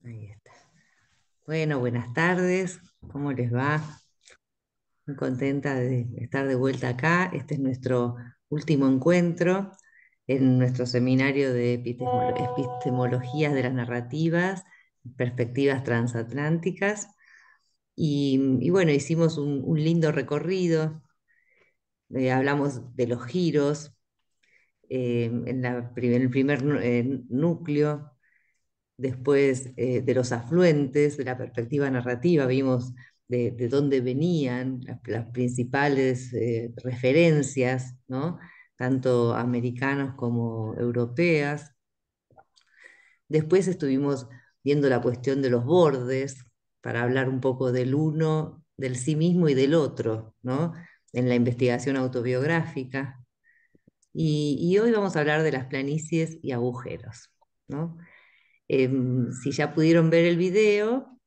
Ahí está. Bueno, buenas tardes. ¿Cómo les va? Muy contenta de estar de vuelta acá. Este es nuestro último encuentro en nuestro seminario de epistemologías de las narrativas, perspectivas transatlánticas. Y bueno, hicimos un lindo recorrido. Hablamos de los giros en el primer núcleo. Después de los afluentes, de la perspectiva narrativa, vimos de dónde venían las principales referencias, ¿no? Tanto americanas como europeas. Después estuvimos viendo la cuestión de los bordes, para hablar un poco del uno, del sí mismo y del otro, ¿no? En la investigación autobiográfica. Y hoy vamos a hablar de las planicies y agujeros, ¿no? Si ya pudieron ver el video,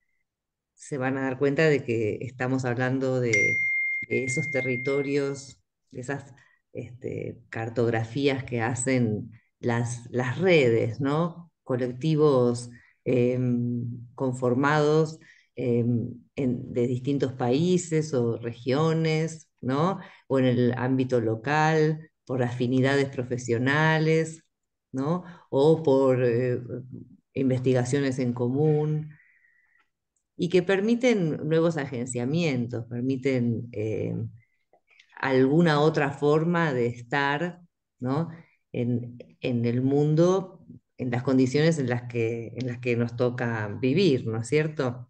se van a dar cuenta de que estamos hablando de esos territorios, de esas cartografías que hacen las redes, ¿no? Colectivos conformados de distintos países o regiones, ¿no? O en el ámbito local, por afinidades profesionales, ¿no? O por investigaciones en común y que permiten nuevos agenciamientos, permiten alguna otra forma de estar, ¿no? en el mundo, en las condiciones en las que nos toca vivir, ¿no es cierto?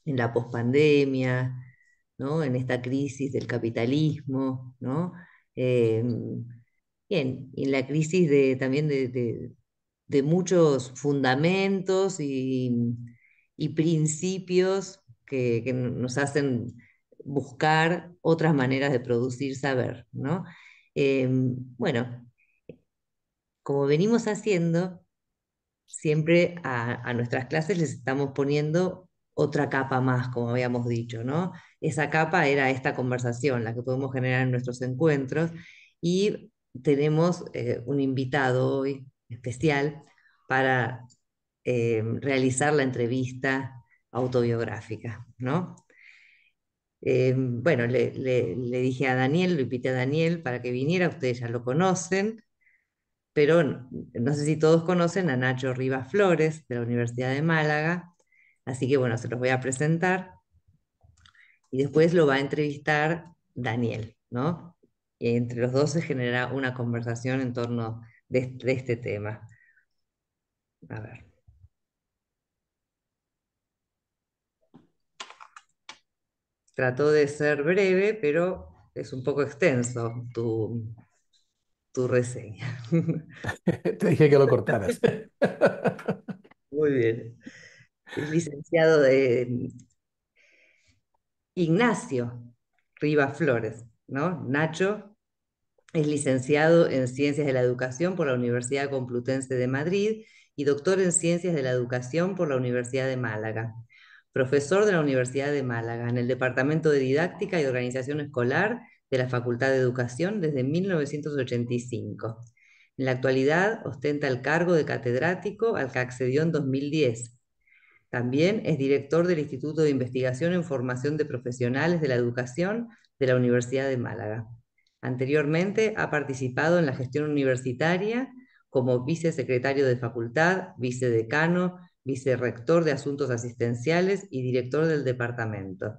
En la pospandemia, ¿no? En esta crisis del capitalismo, ¿no? Eh, Bien, y en la crisis también de muchos fundamentos y principios que nos hacen buscar otras maneras de producir saber, ¿no? Bueno, como venimos haciendo, siempre a nuestras clases les estamos poniendo otra capa más, como habíamos dicho, ¿no? Esa capa era esta conversación, la que podemos generar en nuestros encuentros, y tenemos un invitado hoy especial para realizar la entrevista autobiográfica, ¿no? Bueno, le dije a Daniel, lo invité a Daniel para que viniera, ustedes ya lo conocen, pero no sé si todos conocen a Nacho Rivas Flores de la Universidad de Málaga, así que bueno, se los voy a presentar y después lo va a entrevistar Daniel, ¿no? Y entre los dos se genera una conversación en torno de este tema. A ver, trató de ser breve, pero es un poco extenso tu reseña. Te dije que lo cortaras. Muy bien. Es licenciado de Ignacio Rivas Flores, ¿no? Nacho es licenciado en Ciencias de la Educación por la Universidad Complutense de Madrid y doctor en Ciencias de la Educación por la Universidad de Málaga. Profesor de la Universidad de Málaga en el Departamento de Didáctica y Organización Escolar de la Facultad de Educación desde 1985. En la actualidad ostenta el cargo de catedrático al que accedió en 2010. También es director del Instituto de Investigación en Formación de Profesionales de la Educación de la Universidad de Málaga. Anteriormente ha participado en la gestión universitaria como vicesecretario de facultad, vicedecano, vicerrector de Asuntos Asistenciales y director del departamento.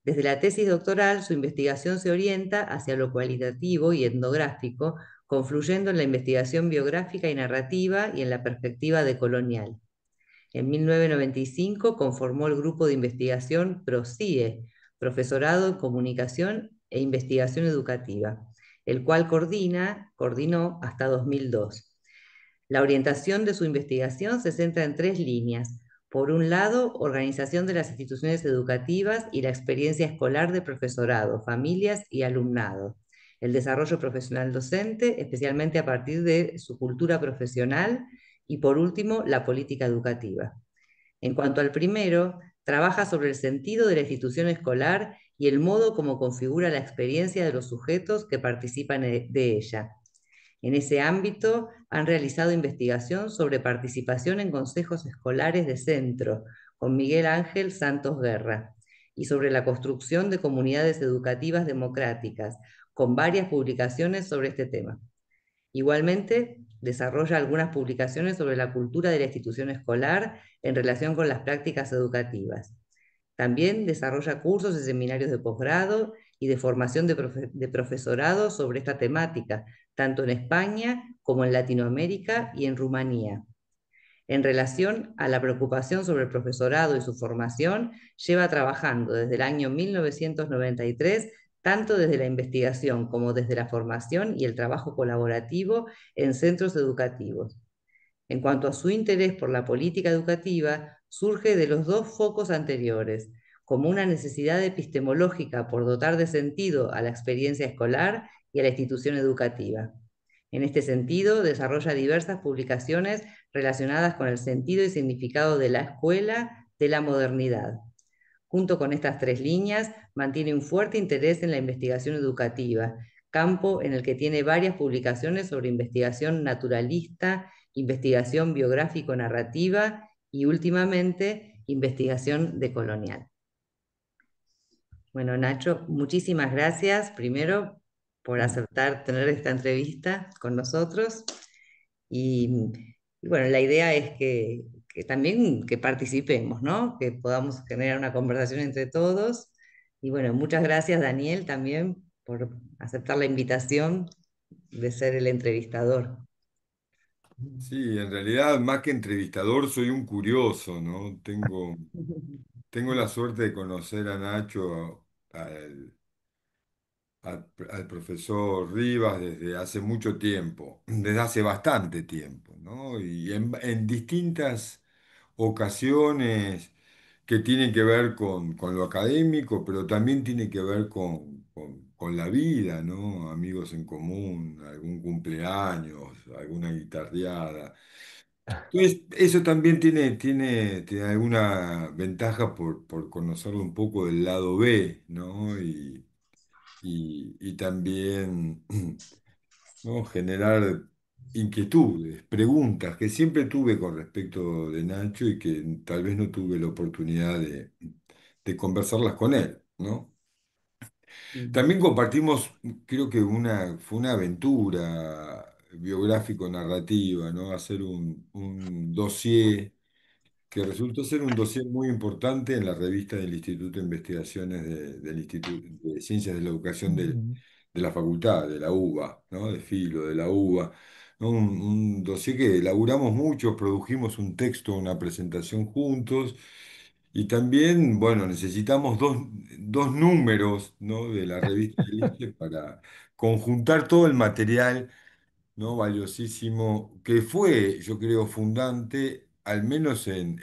Desde la tesis doctoral, su investigación se orienta hacia lo cualitativo y etnográfico, confluyendo en la investigación biográfica y narrativa y en la perspectiva decolonial. En 1995 conformó el grupo de investigación PROCIE, Profesorado en Comunicación e Investigación Educativa, el cual coordinó hasta 2002. La orientación de su investigación se centra en tres líneas. Por un lado, organización de las instituciones educativas y la experiencia escolar de profesorado, familias y alumnado. El desarrollo profesional docente, especialmente a partir de su cultura profesional. Y por último, la política educativa. En cuanto al primero, trabaja sobre el sentido de la institución escolar y el modo como configura la experiencia de los sujetos que participan de ella. En ese ámbito han realizado investigación sobre participación en consejos escolares de centro con Miguel Ángel Santos Guerra y sobre la construcción de comunidades educativas democráticas, con varias publicaciones sobre este tema. Igualmente, desarrolla algunas publicaciones sobre la cultura de la institución escolar en relación con las prácticas educativas. También desarrolla cursos y seminarios de posgrado y de formación de profesorado sobre esta temática, tanto en España como en Latinoamérica y en Rumanía. En relación a la preocupación sobre el profesorado y su formación, lleva trabajando desde el año 1993, tanto desde la investigación como desde la formación y el trabajo colaborativo en centros educativos. En cuanto a su interés por la política educativa, surge de los dos focos anteriores, como una necesidad epistemológica por dotar de sentido a la experiencia escolar y a la institución educativa. En este sentido, desarrolla diversas publicaciones relacionadas con el sentido y significado de la escuela de la modernidad. Junto con estas tres líneas, mantiene un fuerte interés en la investigación educativa, campo en el que tiene varias publicaciones sobre investigación naturalista, investigación biográfico-narrativa y últimamente investigación decolonial. Bueno, Nacho, muchísimas gracias primero por Mm. aceptar tener esta entrevista con nosotros y, y bueno, la idea es que también que participemos, ¿no? Que podamos generar una conversación entre todos. Y bueno, muchas gracias Daniel también por aceptar la invitación de ser el entrevistador. Sí, en realidad, más que entrevistador, soy un curioso, ¿no? Tengo la suerte de conocer a Nacho, al profesor Rivas desde hace mucho tiempo, desde hace bastante tiempo, ¿no? Y en distintas ocasiones que tienen que ver con lo académico, pero también tiene que ver con la vida, ¿no? Amigos en común, algún cumpleaños, alguna guitarreada. Entonces, eso también tiene alguna ventaja por conocerlo un poco del lado B, ¿no? Y también, ¿no? Generar inquietudes, preguntas que siempre tuve con respecto de Nacho y que tal vez no tuve la oportunidad de conversarlas con él, ¿no? También compartimos, creo que fue una aventura biográfico-narrativa, ¿no? Hacer un dossier que resultó ser un dossier muy importante en la revista del Instituto de Investigaciones del Instituto de Ciencias de la Educación Mm. de la Facultad, de la UBA, ¿no? De Filo, de la UBA, ¿no? Un dossier que elaboramos mucho, produjimos un texto, una presentación juntos, y también, bueno, necesitamos dos números, ¿no? De la revista del INSE para conjuntar todo el material, ¿no? Valiosísimo, que fue, yo creo, fundante, al menos en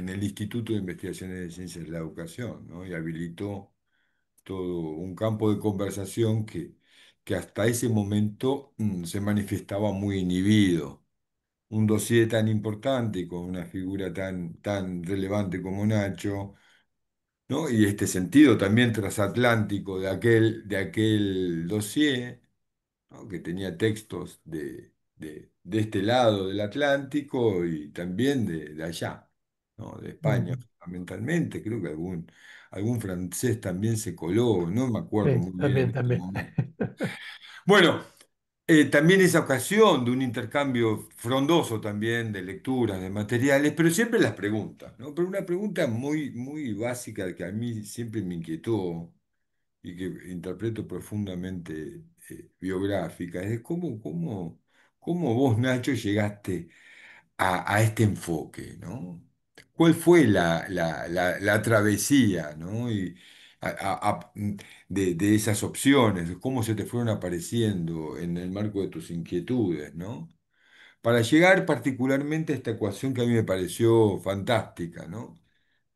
el Instituto de Investigaciones de Ciencias de la Educación, ¿no? Y habilitó todo un campo de conversación que hasta ese momento se manifestaba muy inhibido. Un dossier tan importante con una figura tan relevante como Nacho, ¿no? Y este sentido también transatlántico de aquel dossier, ¿no? Que tenía textos de este lado del Atlántico y también de allá, ¿no? De España Mm. fundamentalmente, creo que algún francés también se coló, no me acuerdo Sí, muy bien en también, este también. momento. Bueno, también esa ocasión de un intercambio frondoso también de lecturas, de materiales, pero siempre las preguntas, ¿no? Pero una pregunta muy, muy básica que a mí siempre me inquietó y que interpreto profundamente biográfica, es cómo vos, Nacho, llegaste a este enfoque, ¿no? ¿Cuál fue la travesía, ¿no? Y de esas opciones, cómo se te fueron apareciendo en el marco de tus inquietudes, ¿no? Para llegar particularmente a esta ecuación que a mí me pareció fantástica, ¿no?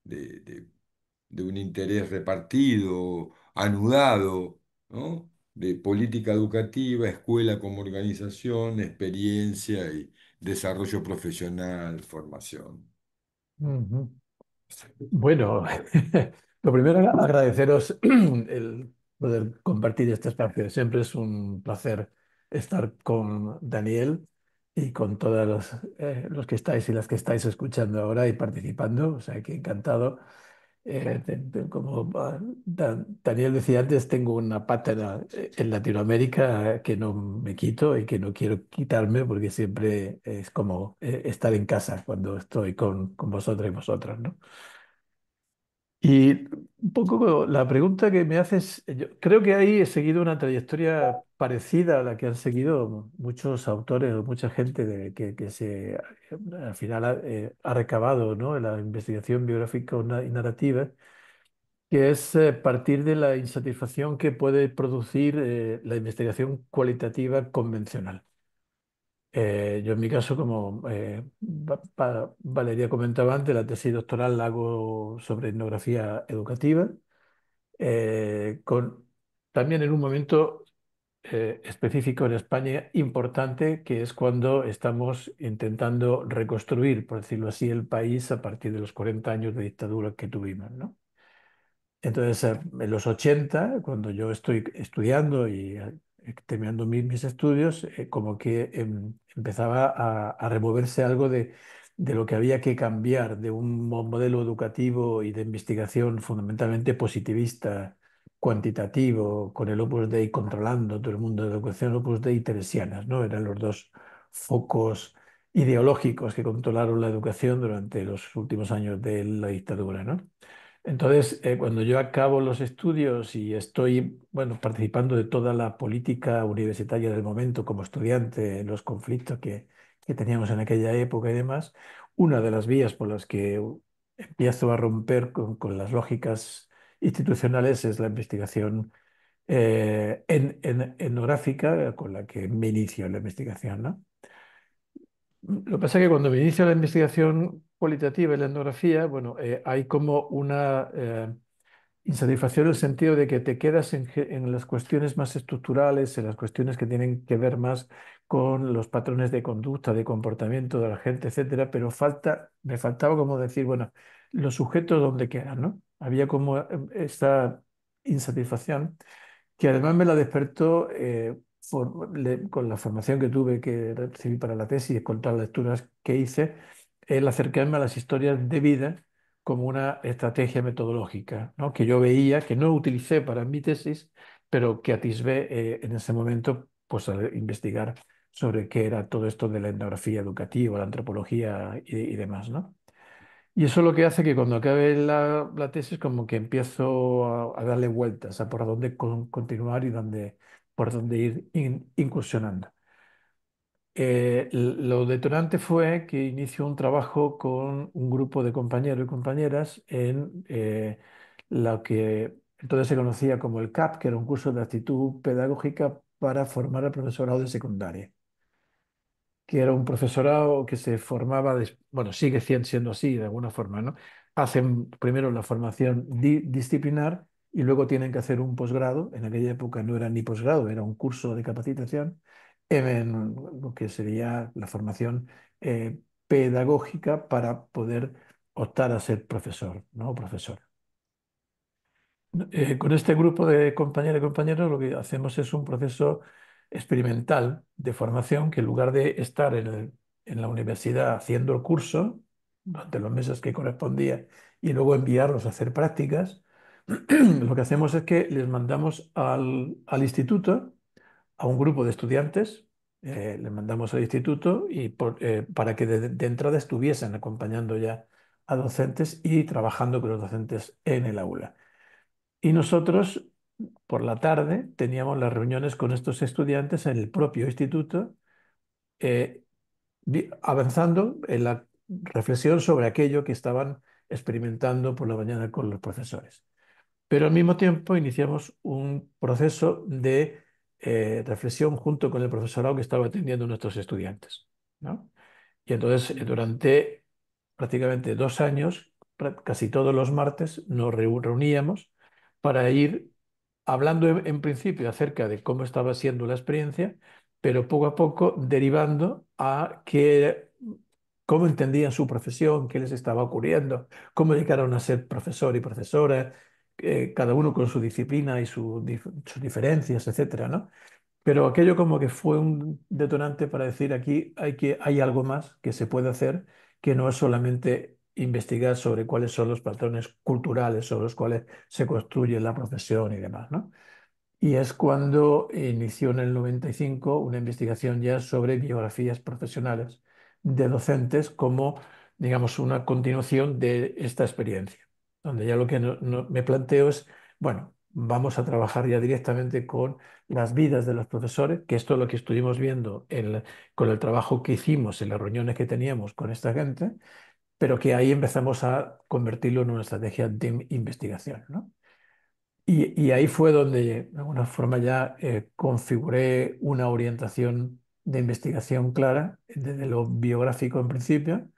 De, de- de un interés repartido, anudado, ¿no? De política educativa, escuela como organización, experiencia y desarrollo profesional, formación. Ujú. Bueno, lo primero agradeceros el poder compartir este espacio. Siempre es un placer estar con Daniel y con todos los que estáis y las que estáis escuchando ahora y participando. O sea, que encantado. Como Daniel decía antes, tengo una pata en Latinoamérica que no me quito y que no quiero quitarme porque siempre es como estar en casa cuando estoy con vosotros y vosotras, ¿no? Y un poco la pregunta que me haces, yo creo que ahí he seguido una trayectoria parecida a la que han seguido muchos autores o mucha gente que se al final ha recabado, ¿no? En la investigación biográfica y narrativa, que es partir de la insatisfacción que puede producir la investigación cualitativa convencional. Yo en mi caso, como Valeria comentaba antes, la tesis doctoral la hago sobre etnografía educativa, con también en un momento específico en España importante, que es cuando estamos intentando reconstruir, por decirlo así, el país a partir de los 40 años de dictadura que tuvimos, ¿no? Entonces, en los 80, cuando yo estoy estudiando y terminando mis estudios, como que empezaba a removerse algo de lo que había que cambiar de un modelo educativo y de investigación fundamentalmente positivista, cuantitativo, con el Opus Dei controlando todo el mundo de la educación, Opus Dei teresianas, ¿no? Eran los dos focos ideológicos que controlaron la educación durante los últimos años de la dictadura, ¿no? Entonces, cuando yo acabo los estudios y estoy, bueno, participando de toda la política universitaria del momento como estudiante en los conflictos que teníamos en aquella época y demás, una de las vías por las que empiezo a romper con las lógicas institucionales es la investigación etnográfica con la que me inicio en la investigación, ¿no? Lo que pasa es que cuando me inicio la investigación cualitativa en la etnografía, bueno, hay como una insatisfacción en el sentido de que te quedas en las cuestiones más estructurales, en las cuestiones que tienen que ver más con los patrones de conducta, de comportamiento de la gente, etcétera, pero me faltaba como decir, bueno, los sujetos dónde quedan, ¿no? Había como esta insatisfacción que además me la despertó con la formación que tuve que recibir para la tesis, con todas las lecturas que hice, el acercarme a las historias de vida como una estrategia metodológica, ¿no? Que yo veía, que no utilicé para mi tesis, pero que atisbé en ese momento pues, al investigar sobre qué era todo esto de la etnografía educativa, la antropología y demás, ¿no? Y eso es lo que hace que cuando acabe la tesis como que empiezo a darle vueltas a por dónde continuar y por dónde ir incursionando. Lo detonante fue que inició un trabajo con un grupo de compañeros y compañeras en lo que entonces se conocía como el CAP, que era un curso de actitud pedagógica para formar al profesorado de secundaria, que era un profesorado que se formaba, bueno, sigue siendo así de alguna forma, ¿no? Hacen primero la formación disciplinar y luego tienen que hacer un posgrado. En aquella época no era ni posgrado, era un curso de capacitación en lo que sería la formación pedagógica para poder optar a ser profesor, ¿no? Profesor. Con este grupo de compañeras y compañeros lo que hacemos es un proceso experimental de formación que en lugar de estar en la universidad haciendo el curso durante los meses que correspondía y luego enviarlos a hacer prácticas, lo que hacemos es que les mandamos al instituto, a un grupo de estudiantes, les mandamos al instituto para que de entrada estuviesen acompañando ya a docentes y trabajando con los docentes en el aula. Y nosotros, por la tarde, teníamos las reuniones con estos estudiantes en el propio instituto, eh, avanzando en la reflexión sobre aquello que estaban experimentando por la mañana con los profesores. Pero al mismo tiempo iniciamos un proceso de reflexión junto con el profesorado que estaba atendiendo a nuestros estudiantes, ¿no? Y entonces, durante prácticamente 2 años, casi todos los martes, nos reuníamos para ir hablando en principio acerca de cómo estaba siendo la experiencia, pero poco a poco derivando a cómo entendían su profesión, qué les estaba ocurriendo, cómo llegaron a ser profesor y profesora, cada uno con su disciplina y sus diferencias, etcétera, ¿no? pero aquello como que fue un detonante para decir aquí hay algo más que se puede hacer, que no es solamente investigar sobre cuáles son los patrones culturales sobre los cuales se construye la profesión y demás, ¿no? Y es cuando inició en el 95 una investigación ya sobre biografías profesionales de docentes como, digamos, una continuación de esta experiencia, donde ya lo que me planteo es, bueno, vamos a trabajar ya directamente con las vidas de los profesores, que esto es lo que estuvimos viendo con el trabajo que hicimos en las reuniones que teníamos con esta gente, pero que ahí empezamos a convertirlo en una estrategia de investigación, ¿no? Y ahí fue donde, de alguna forma, ya configuré una orientación de investigación clara, desde lo biográfico en principio,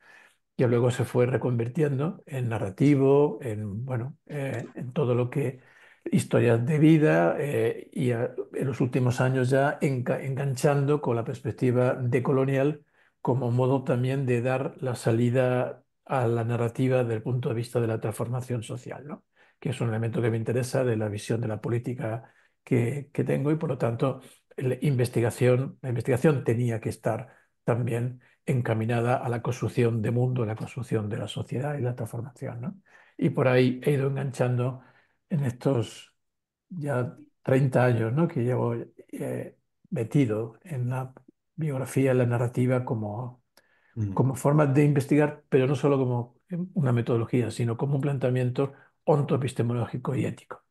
que luego se fue reconvirtiendo en narrativo, en, bueno, en todo lo que historias de vida en los últimos años ya enganchando con la perspectiva decolonial como modo también de dar la salida a la narrativa desde el punto de vista de la transformación social, ¿no? Que es un elemento que me interesa de la visión de la política que tengo y por lo tanto la investigación tenía que estar también encaminada a la construcción de mundo, a la construcción de la sociedad y la transformación, ¿no? Y por ahí he ido enganchando en estos ya 30 años, ¿no? Que llevo metido en la biografía, en la narrativa como forma de investigar, pero no solo como una metodología, sino como un planteamiento ontoepistemológico y ético.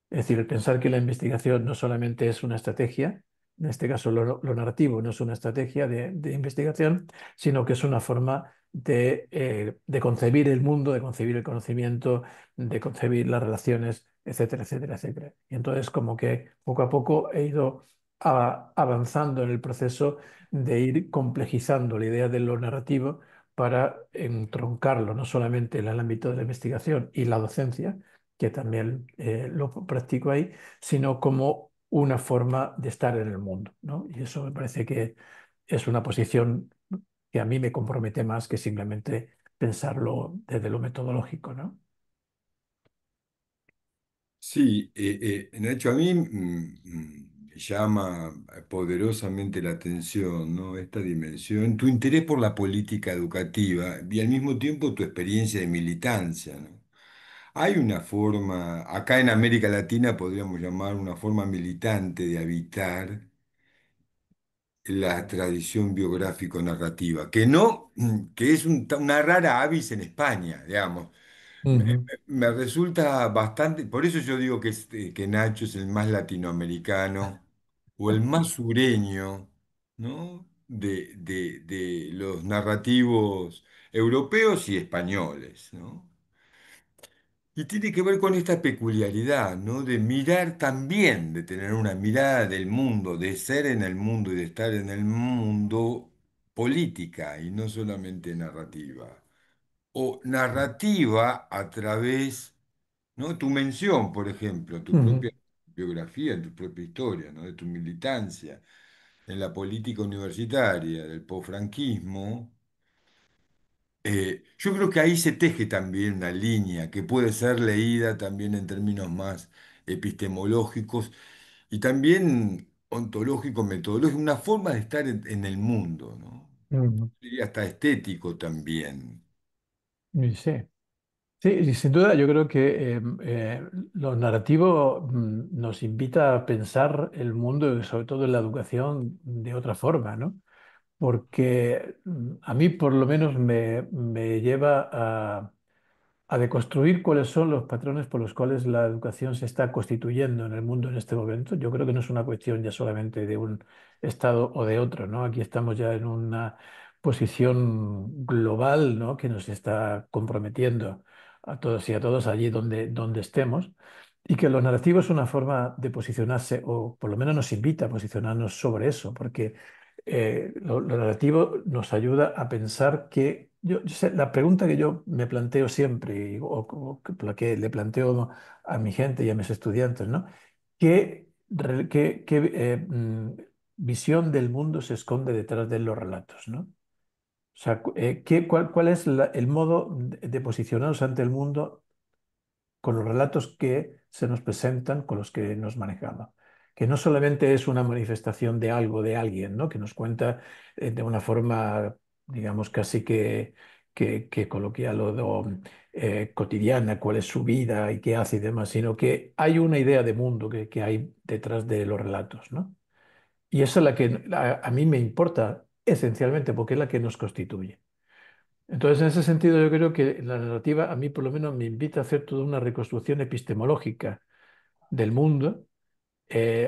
Es decir, el pensar que la investigación no solamente es una estrategia, en este caso lo narrativo no es una estrategia de investigación, sino que es una forma de concebir el mundo, de concebir el conocimiento, de concebir las relaciones, etcétera, etcétera, etcétera. Y entonces como que poco a poco he ido avanzando en el proceso de ir complejizando la idea de lo narrativo para entroncarlo no solamente en el ámbito de la investigación y la docencia, que también lo practico ahí, sino como una forma de estar en el mundo, ¿no? Y eso me parece que es una posición que a mí me compromete más que simplemente pensarlo desde lo metodológico, ¿no? Sí, Nacho, a mí me llama poderosamente la atención, ¿no? Esta dimensión, tu interés por la política educativa y al mismo tiempo tu experiencia de militancia, ¿no? Hay una forma, acá en América Latina podríamos llamar una forma militante de habitar la tradición biográfico-narrativa, que no, que es una rara avis en España, digamos. Ujú, Me resulta bastante, por eso yo digo que Nacho es el más latinoamericano o el más sureño, ¿no? De los narrativos europeos y españoles, ¿no? Y tiene que ver con esta peculiaridad, ¿no? De mirar también, de tener una mirada del mundo, de ser en el mundo y de estar en el mundo política y no solamente narrativa. O narrativa a través, ¿no? Tu mención, por ejemplo, tu ujú, propia biografía, tu propia historia, ¿no? De tu militancia en la política universitaria, del posfranquismo. Yo creo que ahí se teje también una línea que puede ser leída también en términos más epistemológicos y también ontológico, metodológico, una forma de estar en el mundo, ¿no? ujú. Y hasta estético también. Y sí. Sí, y sin duda yo creo que lo narrativo nos invita a pensar el mundo y sobre todo en la educación de otra forma, ¿no? Porque a mí por lo menos me lleva a deconstruir cuáles son los patrones por los cuales la educación se está constituyendo en el mundo en este momento. Yo creo que no es una cuestión ya solamente de un estado o de otro, ¿no? Aquí estamos ya en una posición global, ¿no? Que nos está comprometiendo a todos y a todos allí donde estemos. Y que lo narrativo es una forma de posicionarse, o por lo menos nos invita a posicionarnos sobre eso, porque lo narrativo nos ayuda a pensar que yo sé, la pregunta que yo me planteo siempre, la que le planteo a mi gente y a mis estudiantes, ¿no? ¿Qué visión del mundo se esconde detrás de los relatos, ¿no? O sea, cuál es el modo de posicionarnos ante el mundo con los relatos que se nos presentan, con los que nos manejamos? que no solamente es una manifestación de algo, de alguien, ¿no? Que nos cuenta de una forma, digamos, casi que coloquial cotidiana, cuál es su vida y qué hace y demás, sino que hay una idea de mundo que hay detrás de los relatos, ¿no? Y esa es la que a mí me importa esencialmente porque es la que nos constituye. Entonces, en ese sentido, yo creo que la narrativa a mí por lo menos me invita a hacer toda una reconstrucción epistemológica del mundo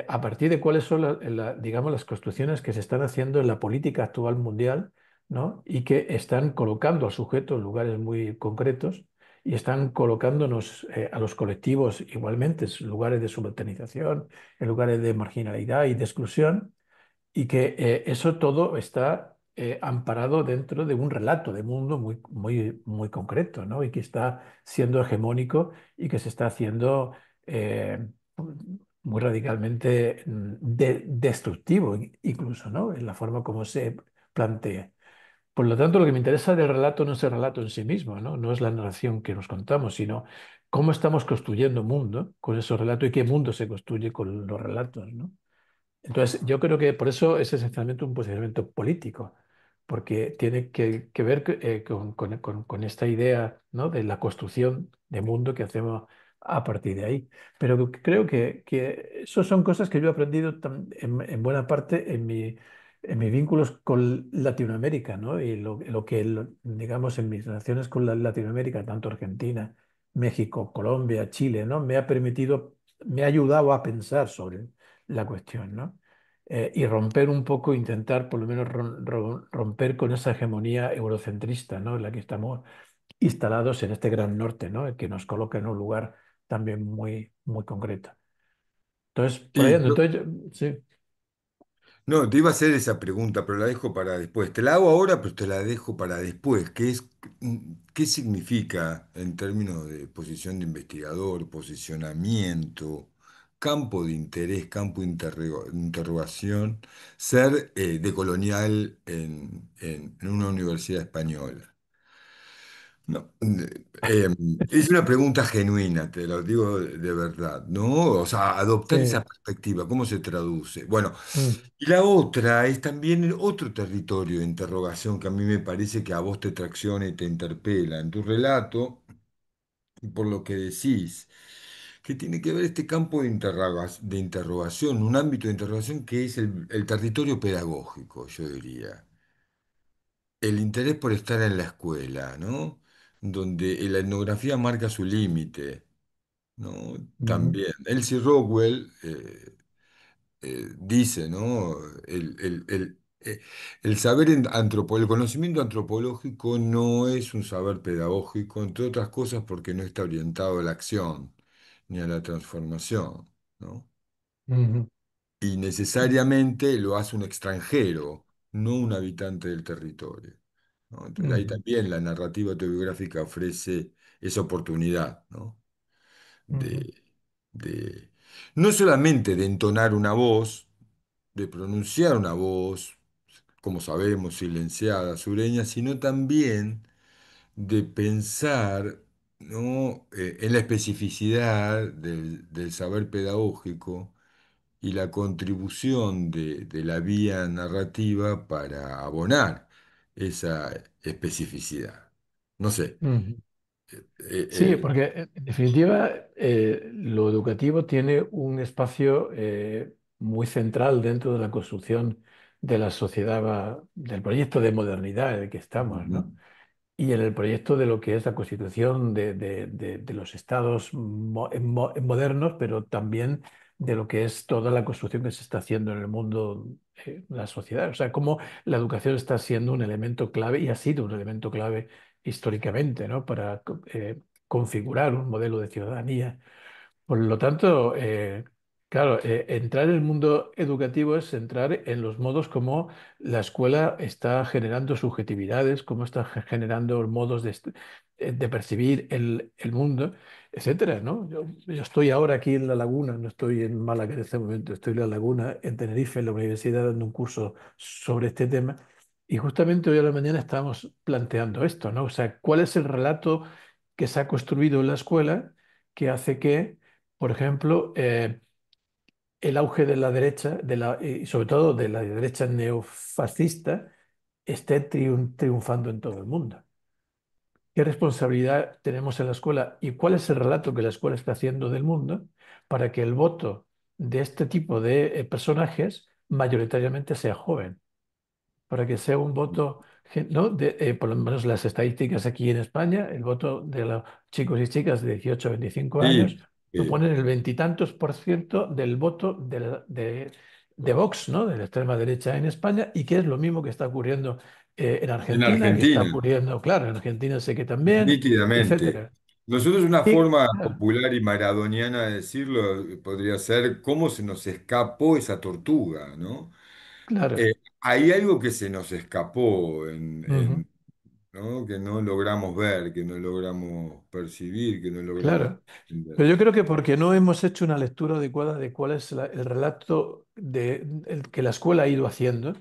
a partir de cuáles son digamos, las construcciones que se están haciendo en la política actual mundial, ¿no? Y que están colocando al sujeto en lugares muy concretos y están colocándonos a los colectivos igualmente en lugares de subalternización, en lugares de marginalidad y de exclusión y que eso todo está amparado dentro de un relato de mundo muy, muy, muy concreto, ¿no? Y que está siendo hegemónico y que se está haciendo muy radicalmente destructivo, incluso, ¿no? En la forma como se plantea. Por lo tanto, lo que me interesa del relato no es el relato en sí mismo, ¿no? No es la narración que nos contamos, sino cómo estamos construyendo mundo con esos relatos y qué mundo se construye con los relatos, ¿no? Entonces, yo creo que por eso es esencialmente un posicionamiento político, porque tiene que ver con esta idea, ¿no? De la construcción de mundo que hacemos a partir de ahí. Pero creo que eso son cosas que yo he aprendido en buena parte en mis vínculos con Latinoamérica, ¿no? Y lo que, digamos, en mis relaciones con Latinoamérica, tanto Argentina, México, Colombia, Chile, ¿no? Me ha permitido, me ha ayudado a pensar sobre la cuestión, ¿no? Y romper un poco, intentar por lo menos romper con esa hegemonía eurocentrista, ¿no? En la que estamos instalados en este gran norte, ¿no? El que nos coloca en un lugar también muy, muy concreto. Entonces, por ahí Sí, ando. Entonces, sí, no, te iba a hacer esa pregunta, pero la dejo para después. Te la hago ahora, pero te la dejo para después. ¿Qué significa en términos de posición de investigador, posicionamiento, campo de interés, campo de interrogación, ser decolonial en una universidad española? No, es una pregunta genuina, te lo digo de verdad, ¿no? O sea, adoptar esa sí, perspectiva, ¿cómo se traduce? Bueno. mm, Y la otra es también el otro territorio de interrogación que a mí me parece que a vos te tracciona y te interpela en tu relato, y por lo que decís, que tiene que ver este campo de interrogación, un ámbito de interrogación que es el territorio pedagógico, yo diría. El interés por estar en la escuela, ¿no? Donde la etnografía marca su límite, ¿no? mm, También. Elsie Rockwell, dice, ¿no? El saber el conocimiento antropológico no es un saber pedagógico, entre otras cosas porque no está orientado a la acción ni a la transformación, ¿no? mm, Y necesariamente lo hace un extranjero, no un habitante del territorio, ¿no? Entonces ahí mm, también la narrativa autobiográfica ofrece esa oportunidad, ¿no? mm, de, de no solamente de entonar una voz, de pronunciar una voz, como sabemos, silenciada, sureña, sino también de pensar, ¿no? En la especificidad del saber pedagógico y la contribución de la vía narrativa para abonar esa especificidad. No sé. mm, mm. eh, Sí, eh, porque en definitiva lo educativo tiene un espacio muy central dentro de la construcción de la sociedad, del proyecto de modernidad en el que estamos, Ujú, ¿no? Y en el proyecto de lo que es la constitución de los estados modernos, pero también de lo que es toda la construcción que se está haciendo en el mundo, la sociedad. O sea, cómo la educación está siendo un elemento clave y ha sido un elemento clave históricamente, ¿no? Para configurar un modelo de ciudadanía. Por lo tanto, claro, entrar en el mundo educativo es entrar en los modos como la escuela está generando subjetividades, cómo está generando modos de percibir el mundo, etcétera, ¿no? Yo estoy ahora aquí en La Laguna, no estoy en Málaga en este momento, estoy en La Laguna, en Tenerife, en la universidad, dando un curso sobre este tema. Y justamente hoy a la mañana estábamos planteando esto, ¿no? O sea, ¿cuál es el relato que se ha construido en la escuela que hace que por ejemplo, el auge de la derecha, y sobre todo de la derecha neofascista, esté triunfando en todo el mundo. ¿Qué responsabilidad tenemos en la escuela y cuál es el relato que la escuela está haciendo del mundo para que el voto de este tipo de personajes mayoritariamente sea joven? Para que sea un voto, ¿no? Por lo menos las estadísticas aquí en España, el voto de los chicos y chicas de 18 a 25 años Sí, sí. suponen el veintitantos por ciento del voto de Vox, ¿no? De la extrema derecha en España, y que es lo mismo que está ocurriendo en En Argentina, que está Argentina. ocurriendo, claro, en Argentina sé que también, Nítidamente. etcétera. Nosotros una Y, forma claro, popular y maradoniana de decirlo podría ser cómo se nos escapó esa tortuga, ¿no? claro, Hay algo que se nos escapó, ujú, ¿no? Que no logramos ver, que no logramos percibir, que no logramos claro. entender. Pero yo creo que porque no hemos hecho una lectura adecuada de cuál es el relato que la escuela ha ido haciendo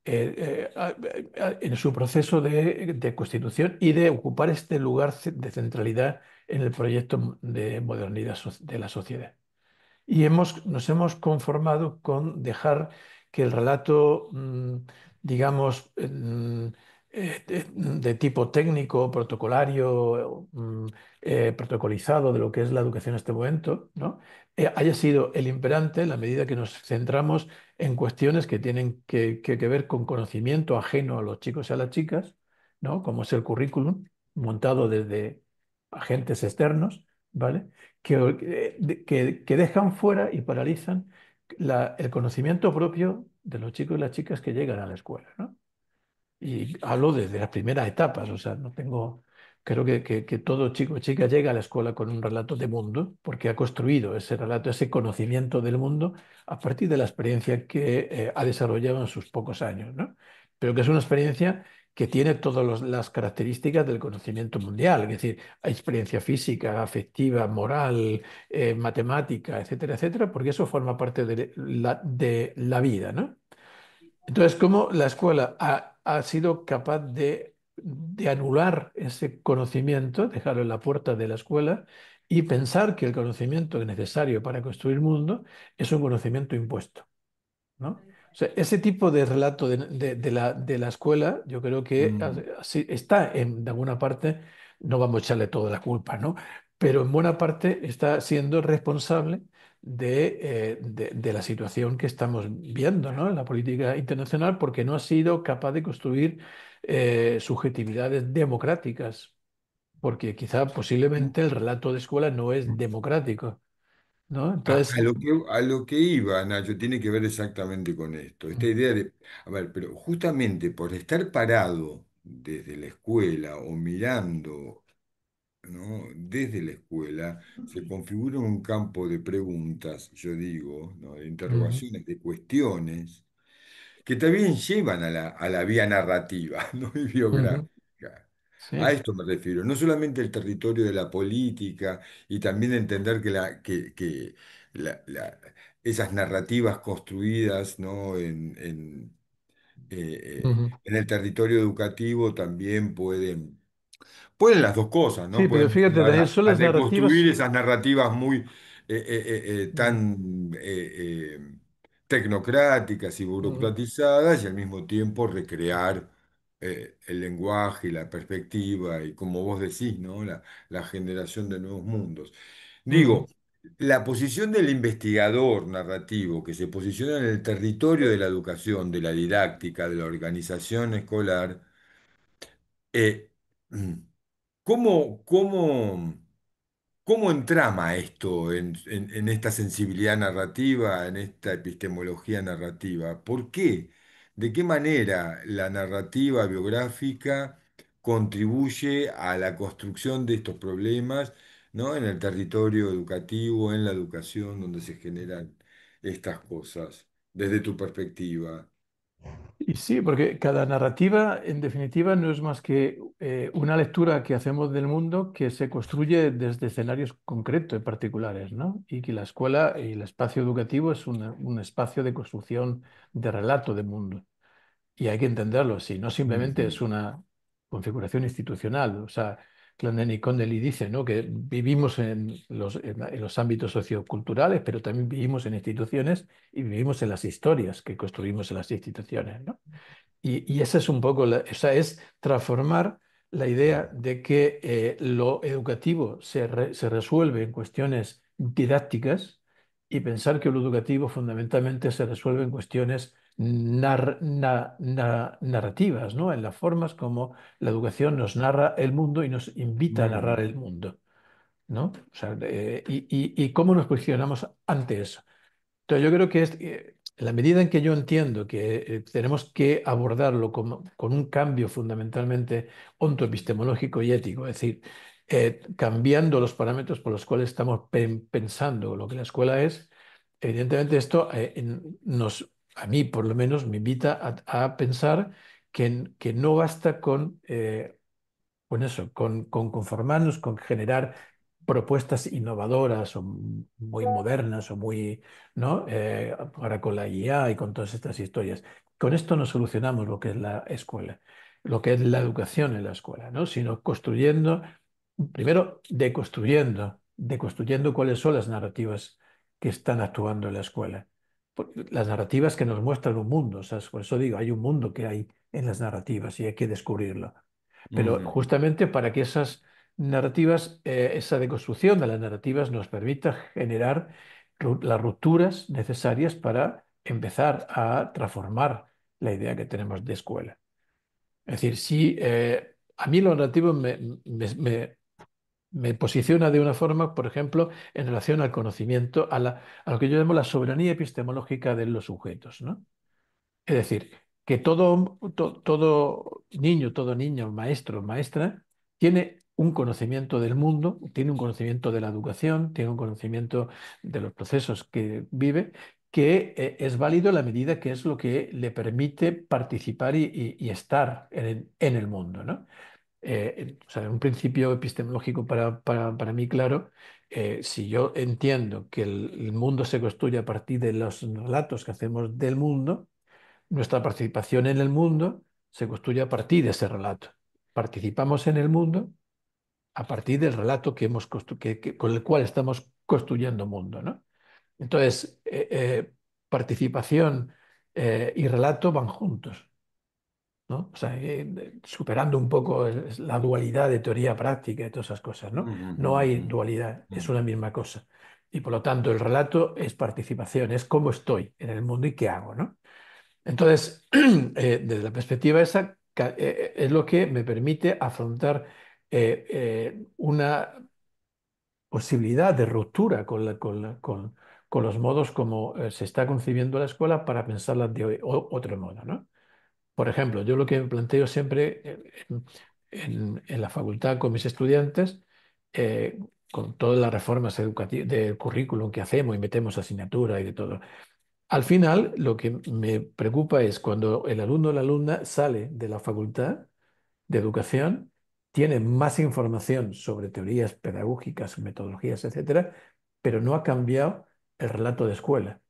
en su proceso de constitución y de ocupar este lugar de centralidad en el proyecto de modernidad de la sociedad. Y nos hemos conformado con dejar que el relato, digamos, de tipo técnico, protocolario, protocolizado de lo que es la educación en este momento, ¿no? Haya sido el imperante en la medida que nos centramos en cuestiones que tienen que ver con conocimiento ajeno a los chicos y a las chicas, ¿no? Como es el currículum, montado desde agentes externos, ¿vale? Que dejan fuera y paralizan el conocimiento propio de los chicos y las chicas que llegan a la escuela, ¿no? Y hablo desde las primeras etapas, o sea, no tengo, creo que todo chico o chica llega a la escuela con un relato de mundo, porque ha construido ese relato, ese conocimiento del mundo a partir de la experiencia que ha desarrollado en sus pocos años, ¿no? Pero que es una experiencia que tiene todas las características del conocimiento mundial, es decir, hay experiencia física, afectiva, moral, matemática, etcétera, etcétera, porque eso forma parte de la vida, ¿no? Entonces, ¿cómo la escuela ha sido capaz de anular ese conocimiento, dejarlo en la puerta de la escuela y pensar que el conocimiento necesario para construir el mundo es un conocimiento impuesto, ¿no? O sea, ese tipo de relato de la escuela, yo creo que Mm. está de alguna parte, no vamos a echarle toda la culpa, ¿no? Pero en buena parte está siendo responsable de la situación que estamos viendo, ¿no? En la política internacional, porque no ha sido capaz de construir subjetividades democráticas, porque quizá posiblemente el relato de escuela no es democrático, ¿no? A Entonces, lo que iba, Nacho, tiene que ver exactamente con esto. Esta idea de, a ver, pero justamente por estar parado desde la escuela o mirando, ¿no? Desde la escuela, se configura un campo de preguntas, yo digo, ¿no? De ujú, interrogaciones, de cuestiones que también llevan a la vía narrativa, ¿no? Y ujú, biográfica. A sí. esto me refiero, no solamente el territorio de la política y también entender que esas narrativas construidas, ¿no? Ujú. En el territorio educativo también pueden las dos cosas, ¿no? Sí, pero Pueden fíjate, llevar Daniel, son a las deconstruir narrativas. esas narrativas muy Ujú, tan tecnocráticas y ujú, burocratizadas y al mismo tiempo recrear el lenguaje y la perspectiva y como vos decís, ¿no? La generación de nuevos mundos. ujú. Digo, la posición del investigador narrativo que se posiciona en el territorio de la educación, de la didáctica, de la organización escolar, eh, ¿cómo entrama esto en esta sensibilidad narrativa, en esta epistemología narrativa? ¿Por qué? ¿De qué manera la narrativa biográfica contribuye a la construcción de estos problemas, ¿no? En el territorio educativo, en la educación, donde se generan estas cosas, desde tu perspectiva? Y sí, porque cada narrativa, en definitiva, no es más que una lectura que hacemos del mundo que se construye desde escenarios concretos y particulares, ¿no? Y que la escuela y el espacio educativo es un espacio de construcción de relato del mundo. Y hay que entenderlo así, no simplemente Ujú. es una configuración institucional. O sea, Cloneni Connelly dice, ¿no? Que vivimos en los ámbitos socioculturales, pero también vivimos en instituciones y vivimos en las historias que construimos en las instituciones, ¿no? Y esa es un poco, esa es transformar la idea de que lo educativo se resuelve en cuestiones didácticas y pensar que lo educativo fundamentalmente se resuelve en cuestiones narrativas, ¿no? En las formas como la educación nos narra el mundo y nos invita a Muy narrar bien. el mundo, ¿no? O sea, y cómo nos posicionamos ante eso. Entonces, yo creo que en la medida en que yo entiendo que tenemos que abordarlo con un cambio fundamentalmente ontoepistemológico y ético, es decir, cambiando los parámetros por los cuales estamos pensando lo que la escuela es, evidentemente esto a mí por lo menos me invita a pensar que no basta con eso, con conformarnos, con generar propuestas innovadoras o muy modernas o muy, ¿no? Ahora con la IA y con todas estas historias. Con esto no solucionamos lo que es la escuela, lo que es la educación en la escuela, ¿no? Sino construyendo, primero, deconstruyendo cuáles son las narrativas que están actuando en la escuela. Las narrativas que nos muestran un mundo, o sea, por eso digo, hay un mundo que hay en las narrativas y hay que descubrirlo. Pero Ujú, justamente para que esas narrativas, esa deconstrucción de las narrativas nos permita generar las rupturas necesarias para empezar a transformar la idea que tenemos de escuela. Es decir, si a mí lo narrativo me posiciona de una forma, por ejemplo, en relación al conocimiento, a lo que yo llamo la soberanía epistemológica de los sujetos, ¿no? Es decir, que todo niño, todo niño, maestro, maestra, tiene un conocimiento del mundo, tiene un conocimiento de la educación, tiene un conocimiento de los procesos que vive, que es válido en la medida que es lo que le permite participar y estar en el mundo, ¿no? O sea, un principio epistemológico para mí claro, si yo entiendo que el mundo se construye a partir de los relatos que hacemos del mundo, nuestra participación en el mundo se construye a partir de ese relato. Participamos en el mundo a partir del relato con el cual estamos construyendo mundo, ¿no? Entonces, participación y relato van juntos, ¿no? O sea, superando un poco la dualidad de teoría práctica y todas esas cosas, ¿no? ujú, No hay ujú, dualidad, es ujú, una misma cosa. Y por lo tanto, el relato es participación, es cómo estoy en el mundo y qué hago, ¿no? Entonces, desde la perspectiva esa, es lo que me permite afrontar una posibilidad de ruptura con los modos como se está concibiendo la escuela para pensarla de otro modo, ¿no? Por ejemplo, yo lo que planteo siempre en la facultad con mis estudiantes, con todas las reformas educativas del currículum que hacemos y metemos asignatura y de todo. Al final, lo que me preocupa es cuando el alumno o la alumna sale de la facultad de educación, tiene más información sobre teorías pedagógicas, metodologías, etcétera, pero no ha cambiado el relato de escuela.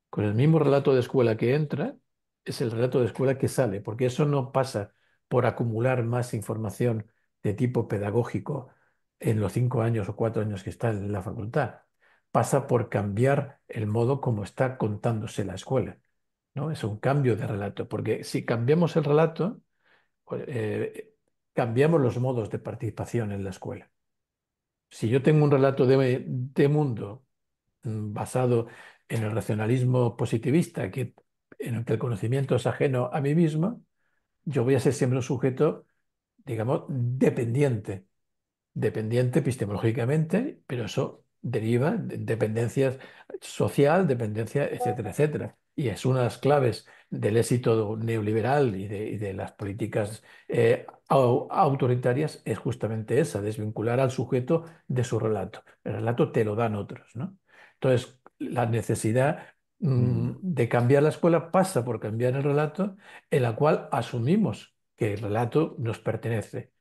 Con el mismo relato de escuela que entra, es el relato de escuela que sale, porque eso no pasa por acumular más información de tipo pedagógico en los 5 años o 4 años que está en la facultad. Pasa por cambiar el modo como está contándose la escuela, ¿no? Es un cambio de relato, porque si cambiamos el relato, pues, cambiamos los modos de participación en la escuela. Si yo tengo un relato de mundo basado en el racionalismo positivista, en el que el conocimiento es ajeno a mí mismo, yo voy a ser siempre un sujeto, digamos, dependiente epistemológicamente, pero eso deriva de dependencia social, dependencia, etcétera, etcétera. Y es una de las claves del éxito neoliberal y de las políticas autoritarias es justamente esa, desvincular al sujeto de su relato. El relato te lo dan otros, ¿no? Entonces, la necesidad ujú, de cambiar la escuela pasa por cambiar el relato en la cual asumimos que el relato nos pertenece.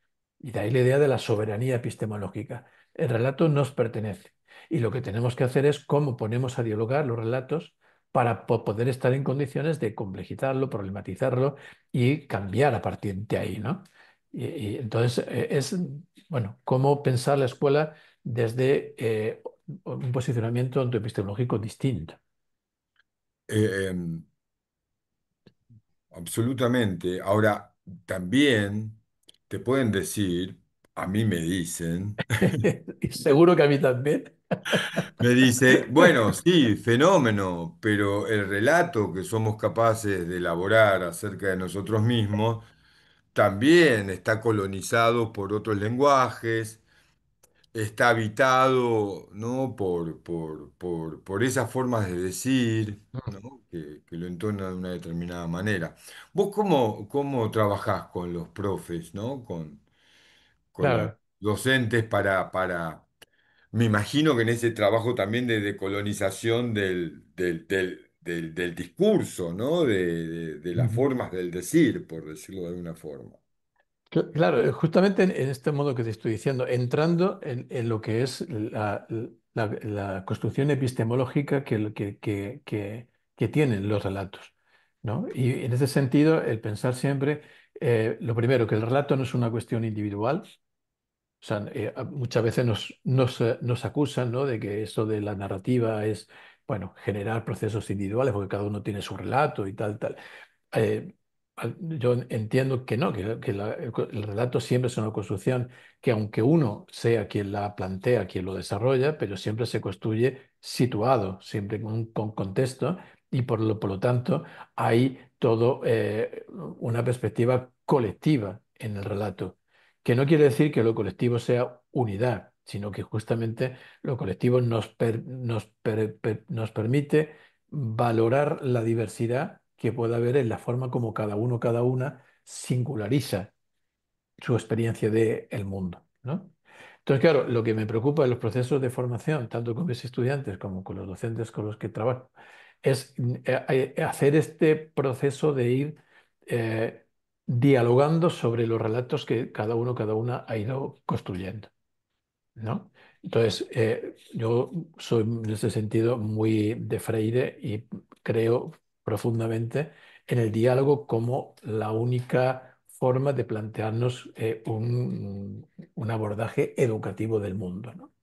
Y de ahí la idea de la soberanía epistemológica. El relato nos pertenece. Y lo que tenemos que hacer es cómo ponemos a dialogar los relatos para poder estar en condiciones de complejizarlo, problematizarlo y cambiar a partir de ahí, ¿no? Y entonces bueno, cómo pensar la escuela desde un posicionamiento epistemológico distinto. Eh, Absolutamente. Ahora, también te pueden decir, a mí me dicen, Y seguro que a mí también. me dice, bueno, sí, fenómeno, pero el relato que somos capaces de elaborar acerca de nosotros mismos también está colonizado por otros lenguajes, está habitado, ¿no? por esas formas de decir, ¿no? Que lo entonan de una determinada manera. ¿Vos cómo trabajás con los profes, ¿no? Con los Claro, docentes me imagino que en ese trabajo también de decolonización del discurso, ¿no? De las ujú. formas del decir, por decirlo de alguna forma. Claro, justamente en este modo que te estoy diciendo, entrando en lo que es la construcción epistemológica que tienen los relatos, ¿no? Y en ese sentido, el pensar siempre, lo primero, que el relato no es una cuestión individual. O sea, muchas veces nos acusan, ¿no?, de que eso de la narrativa es, bueno, generar procesos individuales, porque cada uno tiene su relato y tal, tal. Eh, yo entiendo que no, el relato siempre es una construcción que aunque uno sea quien la plantea, quien lo desarrolla, pero siempre se construye situado, siempre con contexto, y por lo tanto hay todo una perspectiva colectiva en el relato, que no quiere decir que lo colectivo sea unidad, sino que justamente lo colectivo nos permite valorar la diversidad que pueda haber en la forma como cada uno, cada una singulariza su experiencia del mundo, ¿no? Entonces, claro, lo que me preocupa en los procesos de formación, tanto con mis estudiantes como con los docentes con los que trabajo, es hacer este proceso de ir eh, dialogando sobre los relatos que cada uno, cada una ha ido construyendo, ¿no? Entonces, yo soy en ese sentido muy de Freire y creo profundamente en el diálogo como la única forma de plantearnos un abordaje educativo del mundo, ¿no?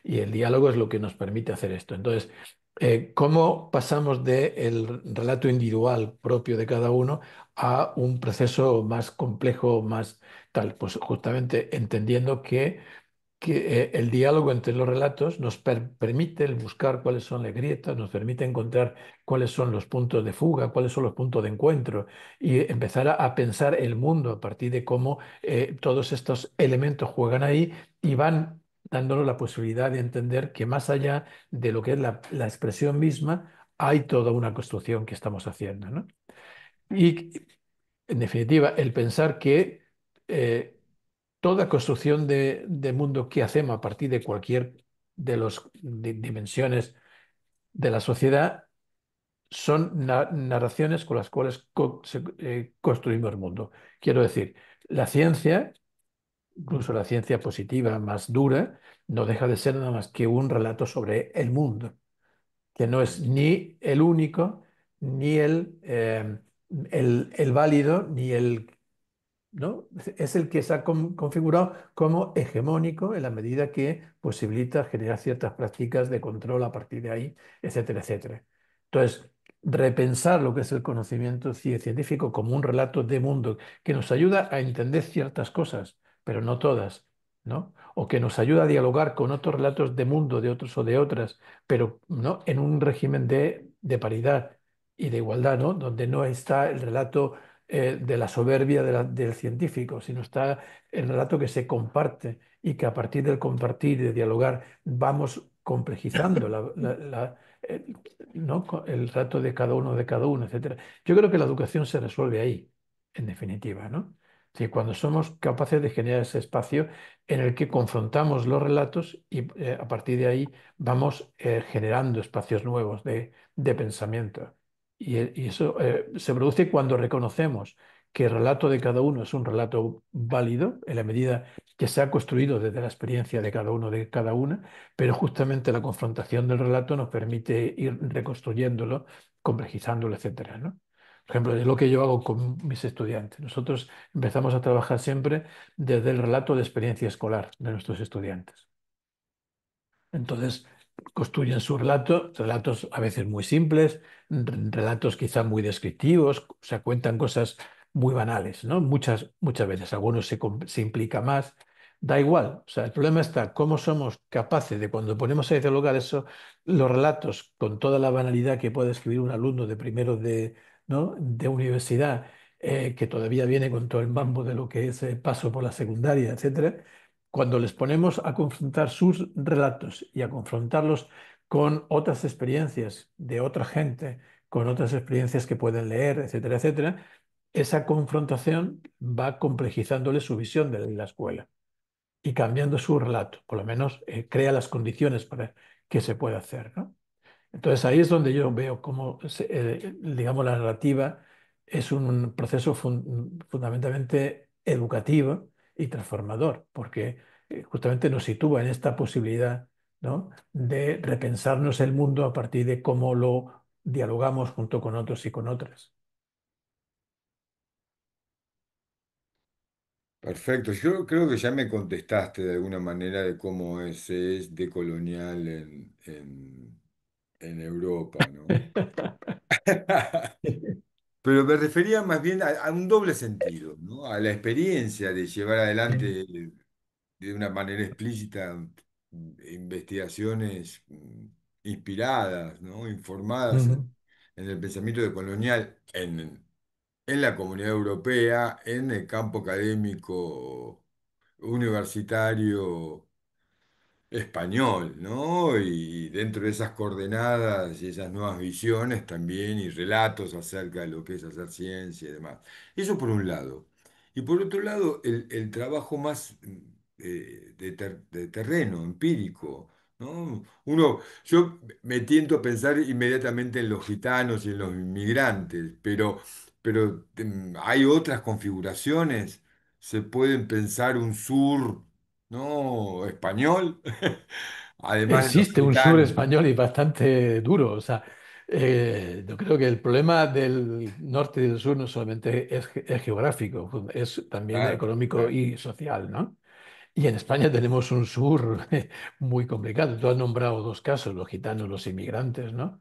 Y el diálogo es lo que nos permite hacer esto. Entonces, ¿cómo pasamos del relato individual propio de cada uno a un proceso más complejo, más tal? Pues justamente entendiendo que el diálogo entre los relatos nos permite el buscar cuáles son las grietas, nos permite encontrar cuáles son los puntos de fuga, cuáles son los puntos de encuentro y empezar a pensar el mundo a partir de cómo todos estos elementos juegan ahí y van dándonos la posibilidad de entender que más allá de lo que es la expresión misma, hay toda una construcción que estamos haciendo, ¿no? Y en definitiva, el pensar que eh, toda construcción de mundo que hacemos a partir de cualquier de las dimensiones de la sociedad son narraciones con las cuales construimos el mundo. Quiero decir, la ciencia, incluso la ciencia positiva más dura, no deja de ser nada más que un relato sobre el mundo, que no es ni el único, ni el válido, ni el, ¿no? Es el que se ha configurado como hegemónico en la medida que posibilita generar ciertas prácticas de control a partir de ahí, etcétera, etcétera. Entonces, repensar lo que es el conocimiento científico como un relato de mundo que nos ayuda a entender ciertas cosas, pero no todas, ¿no? O que nos ayuda a dialogar con otros relatos de mundo, de otros o de otras, pero ¿no?, en un régimen de paridad y de igualdad, ¿no?, donde no está el relato de la soberbia del científico, sino está el relato que se comparte y que a partir del compartir y de dialogar vamos complejizando eh, ¿no?, el relato de cada uno, etcétera. Yo creo que la educación se resuelve ahí, en definitiva, ¿no? Es decir, cuando somos capaces de generar ese espacio en el que confrontamos los relatos y a partir de ahí vamos generando espacios nuevos de pensamiento. Y eso se produce cuando reconocemos que el relato de cada uno es un relato válido en la medida que se ha construido desde la experiencia de cada uno, de cada una, pero justamente la confrontación del relato nos permite ir reconstruyéndolo, complejizándolo, etcétera, ¿no? Por ejemplo, es lo que yo hago con mis estudiantes. Nosotros empezamos a trabajar siempre desde el relato de experiencia escolar de nuestros estudiantes. Entonces, construyen su relato, relatos a veces muy simples, relatos quizá muy descriptivos, o sea, cuentan cosas muy banales, ¿no? Muchas veces, algunos se implica más, da igual, o sea, el problema está cómo somos capaces de cuando ponemos a dialogar eso, los relatos con toda la banalidad que puede escribir un alumno de primero de, ¿no? de universidad, que todavía viene con todo el mambo de lo que es el paso por la secundaria, etcétera, cuando les ponemos a confrontar sus relatos y a confrontarlos con otras experiencias de otra gente, con otras experiencias que pueden leer, etcétera, etcétera, esa confrontación va complejizándole su visión de la escuela y cambiando su relato, por lo menos crea las condiciones para que se pueda hacer, ¿no? Entonces ahí es donde yo veo cómo, digamos, la narrativa es un proceso fundamentalmente educativo y transformador, porque justamente nos sitúa en esta posibilidad, ¿no? de repensarnos el mundo a partir de cómo lo dialogamos junto con otros y con otras. Perfecto, yo creo que ya me contestaste de alguna manera de cómo es decolonial en Europa, ¿no? Pero me refería más bien a un doble sentido, ¿no? A la experiencia de llevar adelante de una manera explícita investigaciones inspiradas, ¿no? Informadas Ujú. en el pensamiento decolonial en la comunidad europea, en el campo académico universitario español, ¿no? Y dentro de esas coordenadas y esas nuevas visiones también y relatos acerca de lo que es hacer ciencia y demás. Eso por un lado. Y por otro lado, el trabajo más de terreno, empírico, ¿no? Yo me tiento a pensar inmediatamente en los gitanos y en los inmigrantes, pero hay otras configuraciones. Se pueden pensar un sur, ¿no? Español, además de los Existe un sur gitanos. español y bastante duro. O sea, yo creo que el problema del norte y del sur no solamente es geográfico, es también Claro, económico claro. y social, ¿no? Y en España tenemos un sur muy complicado. Tú has nombrado dos casos, los gitanos, los inmigrantes, ¿no?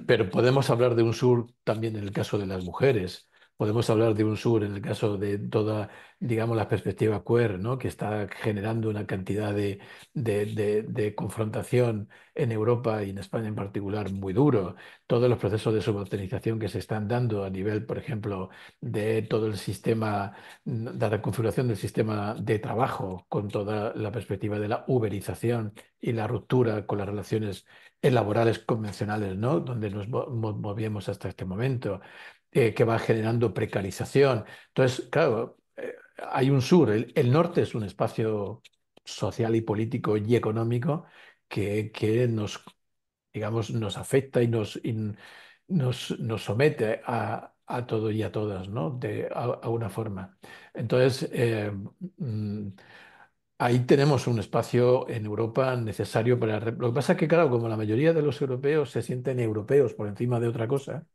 Pero podemos hablar de un sur también en el caso de las mujeres. Podemos hablar de un sur en el caso de toda, digamos, la perspectiva queer, ¿no? Que está generando una cantidad de confrontación en Europa y en España en particular muy duro. Todos los procesos de subalternización que se están dando a nivel, por ejemplo, de todo el sistema, de la configuración del sistema de trabajo, con toda la perspectiva de la uberización y la ruptura con las relaciones laborales convencionales, ¿no? Donde nos movíamos hasta este momento, que va generando precarización. Entonces, claro, hay un sur, el norte es un espacio social y político y económico que nos, digamos, nos afecta y nos somete a todo y a todas, ¿no? A una forma. Entonces, mm, ahí tenemos un espacio en Europa necesario para... Lo que pasa es que, claro, como la mayoría de los europeos se sienten europeos por encima de otra cosa,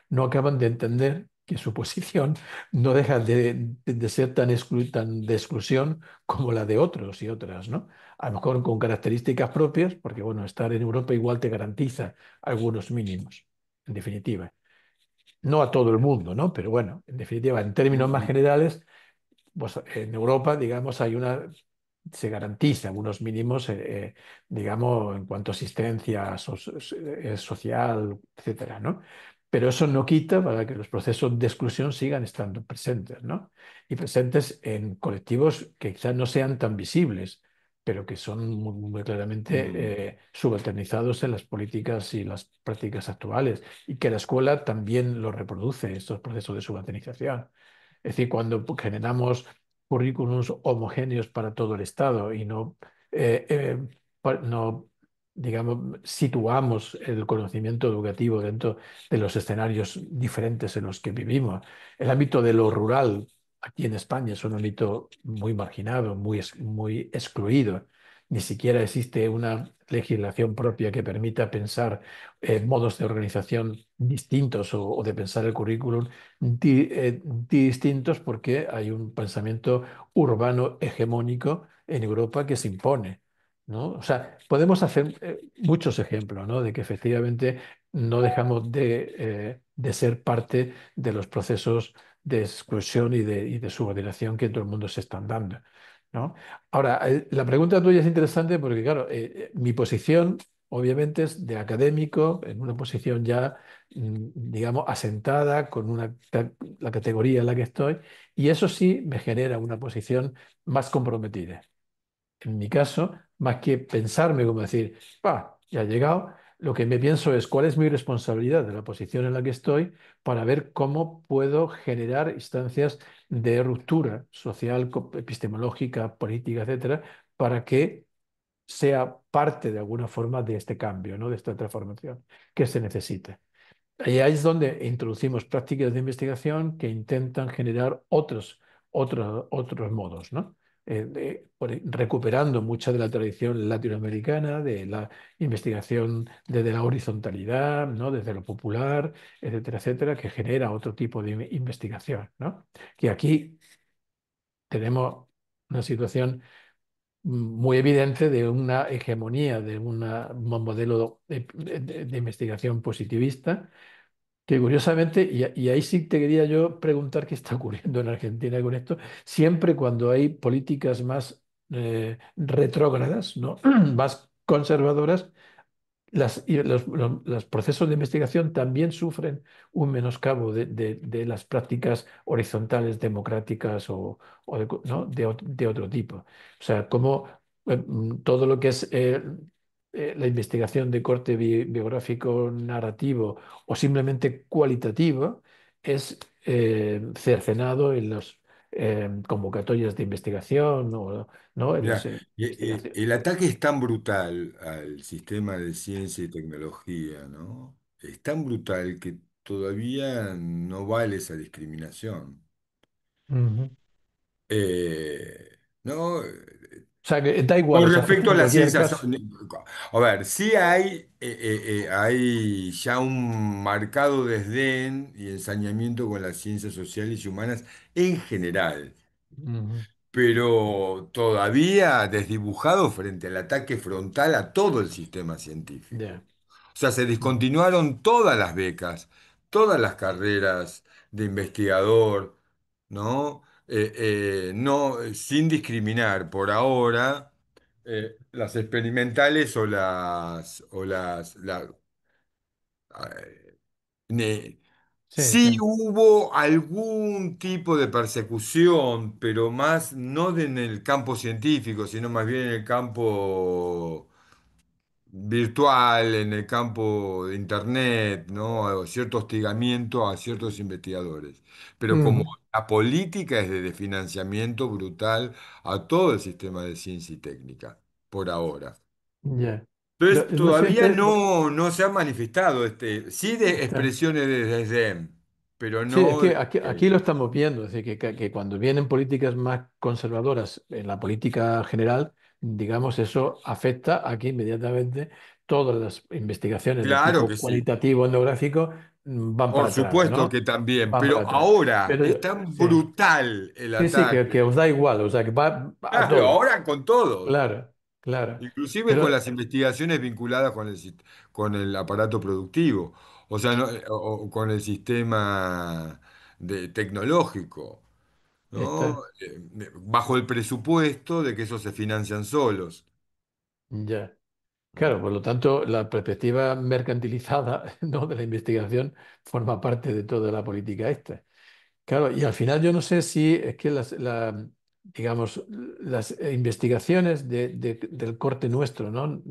no acaban de entender que su posición no deja de ser tan de exclusión como la de otros y otras, ¿no? A lo mejor con características propias, porque, bueno, estar en Europa igual te garantiza algunos mínimos, en definitiva. No a todo el mundo, ¿no? Pero bueno, en definitiva, en términos más Mm, generales, pues en Europa, digamos, se garantizan unos mínimos, digamos, en cuanto a asistencia social, etcétera, ¿no? Pero eso no quita para que los procesos de exclusión sigan estando presentes, ¿no? Y presentes en colectivos que quizás no sean tan visibles, pero que son muy mm, claramente subalternizados en las políticas y las prácticas actuales, y que la escuela también lo reproduce, estos procesos de subalternización. Es decir, cuando generamos currículums homogéneos para todo el Estado y eh, eh, no, digamos, situamos el conocimiento educativo dentro de los escenarios diferentes en los que vivimos. El ámbito de lo rural aquí en España es un ámbito muy marginado, muy excluido ni siquiera existe una legislación propia que permita pensar modos de organización distintos o de pensar el currículum distintos porque hay un pensamiento urbano hegemónico en Europa que se impone, ¿no? O sea, podemos hacer muchos ejemplos, ¿no? De que efectivamente no dejamos de ser parte de los procesos de exclusión y de subordinación que en todo el mundo se están dando, ¿no? Ahora, la pregunta tuya es interesante porque, claro, mi posición obviamente es de académico, en una posición ya, digamos, asentada, con la categoría en la que estoy, y eso sí me genera una posición más comprometida. En mi caso, más que pensarme como decir, pa, ya ha llegado, lo que me pienso es cuál es mi responsabilidad de la posición en la que estoy para ver cómo puedo generar instancias de ruptura social, epistemológica, política, etcétera, para que sea parte de alguna forma de este cambio, ¿no? De esta transformación que se necesita. Y ahí es donde introducimos prácticas de investigación que intentan generar otros modos, ¿no? Recuperando mucha de la tradición latinoamericana, de la investigación desde la horizontalidad, ¿no? Desde lo popular, etcétera, etcétera, que genera otro tipo de investigación, ¿no? Que aquí tenemos una situación muy evidente de una hegemonía, de un modelo de investigación positivista que curiosamente, y ahí sí te quería yo preguntar qué está ocurriendo en Argentina con esto, siempre cuando hay políticas más retrógradas, ¿no? Más conservadoras, los procesos de investigación también sufren un menoscabo de las prácticas horizontales democráticas ¿no? de otro tipo. O sea, como todo lo que es la investigación de corte biográfico narrativo o simplemente cualitativo es cercenado en las convocatorias de investigación o ¿no? En las Mira, investigaciones. el ataque es tan brutal al sistema de ciencia y tecnología, ¿no? Es tan brutal que todavía no vale esa discriminación. Ujú. ¿No? O sea, que da igual, Con os afecta respecto a en la cualquier ciencia, caso. a ver, sí hay ya un marcado desdén y ensañamiento con las ciencias sociales y humanas en general, Ujú. pero todavía desdibujado frente al ataque frontal a todo el sistema científico. Ya. O sea, se Ujú. discontinuaron todas las becas, todas las carreras de investigador, ¿no? No, sin discriminar por ahora las experimentales eh, ne- Sí, sí. sí hubo algún tipo de persecución, pero más no en el campo científico, sino más bien en el campo virtual, en el campo de internet, ¿no? Cierto hostigamiento a ciertos investigadores. Pero como Ujú. la política es de financiamiento brutal a todo el sistema de ciencia y técnica, por ahora. Ya. Pero Entonces, no sé, todavía no se ha manifestado sí de está. expresiones de desdén, pero Sí, es no que aquí lo estamos viendo, es decir, que cuando vienen políticas más conservadoras en la política general, digamos, eso afecta a que inmediatamente todas las investigaciones de claro tipo que sí. cualitativo etnográfico van para Por atrás, supuesto ¿no? que también, Van para pero atrás. ahora Pero es tan sí, brutal el sí, sí, que ataque. os da igual, o sea, que va a Claro, todo. ahora con todo, Claro, claro. inclusive con Pero las investigaciones vinculadas con con el aparato productivo, o sea, o con el sistema tecnológico, ¿no? está, Bajo el presupuesto de que esos se financian solos, ya. Claro, ¿no? por lo tanto, la perspectiva mercantilizada, ¿no? de la investigación forma parte de toda la política esta. Claro, y al final yo no sé si es que digamos, las investigaciones del corte nuestro, ¿no?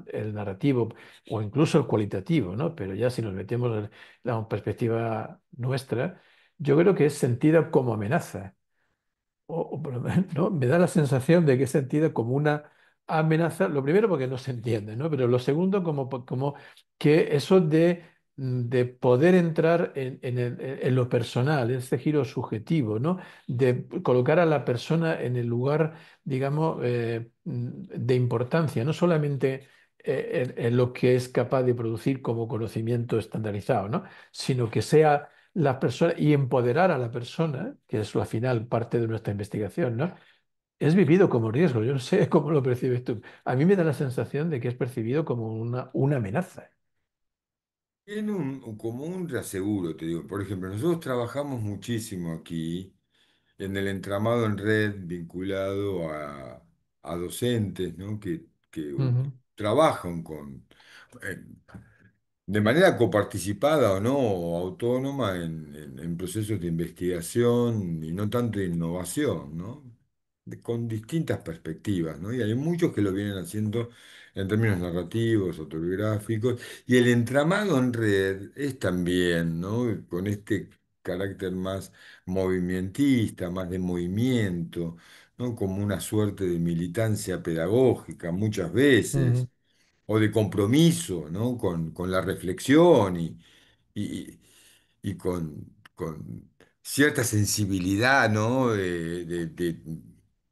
El narrativo o incluso el cualitativo, ¿no? Pero ya si nos metemos en la perspectiva nuestra, yo creo que es sentida como amenaza. O por lo menos, ¿no? Me da la sensación de que es sentida como una amenaza, lo primero porque no se entiende, ¿no? Pero lo segundo como que eso de de poder entrar en lo personal, en este giro subjetivo, ¿no? De colocar a la persona en el lugar, digamos, de importancia, no solamente en lo que es capaz de producir como conocimiento estandarizado, ¿no? Sino que sea la persona y empoderar a la persona, que es al final parte de nuestra investigación, ¿no? Es vivido como riesgo. Yo no sé cómo lo percibes tú. A mí me da la sensación de que es percibido como una amenaza. Tiene como un reaseguro, te digo. Por ejemplo, nosotros trabajamos muchísimo aquí en el entramado en red vinculado a docentes, ¿no? Que Ujú, trabajan eh, de manera coparticipada o no, o autónoma en procesos de investigación y no tanto de innovación, ¿no? Con distintas perspectivas, ¿no? Y hay muchos que lo vienen haciendo en términos narrativos, autobiográficos, y el entramado en red es también, ¿no? Con este carácter más movimentista, más de movimiento, ¿no? Como una suerte de militancia pedagógica muchas veces ujú, o de compromiso, ¿no? Con la reflexión y, y con cierta sensibilidad, ¿no?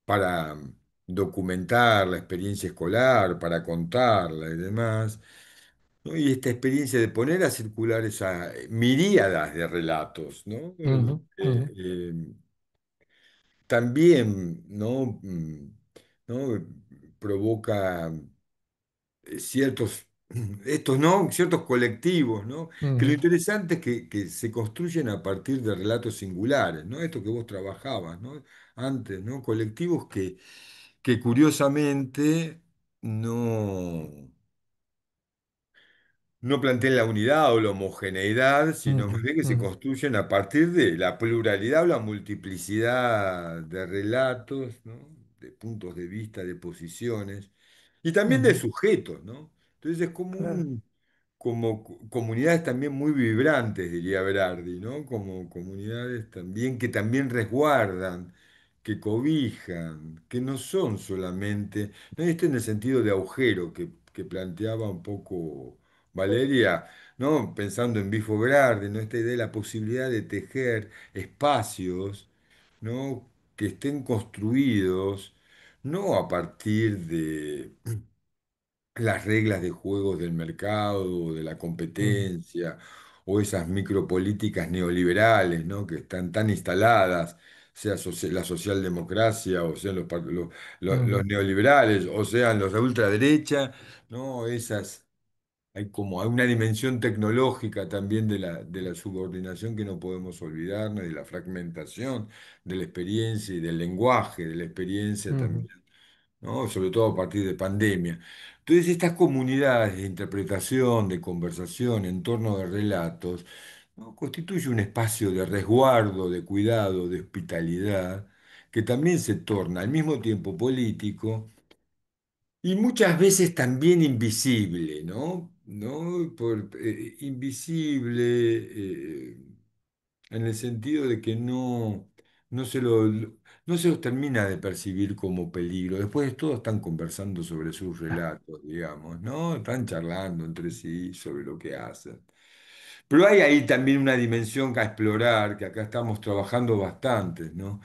Para documentar la experiencia escolar, para contarla y demás, ¿no? Y esta experiencia de poner a circular esa miríadas de relatos, ¿no? ujú, ujú, También, ¿no? ¿No? Provoca ciertos, estos no, ciertos colectivos, ¿no? Que lo ujú, interesante es que se construyen a partir de relatos singulares, ¿no? Esto que vos trabajabas, ¿no? Antes, ¿no? Colectivos que curiosamente no, no plantean la unidad o la homogeneidad, sino más ujú, bien que se ujú, construyen a partir de la pluralidad o la multiplicidad de relatos, ¿no? De puntos de vista, de posiciones, y también de ujú. sujetos, ¿no? Entonces es como Claro. comunidades también muy vibrantes, diría Berardi, ¿no? Como comunidades también que también resguardan, que cobijan, que no son solamente, no esto en el sentido de agujero que planteaba un poco Valeria, ¿no? Pensando en Bifo Berardi, ¿no? Esta idea de la posibilidad de tejer espacios, ¿no? Que estén construidos no a partir de las reglas de juego del mercado, de la Ujú, competencia, o esas micropolíticas neoliberales, ¿no? Que están tan instaladas, sea la socialdemocracia, o sean los ujú, neoliberales, o sean los de ultraderecha, ¿no? Hay una dimensión tecnológica también de la subordinación que no podemos olvidarnos, de la fragmentación de la experiencia y del lenguaje, de la experiencia ujú, también, ¿no? Sobre todo a partir de pandemia. Entonces, estas comunidades de interpretación, de conversación en torno de relatos, ¿no? Constituye un espacio de resguardo, de cuidado, de hospitalidad, que también se torna al mismo tiempo político y muchas veces también invisible, ¿no? ¿No? Invisible, en el sentido de que no se no se los termina de percibir como peligro. Después todos están conversando sobre sus relatos, digamos, ¿no? Están charlando entre sí sobre lo que hacen. Pero hay ahí también una dimensión a explorar, que acá estamos trabajando bastante, ¿no?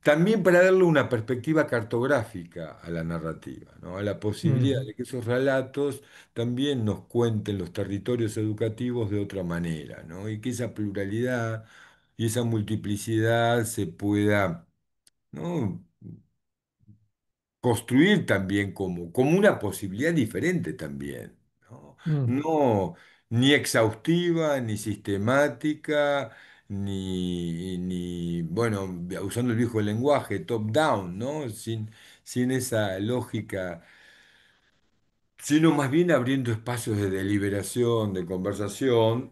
También para darle una perspectiva cartográfica a la narrativa, ¿no? A la posibilidad ujú, de que esos relatos también nos cuenten los territorios educativos de otra manera, ¿no? Y que esa pluralidad y esa multiplicidad se pueda, ¿no? Construir también como una posibilidad diferente también, ¿no? ujú, No ni exhaustiva, ni sistemática, bueno, usando el viejo lenguaje, top-down, ¿no? Sin esa lógica, sino más bien abriendo espacios de deliberación, de conversación.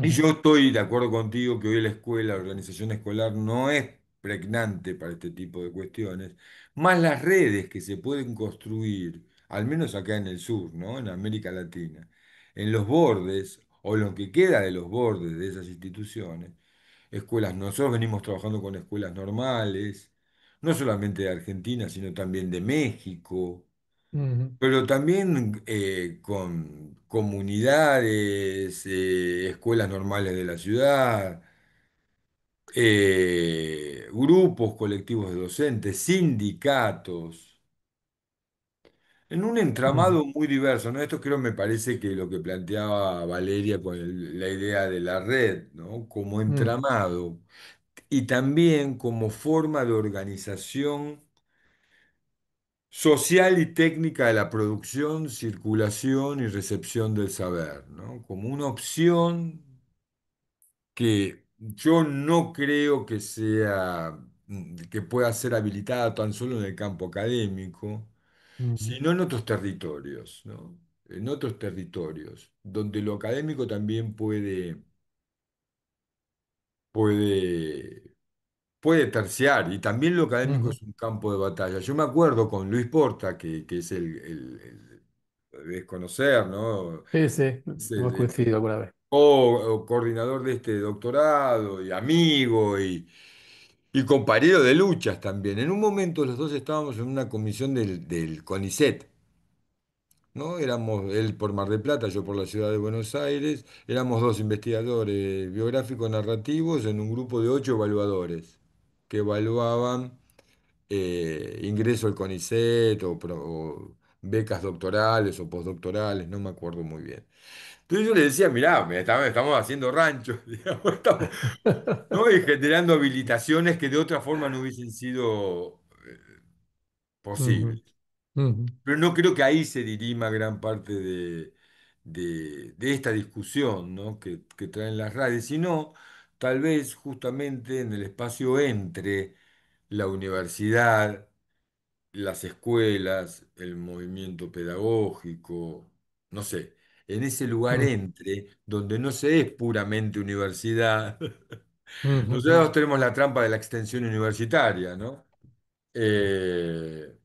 Y ujú, yo estoy de acuerdo contigo que hoy la escuela, la organización escolar no es pregnante para este tipo de cuestiones, más las redes que se pueden construir, al menos acá en el sur, ¿no? En América Latina, en los bordes o lo que queda de los bordes de esas instituciones, escuelas, nosotros venimos trabajando con escuelas normales, no solamente de Argentina, sino también de México. ujú, pero también con comunidades, escuelas normales de la ciudad, grupos colectivos de docentes, sindicatos, en un ujú, entramado muy diverso, ¿no? Esto creo me parece que lo que planteaba Valeria con la idea de la red, ¿no? Como ujú, entramado y también como forma de organización social y técnica de la producción, circulación y recepción del saber, ¿no? Como una opción que yo no creo que sea, que pueda ser habilitada tan solo en el campo académico, ujú, sino en otros territorios, ¿no? En otros territorios, donde lo académico también puede, puede terciar, y también lo académico ujú. es un campo de batalla. Yo me acuerdo con Luis Porta, que es lo debes conocer, ¿no? Sí, sí, Es hemos coincidido alguna vez. o coordinador de este doctorado, y amigo, y compañero de luchas también. En un momento los dos estábamos en una comisión del CONICET, ¿no? Éramos él por Mar del Plata, yo por la ciudad de Buenos Aires. Éramos dos investigadores biográficos narrativos en un grupo de 8 evaluadores que evaluaban ingreso al CONICET o becas doctorales o postdoctorales, no me acuerdo muy bien. Entonces yo le decía, mirá, estamos haciendo ranchos, digamos, ¿no? Y generando habilitaciones que de otra forma no hubiesen sido Ujú, posibles. ujú, Pero no creo que ahí se dirima gran parte de esta discusión, ¿no? que traen las redes, sino tal vez justamente en el espacio entre la universidad, las escuelas, el movimiento pedagógico, no sé, en ese lugar ujú, entre, donde no se es puramente universidad. ujú, Nosotros ujú. tenemos la trampa de la extensión universitaria, ¿no? Eh,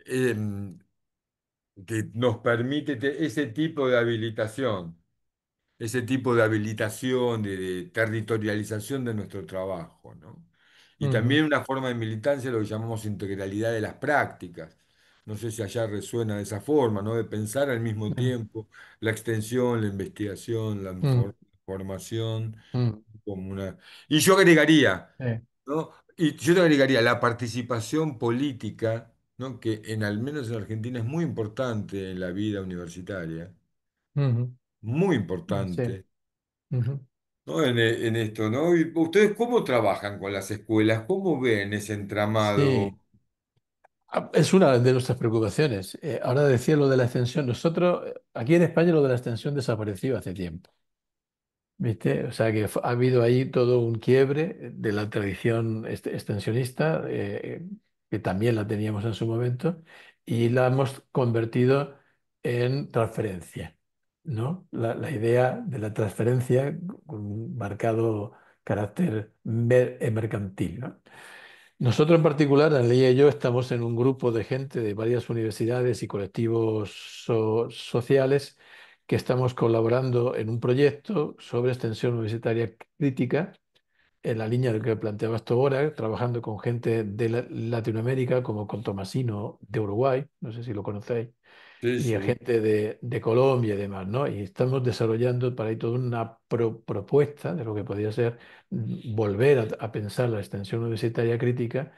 em, que nos permite ese tipo de habilitación, de territorialización de nuestro trabajo, ¿no? Y Ujú. también una forma de militancia, lo que llamamos integralidad de las prácticas. No sé si allá resuena de esa forma, ¿no? De pensar al mismo Eh, tiempo la extensión, la investigación, la mm, formación mm, como una... Y yo agregaría, eh, ¿no? Y yo te agregaría la participación política, ¿no? Que al menos en Argentina es muy importante en la vida universitaria, ujú, muy sí, importante, ujú, ¿no? En esto, ¿no? ¿Y ustedes cómo trabajan con las escuelas? ¿Cómo ven ese entramado? sí. Es una de nuestras preocupaciones. Ahora decía lo de la extensión. Nosotros, aquí en España, lo de la extensión desapareció hace tiempo. ¿Viste? O sea que ha habido ahí todo un quiebre de la tradición extensionista, que también la teníamos en su momento, y la hemos convertido en transferencia, ¿no? La idea de la transferencia con un marcado carácter mercantil, ¿no? Nosotros en particular, Analía y yo, estamos en un grupo de gente de varias universidades y colectivos sociales que estamos colaborando en un proyecto sobre extensión universitaria crítica, en la línea del que planteabas tú ahora, trabajando con gente de Latinoamérica, como con Tomasino de Uruguay, no sé si lo conocéis, Sí, y a sí. gente de Colombia y demás, ¿no? Y estamos desarrollando para ahí toda una propuesta de lo que podría ser volver a pensar la extensión universitaria crítica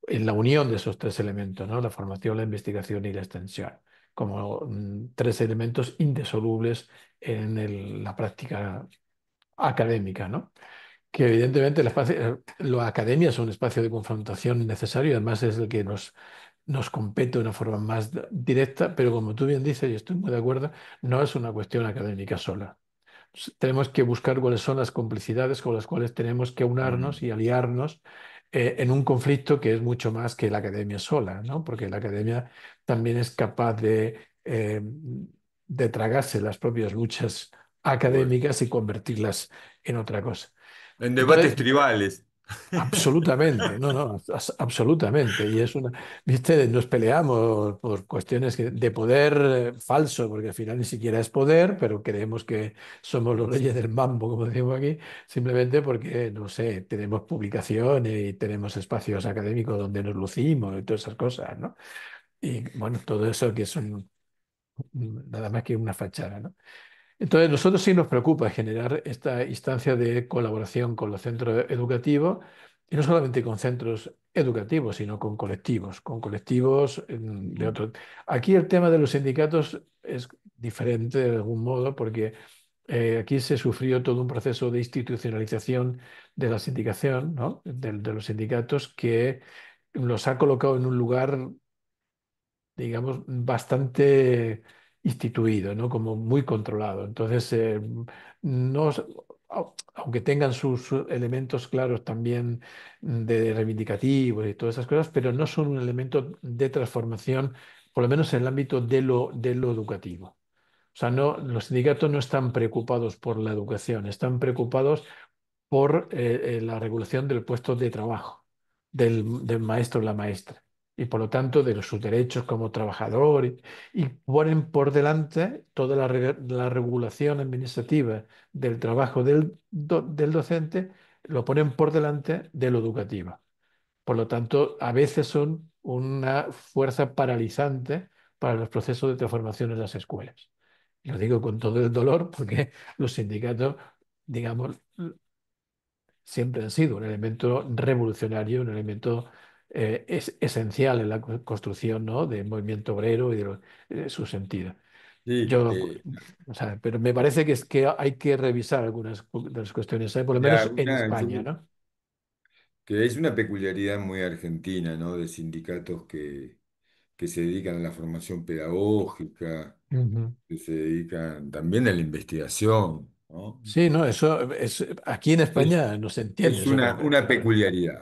en la unión de esos tres elementos, ¿no? La formación, la investigación y la extensión, como tres elementos indisolubles en la práctica académica, ¿no? Que evidentemente la academia es un espacio de confrontación necesario y además es el que nos compete de una forma más directa, pero como tú bien dices, y estoy muy de acuerdo, no es una cuestión académica sola. Tenemos que buscar cuáles son las complicidades con las cuales tenemos que unarnos Mm, y aliarnos en un conflicto que es mucho más que la academia sola, ¿no? Porque la academia también es capaz de tragarse las propias luchas bueno. académicas y convertirlas en otra cosa. En debates Entonces, tribales. absolutamente, no, no, absolutamente. Y es una, viste, nos peleamos por cuestiones de poder falso, porque al final ni siquiera es poder, pero creemos que somos los reyes del mambo, como decimos aquí, simplemente porque, no sé, tenemos publicaciones y tenemos espacios académicos donde nos lucimos y todas esas cosas, ¿no? y bueno, todo eso que es nada más que una fachada, ¿no? Entonces, nosotros sí nos preocupa generar esta instancia de colaboración con los centros educativos, y no solamente con centros educativos, sino con colectivos de otros. Aquí el tema de los sindicatos es diferente de algún modo, porque aquí se sufrió todo un proceso de institucionalización de la sindicación, ¿no? De los sindicatos, que los ha colocado en un lugar, digamos, bastante instituido, ¿no? Como muy controlado. Entonces, no, aunque tengan sus elementos claros también de reivindicativos y todas esas cosas, pero no son un elemento de transformación, por lo menos en el ámbito de lo educativo. O sea, no, los sindicatos no están preocupados por la educación, están preocupados por la regulación del puesto de trabajo del maestro o la maestra, y por lo tanto de sus derechos como trabajador, y ponen por delante toda la regulación administrativa del trabajo del docente, lo ponen por delante de lo educativo. Por lo tanto, a veces son una fuerza paralizante para los procesos de transformación en las escuelas. Y lo digo con todo el dolor, porque los sindicatos, digamos, siempre han sido un elemento revolucionario, un elemento esencial en la construcción, ¿no? Del movimiento obrero y de su sentido. Sí, Yo, o sea, pero me parece que es que hay que revisar algunas de las cuestiones, por lo mira, menos en España, ¿no? que es una peculiaridad muy argentina, ¿no? De sindicatos que se dedican a la formación pedagógica, Ujú. que se dedican también a la investigación, ¿no? Sí, no, eso es, aquí en Es, España no se entiende es eso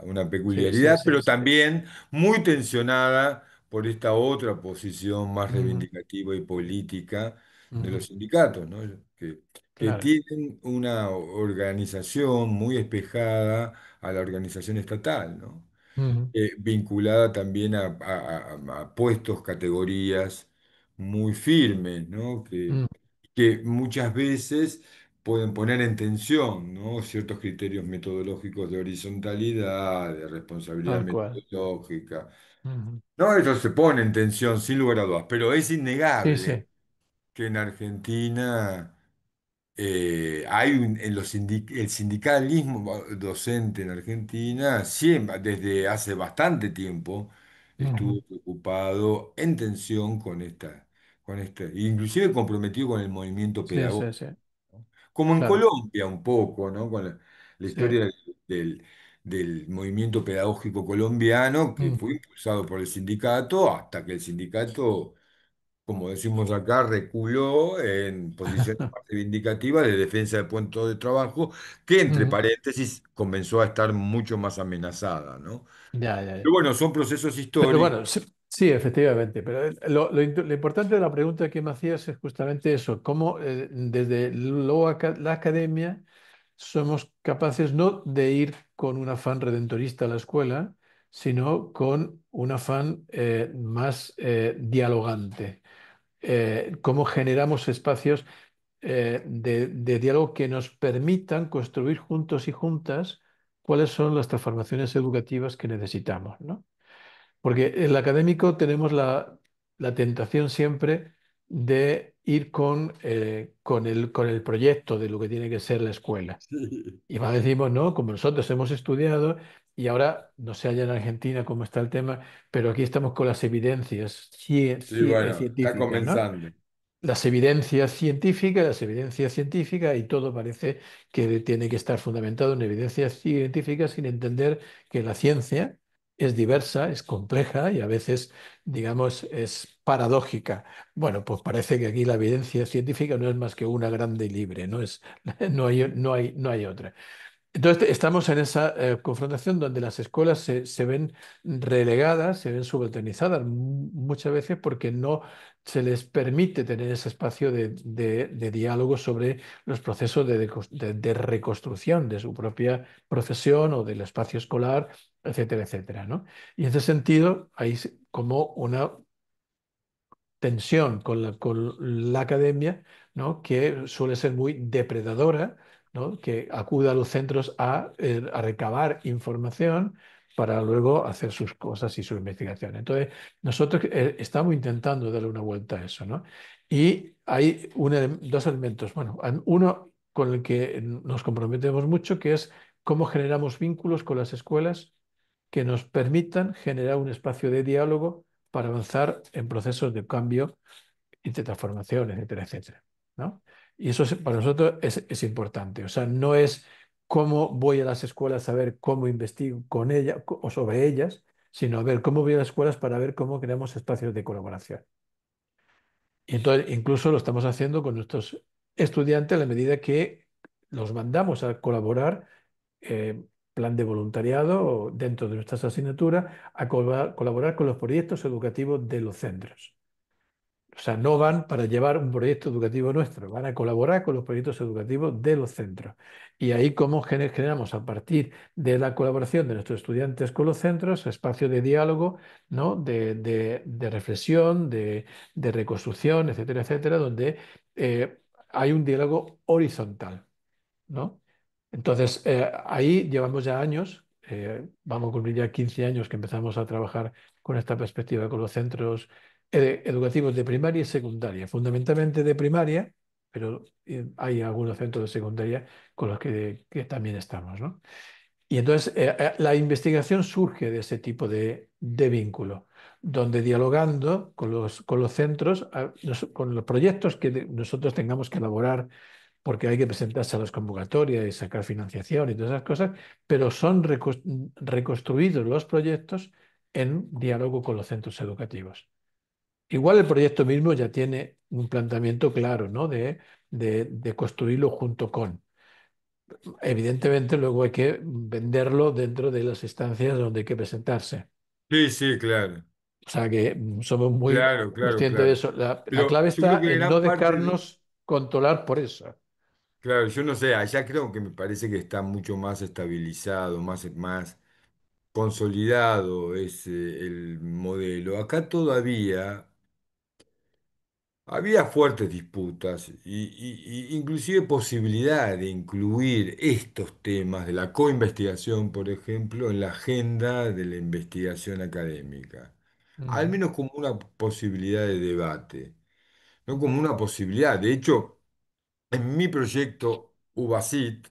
una Sí, sí, peculiaridad, sí, pero sí. también muy tensionada por esta otra posición más Ujú, reivindicativa y política de ujú, los sindicatos, ¿no? Que claro. tienen una organización muy espejada a la organización estatal, ¿no? Ujú, Vinculada también a puestos, categorías muy firmes, ¿no? ujú, Que muchas veces pueden poner en tensión, ¿no? Ciertos criterios metodológicos de horizontalidad, de responsabilidad tal cual. metodológica. Ujú. No, eso se pone en tensión, sin lugar a dudas, pero es Sí, innegable sí. que en Argentina hay el sindicalismo docente en Argentina siempre, desde hace bastante tiempo, Ujú. estuvo preocupado en tensión inclusive comprometido con el movimiento Sí, sí, pedagógico, sí. como en Claro. Colombia un poco, ¿no? Con la Sí. historia del, del movimiento pedagógico colombiano, que Ujú. fue impulsado por el sindicato, hasta que el sindicato, como decimos acá, reculó en posiciones más reivindicativas de defensa de puestos de trabajo, que entre Ujú. paréntesis comenzó a estar mucho más amenazada, ¿no? Ya, ya, Pero ya. bueno, son procesos Pero históricos. bueno, sí, sí, efectivamente. Pero lo importante de la pregunta que me hacías es justamente eso, cómo desde la academia somos capaces no de ir con un afán redentorista a la escuela, sino con un afán más dialogante. Cómo generamos espacios de diálogo que nos permitan construir juntos y juntas cuáles son las transformaciones educativas que necesitamos, ¿no? Porque en el académico tenemos la tentación siempre de ir con el proyecto de lo que tiene que ser la escuela. Sí, Y más decimos, no, como nosotros hemos estudiado, y ahora no sé allá en Argentina cómo está el tema, pero aquí estamos con las evidencias sí, bueno, está científicas, ¿no? comenzando. Las evidencias científicas, y todo parece que tiene que estar fundamentado en evidencias científicas, sin entender que la ciencia es diversa, es compleja y a veces, digamos, es paradójica. Bueno, pues parece que aquí la evidencia científica no es más que una grande y libre, no hay otra. Entonces estamos en esa confrontación donde las escuelas se ven relegadas, se ven subalternizadas muchas veces, porque no se les permite tener ese espacio de diálogo sobre los procesos de reconstrucción de su propia profesión o del espacio escolar, etcétera, etcétera, ¿no? Y en ese sentido hay como una tensión con la academia, ¿no? Que suele ser muy depredadora, ¿no? Que acude a los centros a recabar información, para luego hacer sus cosas y su investigación. Entonces, nosotros estamos intentando darle una vuelta a eso, ¿no? Y hay dos elementos. Bueno, uno con el que nos comprometemos mucho, que es cómo generamos vínculos con las escuelas que nos permitan generar un espacio de diálogo para avanzar en procesos de cambio y de transformación, etcétera, etcétera, ¿no? Y eso para nosotros es importante. O sea, no es cómo voy a las escuelas a ver cómo investigo con ellas o sobre ellas, sino a ver cómo voy a las escuelas para ver cómo creamos espacios de colaboración. Y entonces incluso lo estamos haciendo con nuestros estudiantes a la medida que los mandamos a colaborar, plan de voluntariado dentro de nuestras asignaturas, a colaborar con los proyectos educativos de los centros. O sea, no van para llevar un proyecto educativo nuestro, van a colaborar con los proyectos educativos de los centros. Y ahí cómo generamos a partir de la colaboración de nuestros estudiantes con los centros espacios de diálogo, ¿no? De reflexión, de reconstrucción, etcétera, etcétera, donde hay un diálogo horizontal, ¿no? Entonces, ahí llevamos ya años, vamos a cumplir ya 15 años que empezamos a trabajar con esta perspectiva con los centros educativos de primaria y secundaria, fundamentalmente de primaria, pero hay algunos centros de secundaria con los que también estamos, ¿no? Y entonces la investigación surge de ese tipo de vínculo, donde dialogando con los centros, con los proyectos que nosotros tengamos que elaborar porque hay que presentarse a las convocatorias y sacar financiación y todas esas cosas, pero son reconstruidos los proyectos en diálogo con los centros educativos. Igual el proyecto mismo ya tiene un planteamiento claro, ¿no? De construirlo junto con. Evidentemente, luego hay que venderlo dentro de las instancias donde hay que presentarse. Sí, sí, claro, O sea que somos muy claro, claro, conscientes de claro. eso. La Pero clave yo creo está que en no gran parte de, dejarnos controlar por eso. claro, yo no sé, allá creo que me parece que está mucho más estabilizado, más consolidado ese el modelo. Acá todavía había fuertes disputas y inclusive posibilidad de incluir estos temas de la coinvestigación, por ejemplo, en la agenda de la investigación académica. Al Ujú, menos como una posibilidad de debate, no como una posibilidad. De hecho, en mi proyecto UBASIT,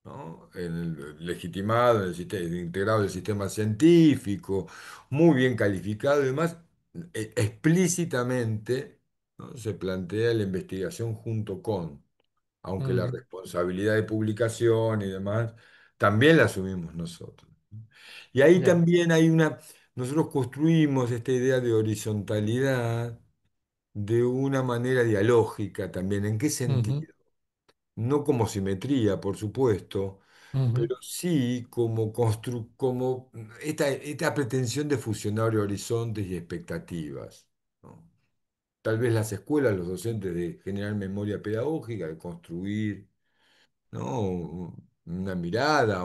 ¿no? En el legitimado, en el sistema, integrado del sistema científico, muy bien calificado y demás, explícitamente, ¿no? Se plantea la investigación junto con, aunque la ujú, responsabilidad de publicación y demás, también la asumimos nosotros. Y ahí ya. también nosotros construimos esta idea de horizontalidad de una manera dialógica también. ¿En qué Ujú, sentido? No como simetría, por supuesto, ujú, pero sí como esta pretensión de fusionar horizontes y expectativas, ¿no? Tal vez las escuelas, los docentes de generar memoria pedagógica, de construir, ¿no? Una mirada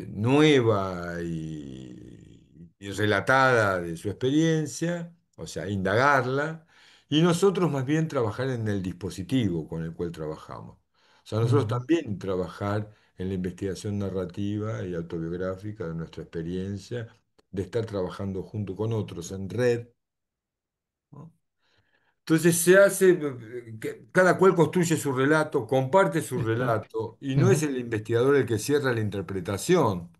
nueva y relatada de su experiencia, o sea, indagarla, y nosotros más bien trabajar en el dispositivo con el cual trabajamos. O sea, nosotros ujú, también trabajar en la investigación narrativa y autobiográfica de nuestra experiencia, de estar trabajando junto con otros en red, ¿no? Entonces se hace, que cada cual construye su relato, comparte su exacto. relato, y no es Ujú, el investigador el que cierra la interpretación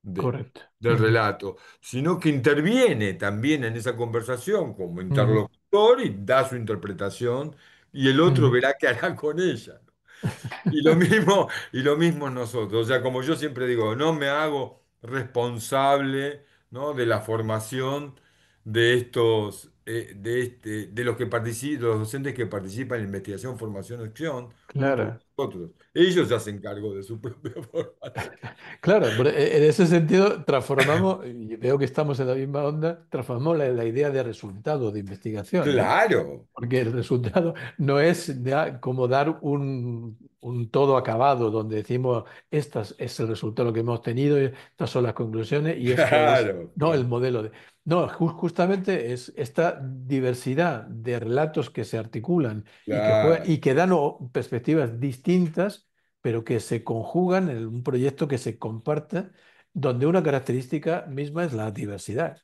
de- correcto. del Ujú, relato, sino que interviene también en esa conversación como ujú, interlocutor y da su interpretación y el otro ujú, verá qué hará con ella. Y lo mismo nosotros. O sea, como yo siempre digo, no me hago responsable, ¿no? De la formación de de los que participan, los docentes que participan en investigación, formación, acción, junto con claro. nosotros. Ellos se hacen cargo de su propia formación. Claro, pero en ese sentido transformamos, y veo que estamos en la misma onda, transformamos la idea de resultado de investigación, ¿no? Claro, Porque el resultado no es como dar un todo acabado donde decimos, es el resultado que hemos tenido, estas son las conclusiones y esto es, claro, no, el claro, modelo de... No, justamente es esta diversidad de relatos que se articulan y que juegan, claro. y que dan perspectivas distintas, pero que se conjugan en un proyecto que se comparte donde una característica misma es la diversidad.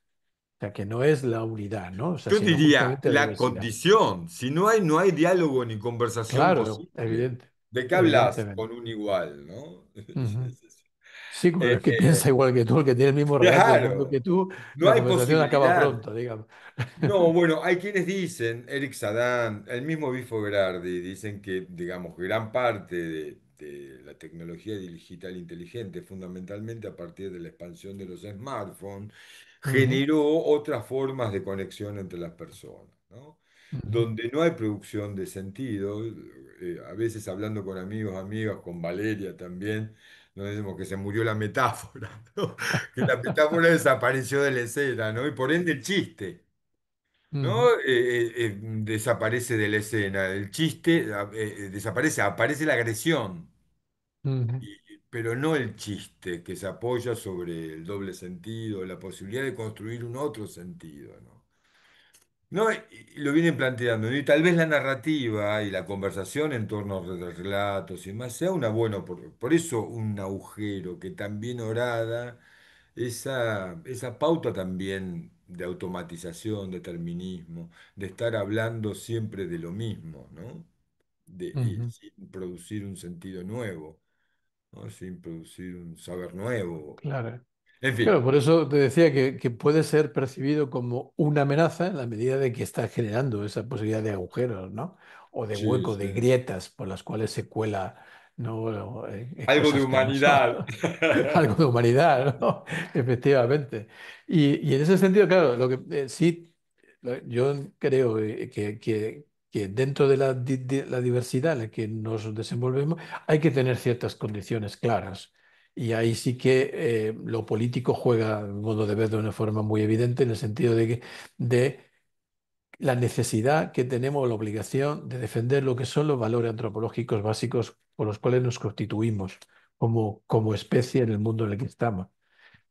O sea, que no es la unidad, ¿no? O sea, Yo sino diría justamente la la diversidad. condición. Si no hay, no hay diálogo ni conversación Claro, posible. evidente, ¿De qué hablas evidentemente. con un igual, no? Ujú. Es eso. Sí, con Eh, el que piensa igual que tú, el que tiene el mismo relato del mundo que claro, tú, no la hay conversación acaba posibilidad. pronto, digamos. No, bueno, hay quienes dicen, Eric Sadán, el mismo Bifo Berardi, dicen que, digamos, gran parte de la tecnología digital inteligente, fundamentalmente a partir de la expansión de los smartphones, Ujú, generó otras formas de conexión entre las personas, ¿no? ujú. Donde no hay producción de sentido, a veces hablando con amigos, amigas, con Valeria también, nos decimos que se murió la metáfora, ¿no? Que la metáfora desapareció de la escena, ¿no? Y por ende el chiste. ¿No? Ujú, Desaparece de la escena, el chiste desaparece, aparece la agresión, ujú, pero no el chiste que se apoya sobre el doble sentido, la posibilidad de construir un otro sentido, ¿no? No, y lo vienen planteando, ¿no? Y tal vez la narrativa y la conversación en torno a relatos y más sea una buena, por eso un agujero que también orada esa pauta también de automatización, determinismo, de estar hablando siempre de lo mismo, ¿no? ujú. Sin producir un sentido nuevo, ¿no? Sin producir un saber nuevo. Claro. En Claro, fin, por eso te decía que puede ser percibido como una amenaza en la medida de que está generando esa posibilidad de agujeros, ¿no? O de sí, huecos, de sí. grietas por las cuales se cuela, ¿no? Algo de Cosas que no son humanidad. algo de humanidad, ¿no? Efectivamente. Y en ese sentido, claro, lo que sí, yo creo que dentro de la diversidad en la que nos desenvolvemos hay que tener ciertas condiciones claras. Y ahí sí que lo político juega, a mi modo de ver, de una forma muy evidente en el sentido de la necesidad que tenemos, la obligación de defender lo que son los valores antropológicos básicos por los cuales nos constituimos como especie en el mundo en el que estamos.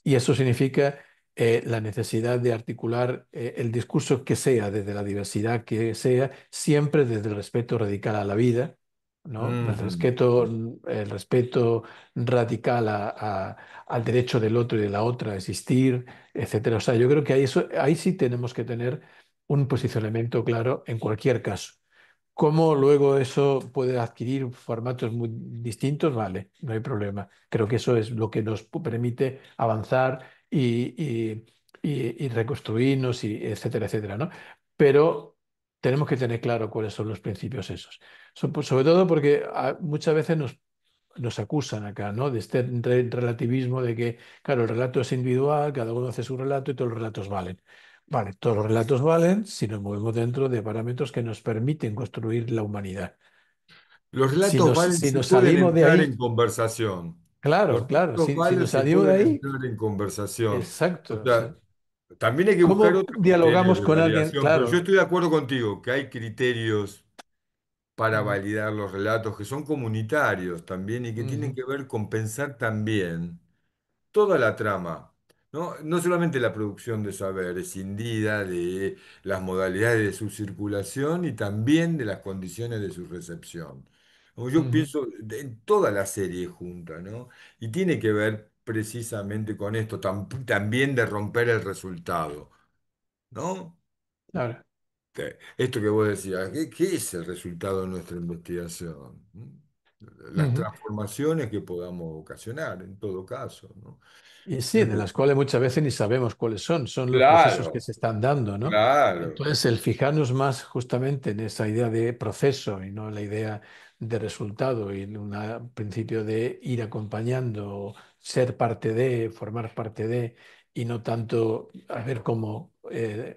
Y eso significa la necesidad de articular el discurso que sea, desde la diversidad que sea, siempre desde el respeto radical a la vida, ¿no? Ujú. El respeto radical al derecho del otro y de la otra a existir, etcétera. O sea, yo creo que ahí sí tenemos que tener un posicionamiento claro en cualquier caso. ¿Cómo luego eso puede adquirir formatos muy distintos? Vale, no hay problema. Creo que eso es lo que nos permite avanzar y reconstruirnos, y etcétera, etcétera, ¿no? Pero tenemos que tener claro cuáles son los principios esos. Sobre todo porque muchas veces nos acusan acá, ¿no? De este relativismo de que, claro, el relato es individual, cada uno hace su relato y todos los relatos valen. Vale, todos los relatos valen si nos movemos dentro de parámetros que nos permiten construir la humanidad. Los Si relatos nos, valen si si nos pueden salimos de entrar en ahí, conversación. Los claro, claro, relatos si valen nos si salimos de pueden ahí, entrar en conversación. O exacto. O sea, sea, también hay que buscar ¿cómo otros criterios dialogamos de con alguien? validación, pero yo Claro. estoy de acuerdo contigo que hay criterios para Ujú, validar los relatos que son comunitarios también y que tienen ujú, que ver con pensar también toda la trama, ¿no? No solamente la producción de saber, escindida de las modalidades de su circulación y también de las condiciones de su recepción. Como yo ujú, pienso en toda la serie junta, ¿no? Y tiene que ver precisamente con esto, también de romper el resultado, ¿no? claro. Esto que vos decías, ¿qué es el resultado de nuestra investigación? Las Ujú. transformaciones que podamos ocasionar, en todo caso, ¿no? Y sí, de Eh, las cuales muchas veces ni sabemos cuáles son los procesos que claro, se están dando, ¿no? claro. Entonces, el fijarnos más justamente en esa idea de proceso y no en la idea de resultado y en un principio de ir acompañando, ser parte de, formar parte de, y no tanto a ver cómo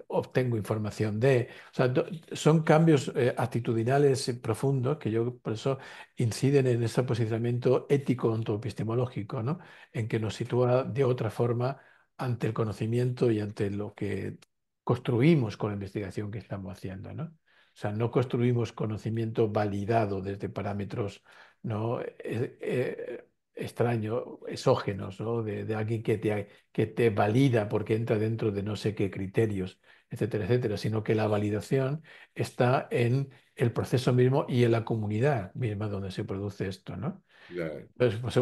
obtengo información de. O sea, son cambios actitudinales profundos que yo por eso inciden en ese posicionamiento ético ontoepistemológico, ¿no? En que nos sitúa de otra forma ante el conocimiento y ante lo que construimos con la investigación que estamos haciendo, ¿no? O sea, no construimos conocimiento validado desde parámetros, ¿no? Extraños, exógenos, ¿no? De alguien que te valida porque entra dentro de no sé qué criterios, etcétera, etcétera, sino que la validación está en el proceso mismo y en la comunidad misma donde se produce esto, ¿no? claro.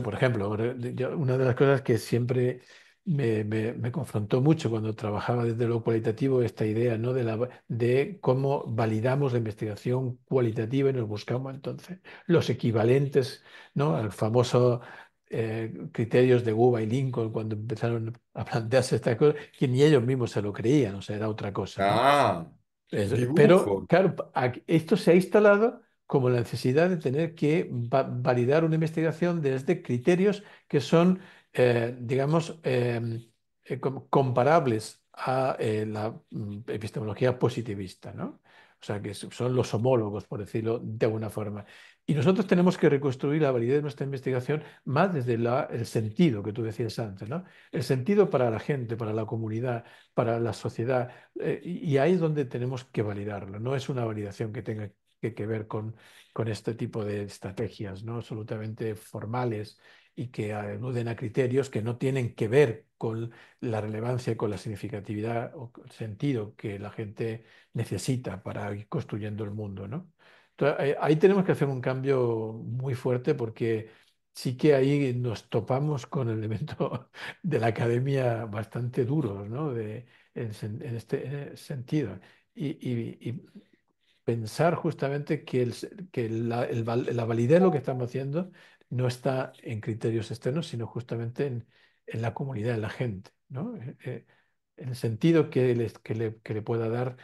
Por ejemplo, una de las cosas que siempre me confrontó mucho cuando trabajaba desde lo cualitativo, esta idea, ¿no? de cómo validamos la investigación cualitativa y nos buscamos entonces los equivalentes, ¿no? Al famoso criterios de Guba y Lincoln cuando empezaron a plantearse estas cosas, que ni ellos mismos se lo creían, o sea, era otra cosa, ¿no? Ah, Pero, dibujo. claro, esto se ha instalado como la necesidad de tener que validar una investigación desde criterios que son, digamos, comparables a la epistemología positivista, ¿no? O sea, que son los homólogos, por decirlo de alguna forma. Y nosotros tenemos que reconstruir la validez de nuestra investigación más desde el sentido que tú decías antes, ¿no? El sentido para la gente, para la comunidad, para la sociedad y ahí es donde tenemos que validarlo. No es una validación que tenga que ver con este tipo de estrategias, ¿no? Absolutamente formales y que aluden a criterios que no tienen que ver con la relevancia y con la significatividad o el sentido que la gente necesita para ir construyendo el mundo, ¿no? Entonces, ahí tenemos que hacer un cambio muy fuerte porque sí que ahí nos topamos con elementos de la academia bastante duros, ¿no? En este sentido. Y pensar justamente que, la validez de lo que estamos haciendo no está en criterios externos, sino justamente en la comunidad, en la gente, ¿no? En el sentido que le pueda dar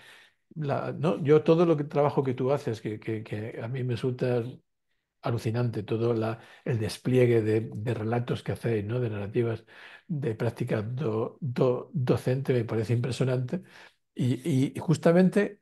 ¿no? Yo todo lo que trabajo que tú haces, que a mí me resulta alucinante todo el despliegue de relatos que hacéis, ¿no? De narrativas, de práctica docente, me parece impresionante. Y justamente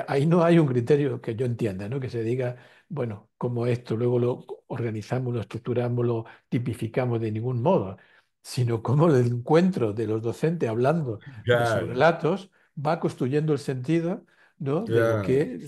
ahí no hay un criterio que yo entienda, ¿no? Que se diga, bueno, como esto, luego lo organizamos, lo estructuramos, lo tipificamos de ningún modo, sino como el encuentro de los docentes hablando de sus Claro, relatos va construyendo el sentido, ¿no? De lo claro. que,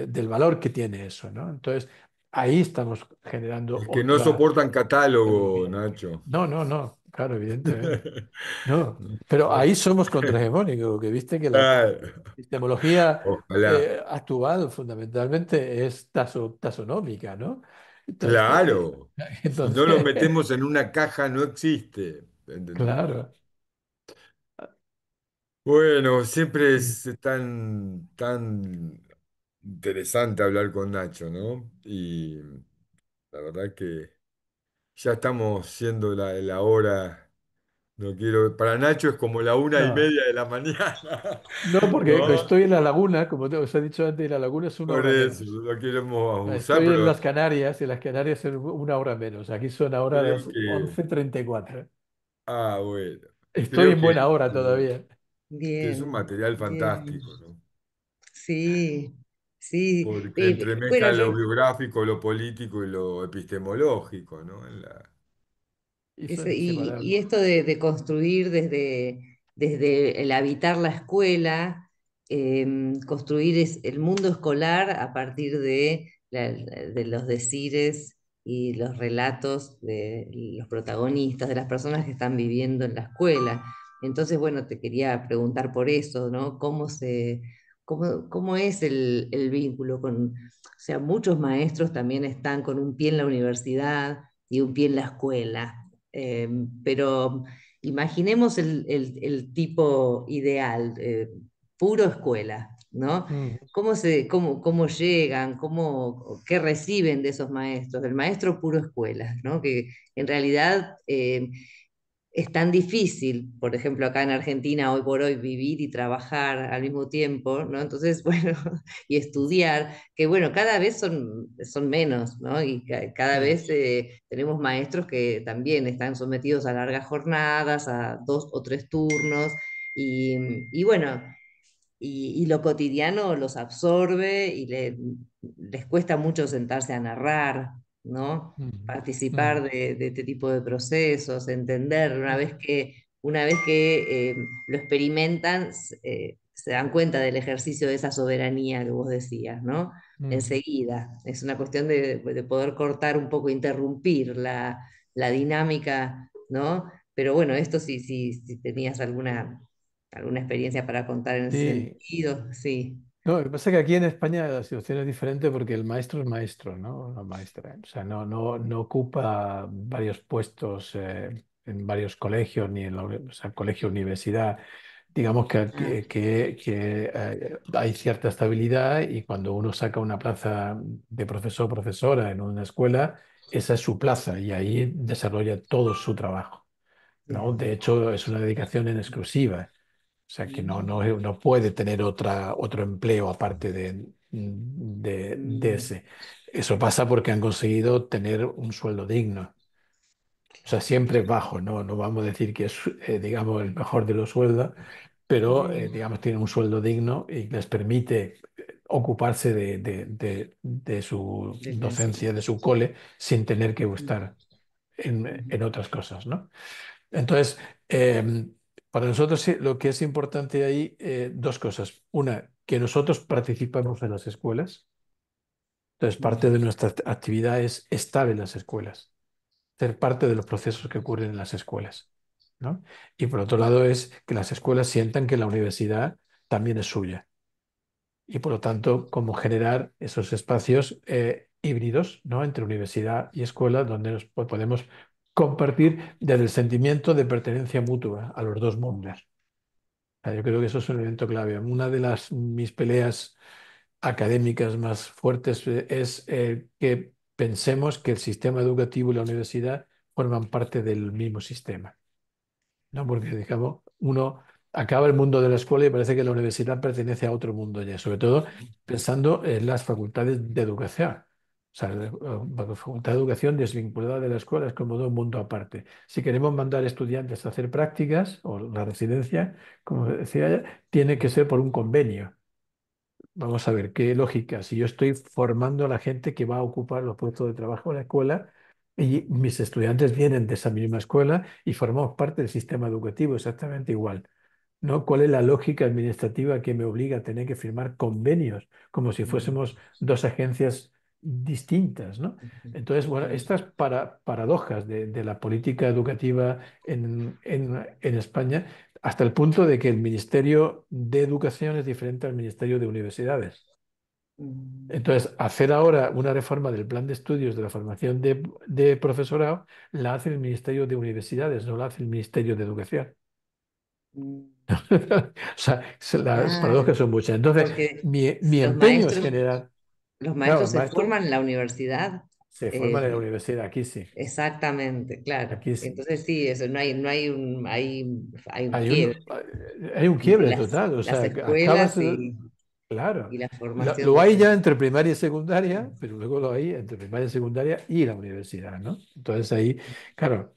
del valor que tiene eso, ¿no? Entonces, ahí estamos generando Es que no otra soportan catálogo, pedagogía. Nacho. No, no, no, claro, evidentemente. No, pero ahí somos contrahegemónicos, que viste que la Claro, epistemología ojalá. actual fundamentalmente es tasonómica, ¿no? Entonces, Claro. Si no lo entonces, metemos en una caja, no existe. ¿Entendés? claro. Bueno, siempre Sí. es tan interesante hablar con Nacho, ¿no? Y la verdad que ya estamos siendo la hora. No quiero. Para Nacho es como la una y No, media de la mañana. no, porque ¿No? estoy en la laguna, como os he dicho antes, la laguna es una Por hora eso, menos. no queremos abusar, Estoy en pero las Canarias y las Canarias es una hora menos. Aquí son ahora creo las que. 11:34. Bueno. Estoy Creo en buena hora que, todavía. que es un Bien, material bien. fantástico, ¿no? Sí, sí. Porque Bueno, entremezcla lo biográfico, lo político y lo epistemológico, ¿no? Y eso, son inseparables. y esto de construir desde el habitar la escuela, construir el mundo escolar a partir de los decires y los relatos de los protagonistas, de las personas que están viviendo en la escuela. Entonces, bueno, te quería preguntar por eso, ¿no? ¿Cómo es el vínculo con, o sea, muchos maestros también están con un pie en la universidad y un pie en la escuela. Pero imaginemos el tipo ideal, puro escuela, ¿no? Mm, ¿Cómo llegan, qué reciben de esos maestros? El maestro puro escuela, ¿no? Que en realidad es tan difícil, por ejemplo, acá en Argentina, hoy por hoy, vivir y trabajar al mismo tiempo, ¿no? Entonces, bueno, y estudiar, que bueno, cada vez son menos, ¿no? Y cada mm, vez tenemos maestros que también están sometidos a largas jornadas, a 2 o 3 turnos, y bueno, y lo cotidiano los absorbe y les cuesta mucho sentarse a narrar, ¿no? mm, Participar mm, de este tipo de procesos, entender, mm, una vez que lo experimentan, se dan cuenta del ejercicio de esa soberanía que vos decías, ¿no? mm. Enseguida. Es una cuestión de poder cortar un poco, interrumpir la dinámica, ¿no? Pero bueno, esto si tenías alguna experiencia para contar en ese Sí, sentido, sí. No, lo que pasa es que aquí en España la situación es diferente porque el maestro es maestro, ¿no? La maestra. O sea, no ocupa varios puestos en varios colegios, ni en o sea, colegio, universidad. Digamos Ah, hay cierta estabilidad y cuando uno saca una plaza de profesor o profesora en una escuela, esa es su plaza y ahí desarrolla todo su trabajo, ¿no? bien. De hecho, es una dedicación en exclusiva. O sea, que no puede tener otro empleo aparte de ese. Eso pasa porque han conseguido tener un sueldo digno. O sea, siempre es bajo, no vamos a decir que es, digamos, el mejor de los sueldos, pero, Mm, digamos, tienen un sueldo digno y les permite ocuparse de su de la docencia, de enseñanza. su cole, sin tener que Mm, estar mm, en otras cosas, ¿no? Entonces, para nosotros sí, lo que es importante ahí, dos cosas. Una, que nosotros participamos en las escuelas. Entonces, parte mm, de nuestra actividad es estar en las escuelas, ser parte de los procesos que ocurren en las escuelas, ¿no? Y por otro lado es que las escuelas sientan que la universidad también es suya. Y por lo tanto, cómo generar esos espacios híbridos, ¿no? Entre universidad y escuela, donde podemos compartir desde el sentimiento de pertenencia mutua a los dos mundos. O sea, yo creo que eso es un elemento clave. Una de mis peleas académicas más fuertes es que pensemos que el sistema educativo y la universidad forman parte del mismo sistema. ¿No? Porque, digamos, uno acaba el mundo de la escuela y parece que la universidad pertenece a otro mundo ya, sobre todo pensando en las facultades de educación. O sea, la facultad de educación desvinculada de la escuela es como de un mundo aparte. Si queremos mandar estudiantes a hacer prácticas o la residencia, como decía ella, tiene que ser por un convenio. Vamos a ver qué lógica. Si yo estoy formando a la gente que va a ocupar los puestos de trabajo en la escuela y mis estudiantes vienen de esa misma escuela y formamos parte del sistema educativo exactamente igual, ¿no? ¿Cuál es la lógica administrativa que me obliga a tener que firmar convenios como si mm, fuésemos dos agencias distintas, ¿no? Entonces, bueno, mm, estas paradojas de la política educativa en España, hasta el punto de que el Ministerio de Educación es diferente al Ministerio de Universidades. mm, Entonces, hacer ahora una reforma del plan de estudios de la formación de profesorado la hace el Ministerio de Universidades, no la hace el Ministerio de Educación. mm. O sea, las paradojas Claro, son muchas. Entonces, porque mi los empeño es maestros, generar, los claro, maestros el se maestro forman en la universidad. se forma en la eh, universidad, aquí sí, exactamente, claro. aquí sí. Entonces sí, eso hay un Hay quiebre hay un entre quiebre total, o las sea, que acabas, escuelas claro, y la lo, formación lo de hay ya profesores. entre primaria y secundaria, pero luego lo hay entre primaria y secundaria y la universidad, ¿no? Entonces ahí, claro,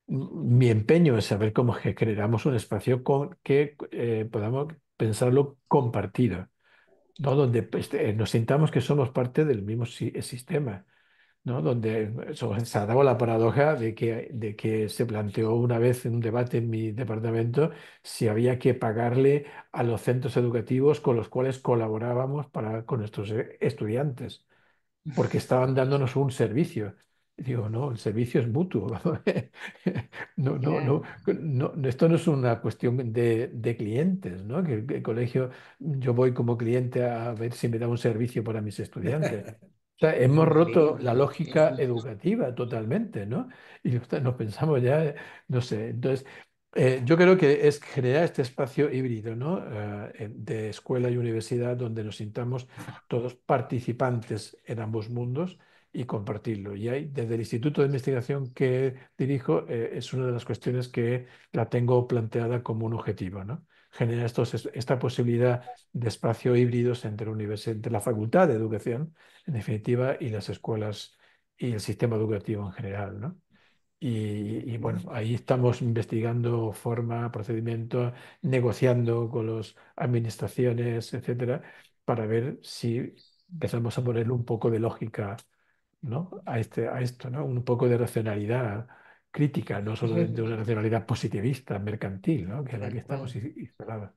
mi empeño es saber cómo generamos un espacio que podamos pensarlo compartido, ¿no? Donde pues, nos sintamos que somos parte del mismo sistema, ¿no? Donde se ha dado la paradoja de que se planteó una vez en un debate en mi departamento si había que pagarle a los centros educativos con los cuales colaborábamos con nuestros estudiantes porque estaban dándonos un servicio. Y digo, no, el servicio es mutuo. Claro. Esto no es una cuestión de clientes, ¿no? Que el colegio, yo voy como cliente a ver si me da un servicio para mis estudiantes. O sea, Es hemos roto la increíble. lógica educativa totalmente, ¿no? Y nos pensamos ya, no sé. Entonces, yo creo que es generar este espacio híbrido, ¿no? De escuela y universidad donde nos sintamos todos participantes en ambos mundos y compartirlo. Y ahí, desde el Instituto de Investigación que dirijo, es una de las cuestiones que la tengo planteada como un objetivo, ¿no? Generar esta posibilidad de espacio híbridos entre la Facultad de Educación, en definitiva, y las escuelas y el sistema educativo en general, ¿no? Y bueno, ahí estamos investigando forma, procedimiento, negociando con las administraciones, etcétera, para ver si empezamos a ponerle un poco de lógica, ¿no? A esto, ¿no? Un poco de racionalidad crítica, no solo de una racionalidad positivista, mercantil, ¿no? Que es la que Tal estamos cual. instalados.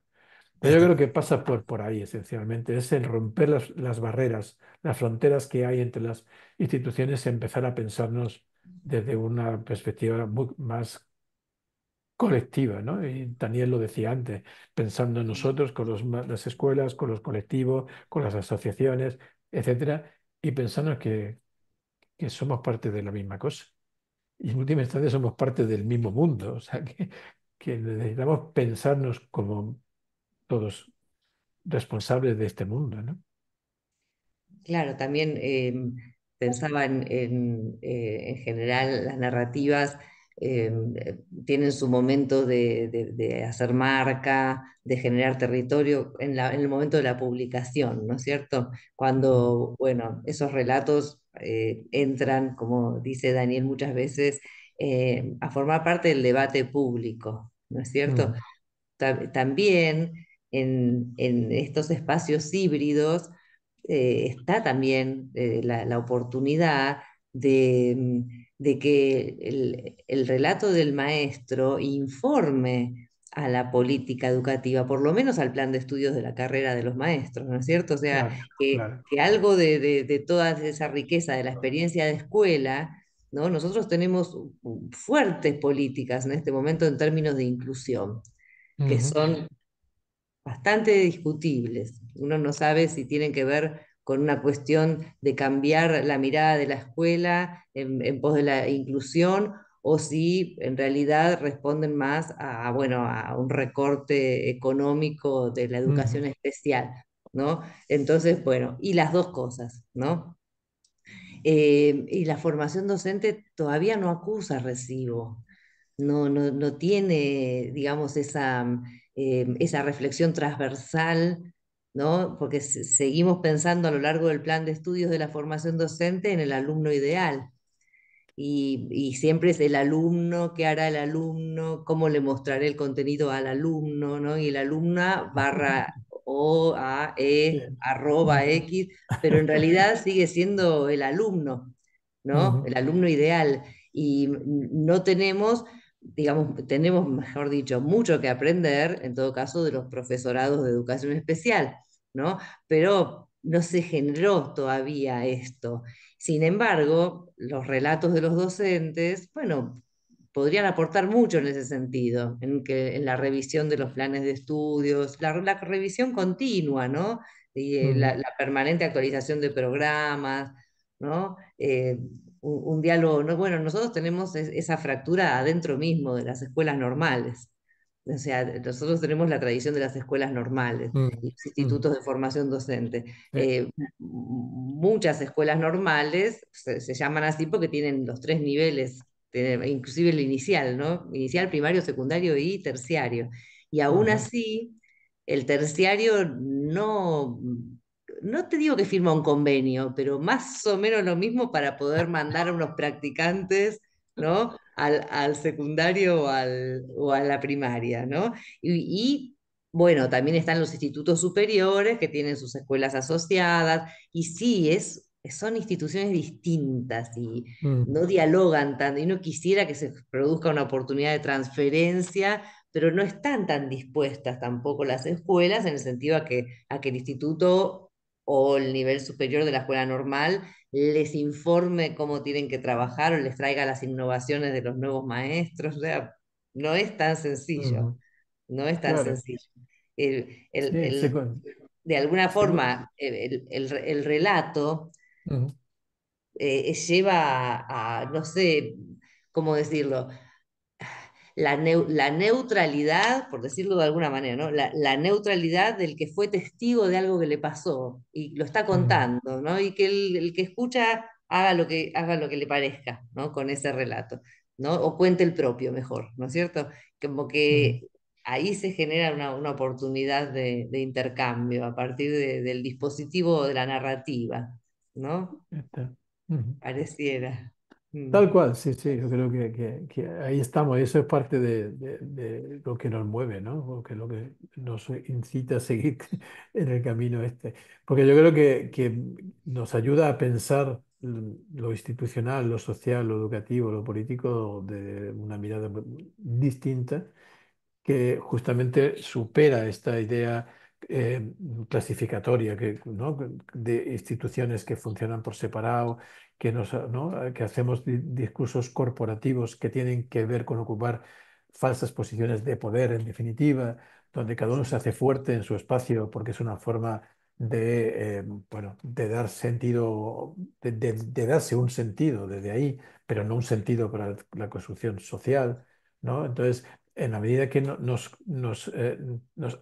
Pero yo creo que pasa por ahí esencialmente, es el romper las barreras, las fronteras que hay entre las instituciones, empezar a pensarnos desde una perspectiva más colectiva, ¿no? Y Daniel lo decía antes, pensando en nosotros, con las escuelas, con los colectivos, con las asociaciones, etcétera, y pensando que somos parte de la misma cosa. Y en última instancia somos parte del mismo mundo, o sea que necesitamos pensarnos como todos responsables de este mundo, ¿no? Claro, también pensaba en general las narrativas tienen su momento de hacer marca, de generar territorio en el momento de la publicación, ¿no es cierto? Mm, Cuando, bueno, esos relatos entran, como dice Daniel muchas veces, a formar parte del debate público, ¿no es cierto? mm, También en estos espacios híbridos está también la oportunidad de que el relato del maestro informe a la política educativa, por lo menos al plan de estudios de la carrera de los maestros, ¿no es cierto? O sea, claro, claro. que algo de toda esa riqueza de la experiencia de escuela, ¿no? Nosotros tenemos fuertes políticas en este momento en términos de inclusión, que Ujú, son bastante discutibles. Uno no sabe si tienen que ver con una cuestión de cambiar la mirada de la escuela en pos de la inclusión o si en realidad responden más a, bueno, a un recorte económico de la ujú, educación especial, ¿no? Entonces, bueno, y las dos cosas, ¿no? Y la formación docente todavía no acusa recibo, no tiene, digamos, esa reflexión transversal, ¿no? Porque seguimos pensando a lo largo del plan de estudios de la formación docente en el alumno ideal. Y siempre es el alumno, qué hará el alumno, cómo le mostraré el contenido al alumno, ¿no? Y el alumna barra o a sí, e arroba ujú, x, pero en realidad sigue siendo el alumno, ¿no? ujú, El alumno ideal. Y no tenemos, digamos, tenemos, mejor dicho, mucho que aprender, en todo caso, de los profesorados de educación especial, ¿no? Pero no se generó todavía esto. Sin embargo, los relatos de los docentes, bueno, podrían aportar mucho en ese sentido, en la revisión de los planes de estudios, la revisión continua, ¿no? Y ujú, la permanente actualización de programas, ¿no? Un diálogo, ¿no? Bueno, nosotros tenemos esa fractura adentro mismo de las escuelas normales. O sea, nosotros tenemos la tradición de las escuelas normales y ujú, los ujú, institutos de formación docente. sí, Muchas escuelas normales se llaman así porque tienen los tres niveles, inclusive el inicial, ¿no? Inicial, primario, secundario y terciario. Y aún ajá, así, el terciario no te digo que firma un convenio, pero más o menos lo mismo para poder mandar a unos practicantes, ¿no? Al secundario o a la primaria, ¿no? Bueno, también están los institutos superiores que tienen sus escuelas asociadas, y sí, son instituciones distintas y ujú, no dialogan tanto, y no quisiera que se produzca una oportunidad de transferencia, pero no están tan dispuestas tampoco las escuelas en el sentido a que el instituto o el nivel superior de la escuela normal les informe cómo tienen que trabajar o les traiga las innovaciones de los nuevos maestros. O sea, no es tan sencillo, ujú, no es tan claro, sencillo. El, el- sí, el- de alguna se con- forma, el relato ujú, lleva no sé cómo decirlo, la neutralidad, por decirlo de alguna manera, ¿no? La neutralidad del que fue testigo de algo que le pasó y lo está ujú, contando, ¿no? Y que el que escucha haga lo que le parezca, ¿no? Con ese relato, ¿no? O cuente el propio mejor, ¿no es cierto? Como ujú, que ahí se genera una oportunidad de intercambio a partir del dispositivo de la narrativa, ¿no? ya está, ujú. Pareciera. Mm. Tal cual, sí, sí, yo creo que ahí estamos, y eso es parte de lo que nos mueve, ¿no? Lo que nos incita a seguir en el camino este. Porque yo creo que nos ayuda a pensar lo institucional, lo social, lo educativo, lo político de una mirada distinta que justamente supera esta idea eh, clasificatoria ¿no? de instituciones que funcionan por separado, ¿no? Que hacemos discursos corporativos que tienen que ver con ocupar falsas posiciones de poder, en definitiva, donde cada uno se hace fuerte en su espacio porque es una forma bueno, de dar sentido, de darse un sentido desde ahí, pero no un sentido para la construcción social, ¿no? Entonces, en la medida que nos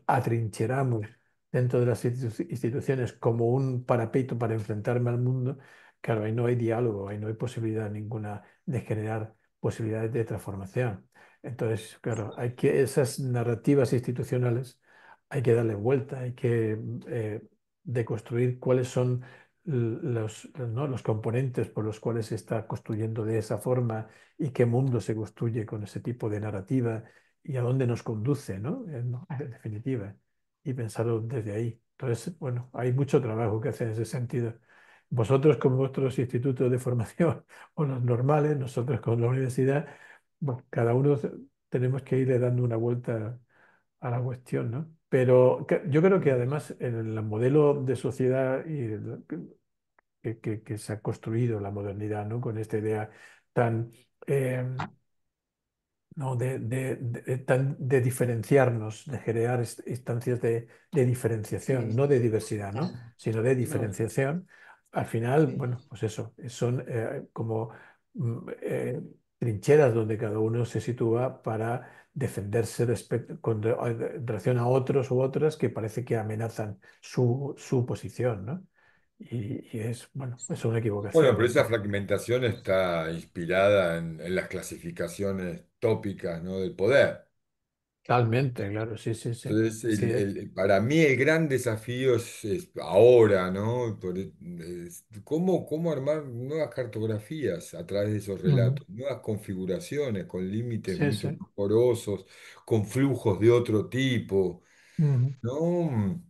atrincheramos dentro de las instituciones como un parapeto para enfrentarme al mundo, claro, ahí no hay diálogo, ahí no hay posibilidad ninguna de generar posibilidades de transformación. Entonces, claro, esas narrativas institucionales hay que darle vuelta, hay que deconstruir cuáles son ¿no? los componentes por los cuales se está construyendo de esa forma y qué mundo se construye con ese tipo de narrativa y a dónde nos conduce, ¿no? En definitiva, y pensarlo desde ahí. Entonces, bueno, hay mucho trabajo que hacer en ese sentido. Vosotros con vuestros institutos de formación o los normales, nosotros con la universidad, bueno, cada uno tenemos que irle dando una vuelta a la cuestión, ¿no? Pero yo creo que además en el modelo de sociedad que se ha construido la modernidad, ¿no? Con esta idea tan eh, ¿no? de diferenciarnos, de generar instancias de diferenciación, Sí, no de diversidad, ¿no? Sino de no, diferenciación. Al final, sí. bueno, pues eso, son como trincheras donde cada uno se sitúa para defenderse en relación a otros u otras que parece que amenazan su posición, ¿no? Y es, bueno, es una Bueno, equivocación. pero esa fragmentación está inspirada en las clasificaciones tópicas, ¿no? del poder. Totalmente, claro, sí, sí, sí. Entonces, Sí, para mí el gran desafío es ahora, ¿no? Cómo armar nuevas cartografías a través de esos ujú, relatos, nuevas configuraciones con límites sí, mucho sí. más porosos, con flujos de otro tipo, Ujú. ¿no?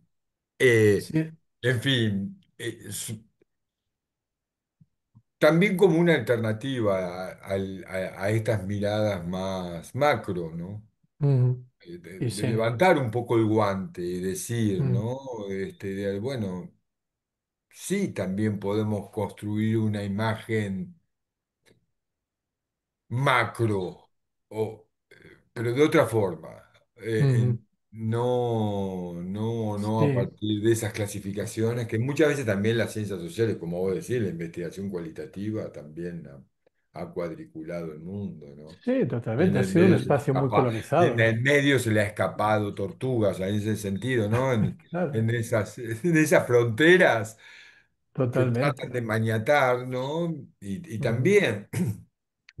Eh, Sí, en fin, también como una alternativa a estas miradas más macro, ¿no? ujú, y De sí, levantar un poco el guante y decir, mm, ¿no? Bueno, sí, también podemos construir una imagen macro, pero de otra forma. ujú, No a sí, partir de esas clasificaciones que muchas veces también las ciencias sociales, como vos decís, la investigación cualitativa también ha cuadriculado el mundo, ¿no? sí, Y en totalmente. Ha el sido un medio se le espacio muy escapa, y colonizado, en el ¿no? medio se le ha escapado tortugas, en ese sentido, ¿no? Claro, En esas fronteras que tratan totalmente. de maniatar, ¿no? Y Ujú, también,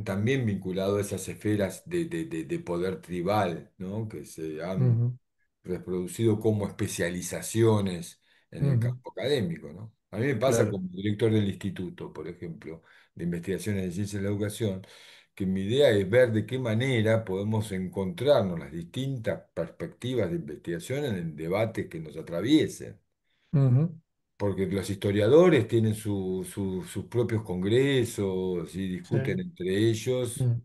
también vinculado a esas esferas de poder tribal, ¿no? Que se han ujú, reproducido como especializaciones en el ujú, campo académico, ¿no? A mí me pasa claro. como director del instituto, por ejemplo, de investigaciones en ciencias de la educación, que mi idea es ver de qué manera podemos encontrarnos las distintas perspectivas de investigación en el debate que nos atraviese. Ujú, Porque los historiadores tienen sus propios congresos y sí, discuten entre ellos, mm,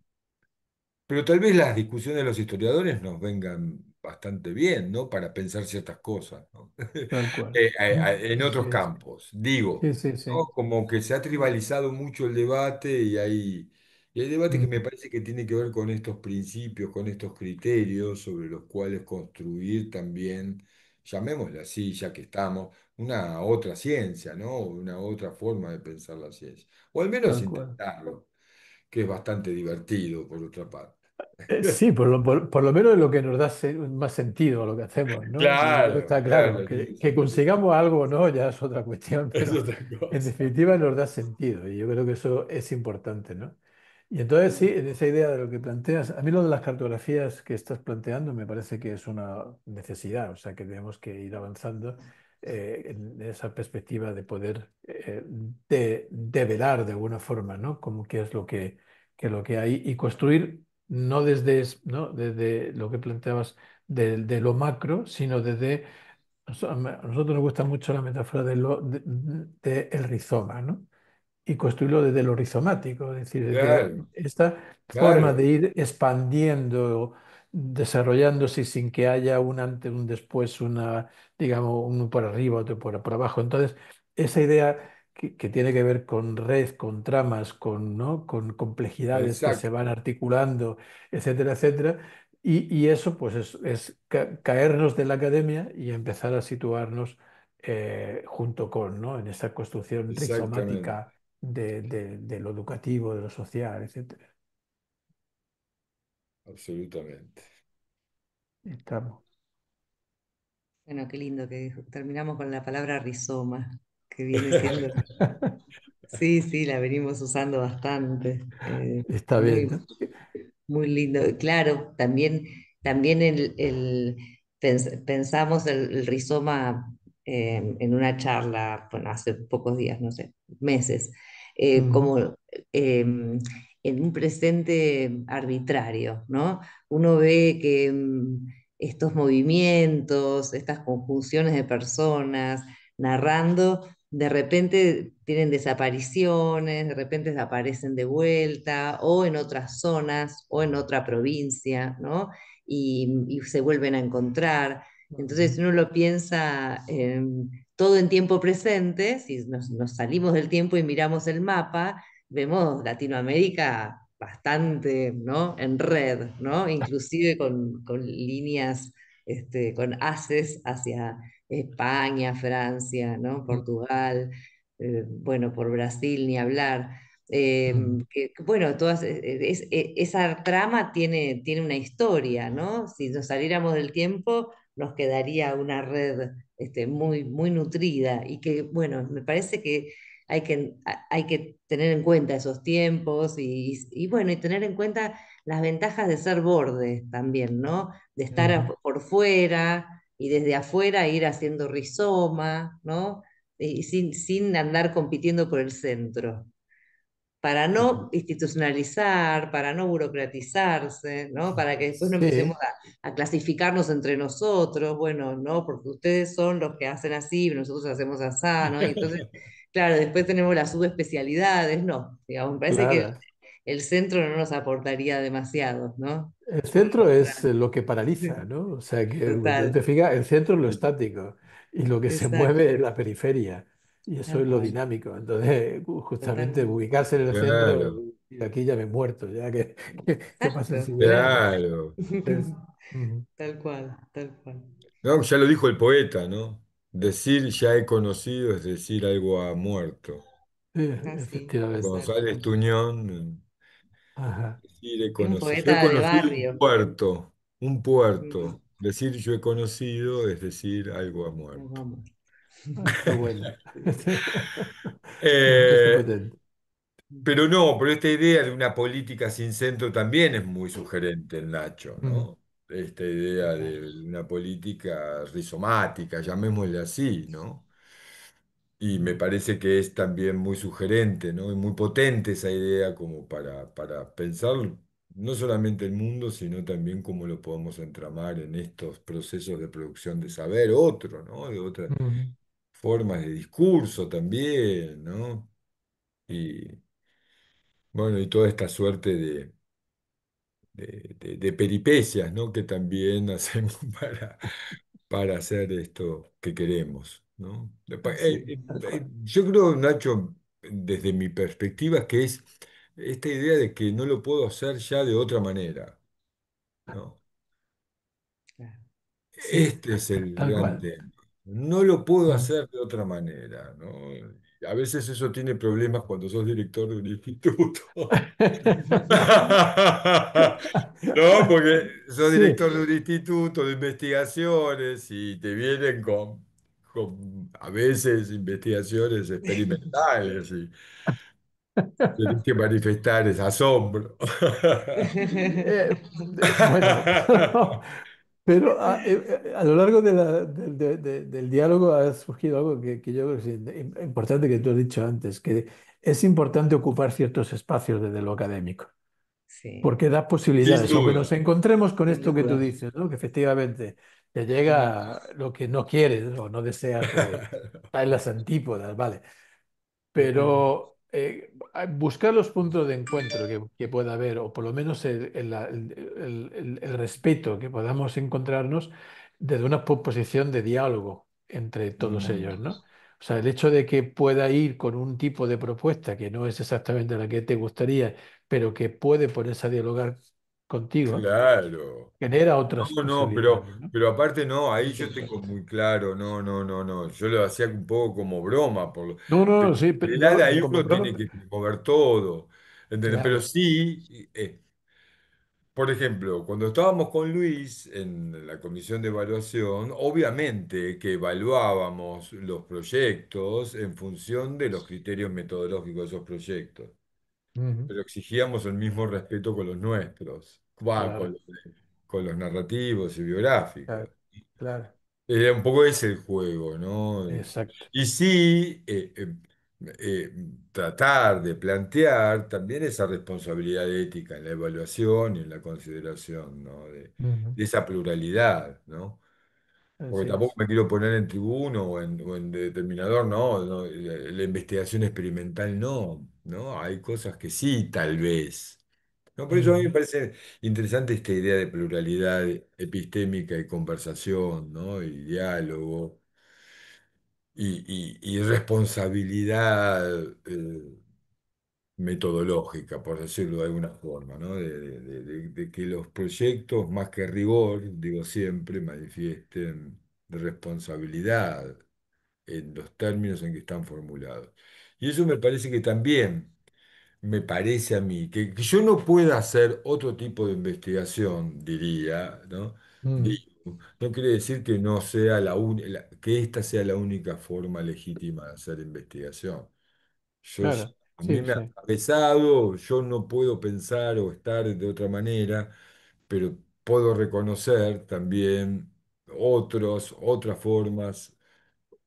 pero tal vez las discusiones de los historiadores nos vengan bastante bien, ¿no? Para pensar ciertas cosas, ¿no? tal cual. En otros Sí, sí, campos, digo, sí, sí, ¿no? sí. Como que se ha tribalizado mucho el debate y hay debate que me Mm, parece que tiene que ver con estos principios, con estos criterios sobre los cuales construir también, llamémosle así, ya que estamos, una otra ciencia, ¿no? Una otra forma de pensar la ciencia. O al menos tal cual. intentarlo, que es bastante divertido, por otra parte. Sí, por lo menos es lo que nos da más sentido a lo que hacemos, ¿no? Y yo creo que Claro, está claro. claro, tiene Que sentido. consigamos algo o no ya es otra cuestión, Es pero otra en cosa. definitiva nos da sentido y yo creo que eso es importante, ¿no? Y entonces sí, en esa idea de lo que planteas, a mí lo de las cartografías que estás planteando me parece que es una necesidad, o sea que tenemos que ir avanzando en esa perspectiva de poder develar de alguna forma, ¿no? Como qué es que lo que hay y construir no ¿no? Desde lo que planteabas de lo macro, sino desde a nosotros nos gusta mucho la metáfora de el rizoma, ¿no? Y construirlo desde lo rizomático, es decir, desde Claro, esta forma de claro, ir expandiendo, desarrollándose sin que haya un antes, un después, digamos, uno por arriba, otro por abajo. Entonces, esa idea que tiene que ver con red, con tramas, ¿no? Con complejidades que se van exacto. articulando, etcétera, etcétera, Y eso pues es caernos de la academia y empezar a situarnos junto con, ¿no? En esa construcción Exactamente, rizomática de lo educativo, de lo social, etcétera. absolutamente. Estamos. Bueno, qué lindo que terminamos con la palabra rizoma, que viene siendo, sí, sí, la venimos usando bastante. Está bien, Muy, ¿no? muy lindo. Claro, también pensamos el rizoma en una charla, bueno, hace pocos días, no sé, meses, Mm, como en un presente arbitrario, ¿no? Uno ve que estos movimientos, estas conjunciones de personas narrando, de repente tienen desapariciones, de repente desaparecen de vuelta, o en otras zonas, o en otra provincia, ¿no? Y se vuelven a encontrar. Entonces, ujú, si uno lo piensa todo en tiempo presente, si nos salimos del tiempo y miramos el mapa, vemos Latinoamérica bastante, ¿no? En red, ¿no? Inclusive con líneas, con haces hacia España, Francia, ¿no? mm, Portugal, bueno, por Brasil ni hablar. mm. Bueno, esa trama tiene una historia, ¿no? Si nos saliéramos del tiempo, nos quedaría una red muy, muy nutrida y que, bueno, me parece que hay que tener en cuenta esos tiempos y, bueno, y tener en cuenta las ventajas de ser borde también, ¿no? De estar Ujú. por fuera y desde afuera ir haciendo rizoma, ¿no? Y sin andar compitiendo por el centro, para no institucionalizar, para no burocratizarse, ¿no? Para que después no empecemos Sí, a clasificarnos entre nosotros, bueno, no, porque ustedes son los que hacen así, pero nosotros hacemos así, ¿no? Y entonces, claro, después tenemos las subespecialidades, no, digamos, me parece que claro. el centro no nos aportaría demasiado, ¿no? El Por lo centro es contrario. lo que paraliza, ¿no? O sea que cuando Total, te fijas, el centro es lo estático y lo que se mueve exacto, es la periferia y eso tal es lo cual, dinámico. Entonces, justamente totalmente. ubicarse en el centro, Claro, y aquí ya me he muerto, ya que pasa el Exacto, siguiente. claro. claro. Es- Ujú. Tal cual, tal cual. No, ya lo dijo el poeta, ¿no? Decir ya he conocido es decir algo ha muerto. Sí, Así, efectivamente. González exacto. Tuñón, Ajá. decir he Es un conocido. Yo he poeta de conocido barrio. un Mm, puerto. Decir yo he conocido es decir algo ha nos muerto. vamos. Ah, qué bueno. Me parece Eh, potente. pero no, pero esta idea de una política sin centro también es muy sugerente en Nacho, Mm, ¿no? Esta idea Total. de una política rizomática, llamémosle así, ¿no? Y me mm, parece que es también muy sugerente, ¿no? Y muy potente esa idea como para pensar no solamente el mundo, sino también cómo lo podemos entramar en estos procesos de producción de saber, otro, ¿no? De otras mm. formas de discurso también, ¿no? Y bueno, y toda esta suerte de peripecias, ¿no? Que también hacemos para hacer esto que queremos, ¿no? Sí, tal cual. Yo creo, Nacho, desde mi perspectiva, que es esta idea de que no lo puedo hacer ya de otra manera, ¿no? Claro. Sí, Este es el tal gran cual. tema. No lo puedo Mm. hacer de otra manera, ¿no? A veces eso tiene problemas cuando sos director de un instituto. No, porque sos Sí, director de un instituto de investigaciones y te vienen con a veces investigaciones experimentales y tenés que manifestar ese asombro. bueno, pero a lo largo del diálogo ha surgido algo que yo creo que es importante que tú has dicho antes, que es importante ocupar ciertos espacios desde lo académico, Sí, porque da Sin posibilidades, o que nos duda. encontremos con sin esto que tú duda. dices, ¿no? Que efectivamente te Mm, llega lo que no quieres o no deseas porque está en las antípodas, ¿vale? totalmente. Pero buscar los puntos de encuentro que pueda haber, o por lo menos el respeto que podamos encontrarnos desde una posición de diálogo entre todos Mm, ellos, ¿no? O sea, el hecho de que pueda ir con un tipo de propuesta que no es exactamente la que te gustaría, pero que puede ponerse a dialogar contigo, claro. genera otras No, no, posibilidades, ¿no? pero aparte no, ahí yo tengo Interesante. muy claro, no, no, no, no, yo lo hacía un poco como broma, No, no, pero no, sí, en no, realidad ahí como uno tiene broma, que mover todo, ¿entendés? Pero claro. sí, por ejemplo, cuando estábamos con Luis en la comisión de evaluación, obviamente que evaluábamos los proyectos en función de los criterios metodológicos de esos proyectos, Ujú. pero exigíamos el mismo respeto con los nuestros, Claro, con los narrativos y biográficos. claro, claro, Un poco ese el juego, ¿no? exacto. Y sí, eh, tratar de plantear también esa responsabilidad ética en la evaluación y en la consideración, ¿no? Ujú. De esa pluralidad, ¿no? Porque Así tampoco es. me quiero poner en tribuno o en determinador, no, no, la investigación experimental no, ¿no? Hay cosas que sí, tal vez. ¿No? Por eso a mí me Ujú. parece interesante esta idea de pluralidad epistémica y conversación, ¿no? Y diálogo y responsabilidad metodológica, por decirlo de alguna forma, ¿no? De que los proyectos, más que rigor, digo siempre, manifiesten responsabilidad en los términos en que están formulados. Y eso me parece que también, me parece a mí, que yo no pueda hacer otro tipo de investigación, diría, ¿no? Mm, Digo, no quiere decir que no sea que esta sea la única forma legítima de hacer investigación. claro, A mí sí, me ha sí. pesado, yo no puedo pensar o estar de otra manera, pero puedo reconocer también otras formas,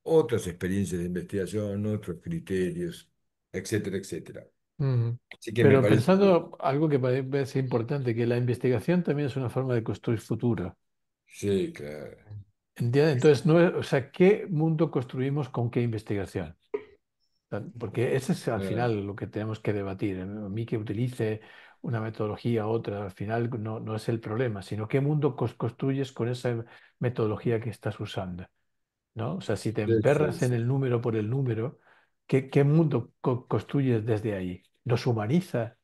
otras experiencias de investigación, otros criterios, etcétera, etcétera. Ujú. Así que me Pero parece que pensando algo que parece importante, que la investigación también es una forma de construir futuro. sí, claro. ¿Entiendes? Entonces, no o sea, ¿qué mundo construimos con qué investigación? Porque ese es al Ah, final lo que tenemos que debatir. A mí que utilice una metodología u otra, al final no es el problema, sino qué mundo construyes con esa metodología que estás usando, ¿no? O sea, si te sí, sí, emperras en sí. el número por el número, ¿qué mundo construyes desde ahí? ¿Nos humaniza,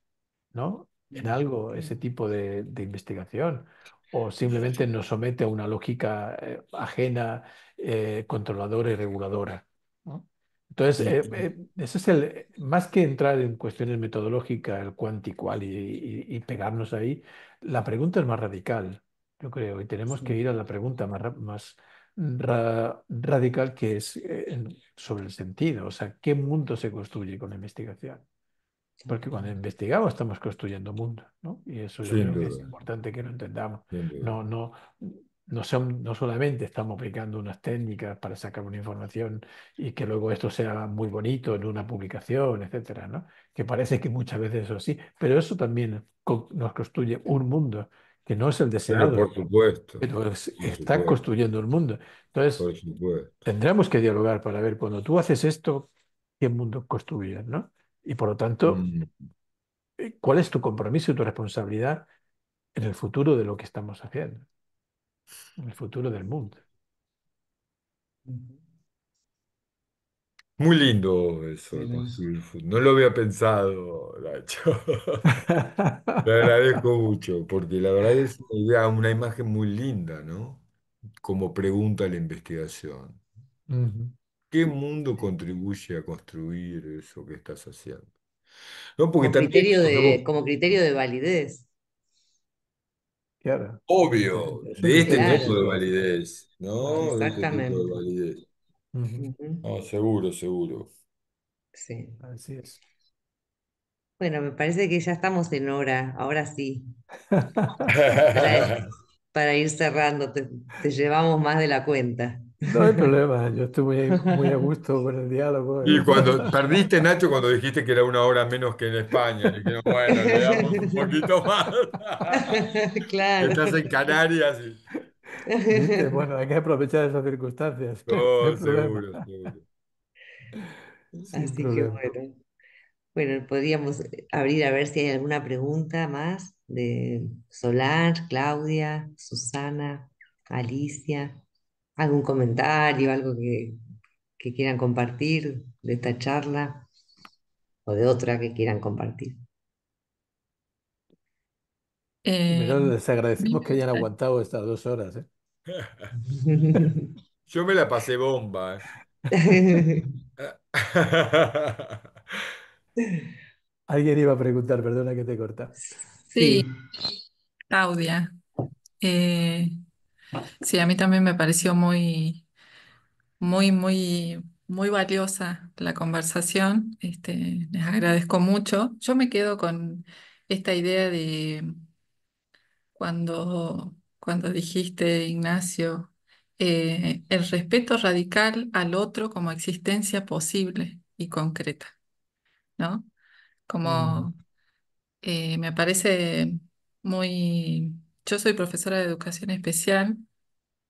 ¿no? En algo ese tipo de investigación? ¿O simplemente nos somete a una lógica ajena, controladora y reguladora? ¿No? Entonces, Y, ese es más que entrar en cuestiones metodológicas, el cuánto y cuál y pegarnos ahí, la pregunta es más radical, yo creo, y tenemos que ir a la pregunta más radical que es sobre el sentido, o sea, ¿qué mundo se construye con la investigación? Porque cuando investigamos estamos construyendo mundo, ¿no? Y eso yo sin creo que es duda, importante que lo entendamos. sin duda. No, no, no solamente estamos aplicando unas técnicas para sacar una información y que luego esto sea muy bonito en una publicación, etcétera, ¿no? Que parece que muchas veces eso sí, pero eso también nos construye un mundo que no es el Pero deseado, pero por está supuesto, construyendo el mundo. Entonces, por supuesto. tendremos que dialogar para ver cuando tú haces esto, qué mundo construyes, ¿no? Y por lo tanto, Mm. ¿cuál es tu compromiso y tu responsabilidad en el futuro de lo que estamos haciendo, en el futuro del mundo? Muy lindo eso de Bueno, construir fútbol. No lo había pensado, Nacho. Te agradezco mucho, porque la verdad es una idea, una imagen muy linda, ¿no? Como pregunta a la investigación. Ujú. ¿Qué mundo contribuye a construir eso que estás haciendo? No, porque también, como criterio de validez. Claro, obvio, es un de este criterio tipo Claro, de ético. validez, Claro. ¿no? De este tipo de exactamente. validez. Ujú. Ujú, No, seguro, seguro. sí. Así es. Bueno, me parece que ya estamos en hora, ahora sí, para, para ir cerrando, te llevamos más de la cuenta. No hay problema, yo estoy muy a gusto con el diálogo. Y cuando perdiste, Nacho, cuando dijiste que era una hora menos que en España, dijeron, bueno, le damos un poquito más. Que Claro. estás en Canarias y... ¿Viste? Bueno, hay que aprovechar esas circunstancias. No hay No, problema. seguro, seguro. Sin Así que problema. bueno. Bueno, podríamos abrir a ver si hay alguna pregunta más de Solar, Claudia, Susana, Alicia, algún comentario, algo que quieran compartir de esta charla o de otra que quieran compartir. Primero Eh, les agradecemos que hayan aguantado estas 2 horas, ¿eh? Yo me la pasé bomba. Alguien iba a preguntar, perdona que te corta. sí, Sí. Claudia. Eh, sí, a mí también me pareció muy valiosa la conversación. Les agradezco mucho. Yo me quedo con esta idea de cuando dijiste, Ignacio, el respeto radical al otro como existencia posible y concreta, ¿no? Mm, Como me parece muy... Yo soy profesora de educación especial.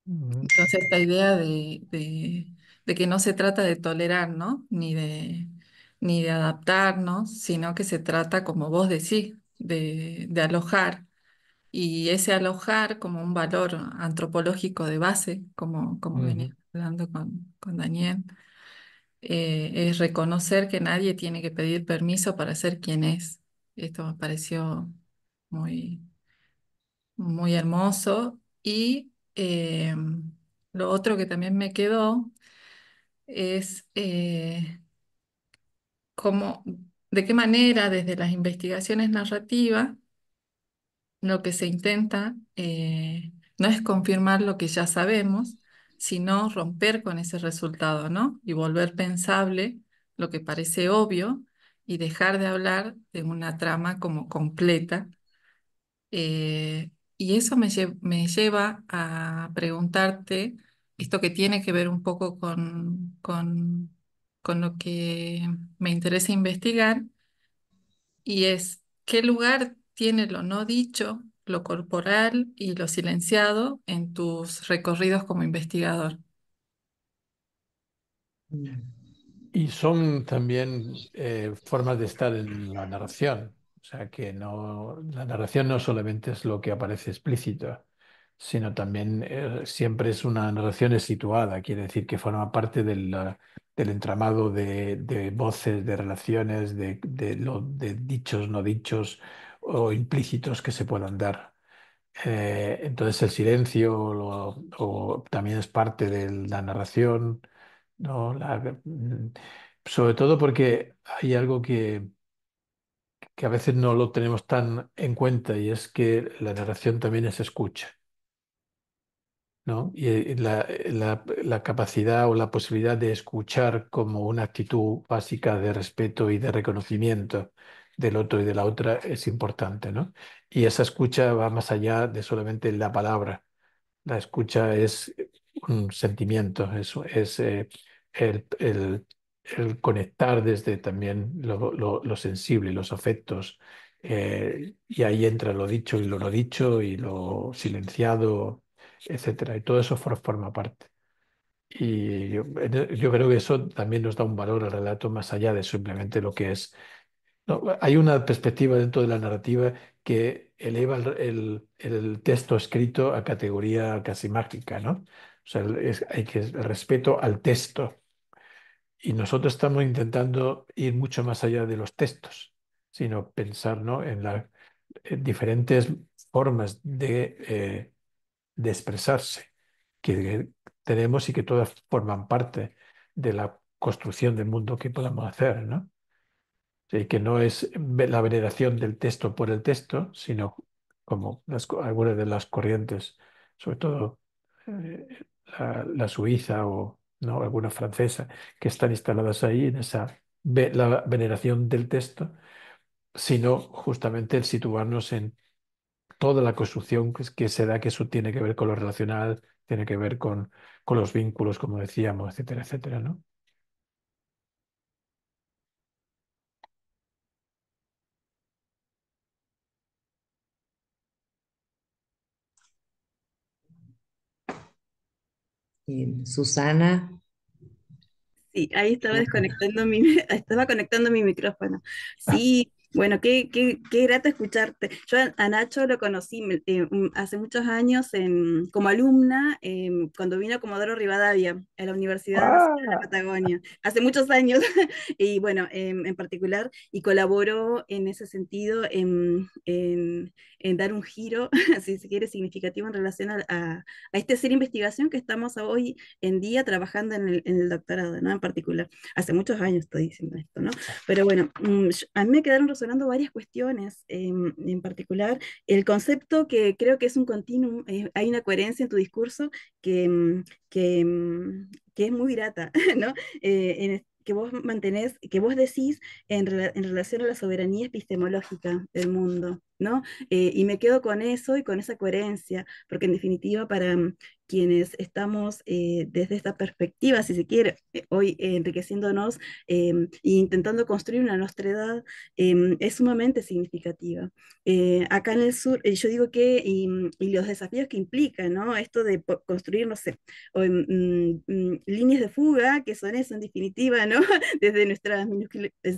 Mm, Entonces, esta idea de que no se trata de tolerar, ¿no? Ni de adaptarnos, sino que se trata, como vos decís, de alojar. Y ese alojar como un valor antropológico de base, como venía ujú, hablando con Daniel, es reconocer que nadie tiene que pedir permiso para ser quien es. Esto me pareció muy muy hermoso. Y lo otro que también me quedó es cómo, de qué manera desde las investigaciones narrativas lo que se intenta no es confirmar lo que ya sabemos, sino romper con ese resultado, ¿no? Y volver pensable lo que parece obvio y dejar de hablar de una trama como completa. Y eso me lleva a preguntarte esto que tiene que ver un poco con lo que me interesa investigar, y es qué lugar tiene lo no dicho, lo corporal y lo silenciado en tus recorridos como investigador. mm, Y son también formas de estar en la narración. O sea, que no, la narración no solamente es lo que aparece explícito, sino también siempre es una narración situada, quiere decir que forma parte del entramado de voces, de relaciones, de dichos, no dichos o implícitos que se puedan dar. Entonces el silencio o también es parte de la narración, ¿no? Sobre todo porque hay algo que a veces no lo tenemos tan en cuenta y es que la narración también es escucha, ¿no? Y la capacidad o la posibilidad de escuchar como una actitud básica de respeto y de reconocimiento del otro y de la otra es importante, ¿no? Y esa escucha va más allá de solamente la palabra. La escucha es un sentimiento, es el conectar desde también lo sensible, los afectos, y ahí entra lo dicho y lo no dicho y lo silenciado, etcétera. Y todo eso forma parte. Y yo creo que eso también nos da un valor al relato más allá de simplemente lo que es. No, hay una perspectiva dentro de la narrativa que eleva el texto escrito a categoría casi mágica, ¿no? O sea, hay que el respeto al texto. Y nosotros estamos intentando ir mucho más allá de los textos, sino pensar, ¿no? En diferentes formas de expresarse que tenemos y que todas forman parte de la construcción del mundo que podamos hacer, ¿no? Sí, que no es la veneración del texto por el texto, sino como algunas de las corrientes, sobre todo eh, la suiza o no, alguna francesa, que están instaladas ahí en la veneración del texto, sino justamente el situarnos en toda la construcción que se da, que eso tiene que ver con lo relacional, tiene que ver con los vínculos, como decíamos, etcétera, etcétera, ¿no? y Susana. Sí, ahí estaba desconectando estaba conectando mi micrófono. Ah, Sí, Bueno, qué grato escucharte. Yo a Nacho lo conocí hace muchos años como alumna cuando vino a Comodoro Rivadavia a la Universidad Nacional de la ¡Ah! Patagonia, hace muchos años, y bueno, en particular, y colaboró en ese sentido en dar un giro, si se quiere, significativo en relación a este hacer investigación que estamos hoy en día trabajando en el doctorado, ¿no? En particular. Hace muchos años estoy diciendo esto, ¿no? Pero bueno, a mí me quedaron resonando varias cuestiones, en particular el concepto que creo que es un continuum, hay una coherencia en tu discurso que, que es muy grata, ¿no? Que vos mantenés, que vos decís en relación a la soberanía epistemológica del mundo, ¿no? Y me quedo con eso y con esa coherencia, porque en definitiva para quienes estamos desde esta perspectiva, si se quiere, hoy enriqueciéndonos e intentando construir una nuestra edad, es sumamente significativa. Acá en el sur, yo digo que, y los desafíos que implica, ¿no? Esto de construir, no sé, líneas de fuga, que son eso en definitiva, ¿no? Desde nuestra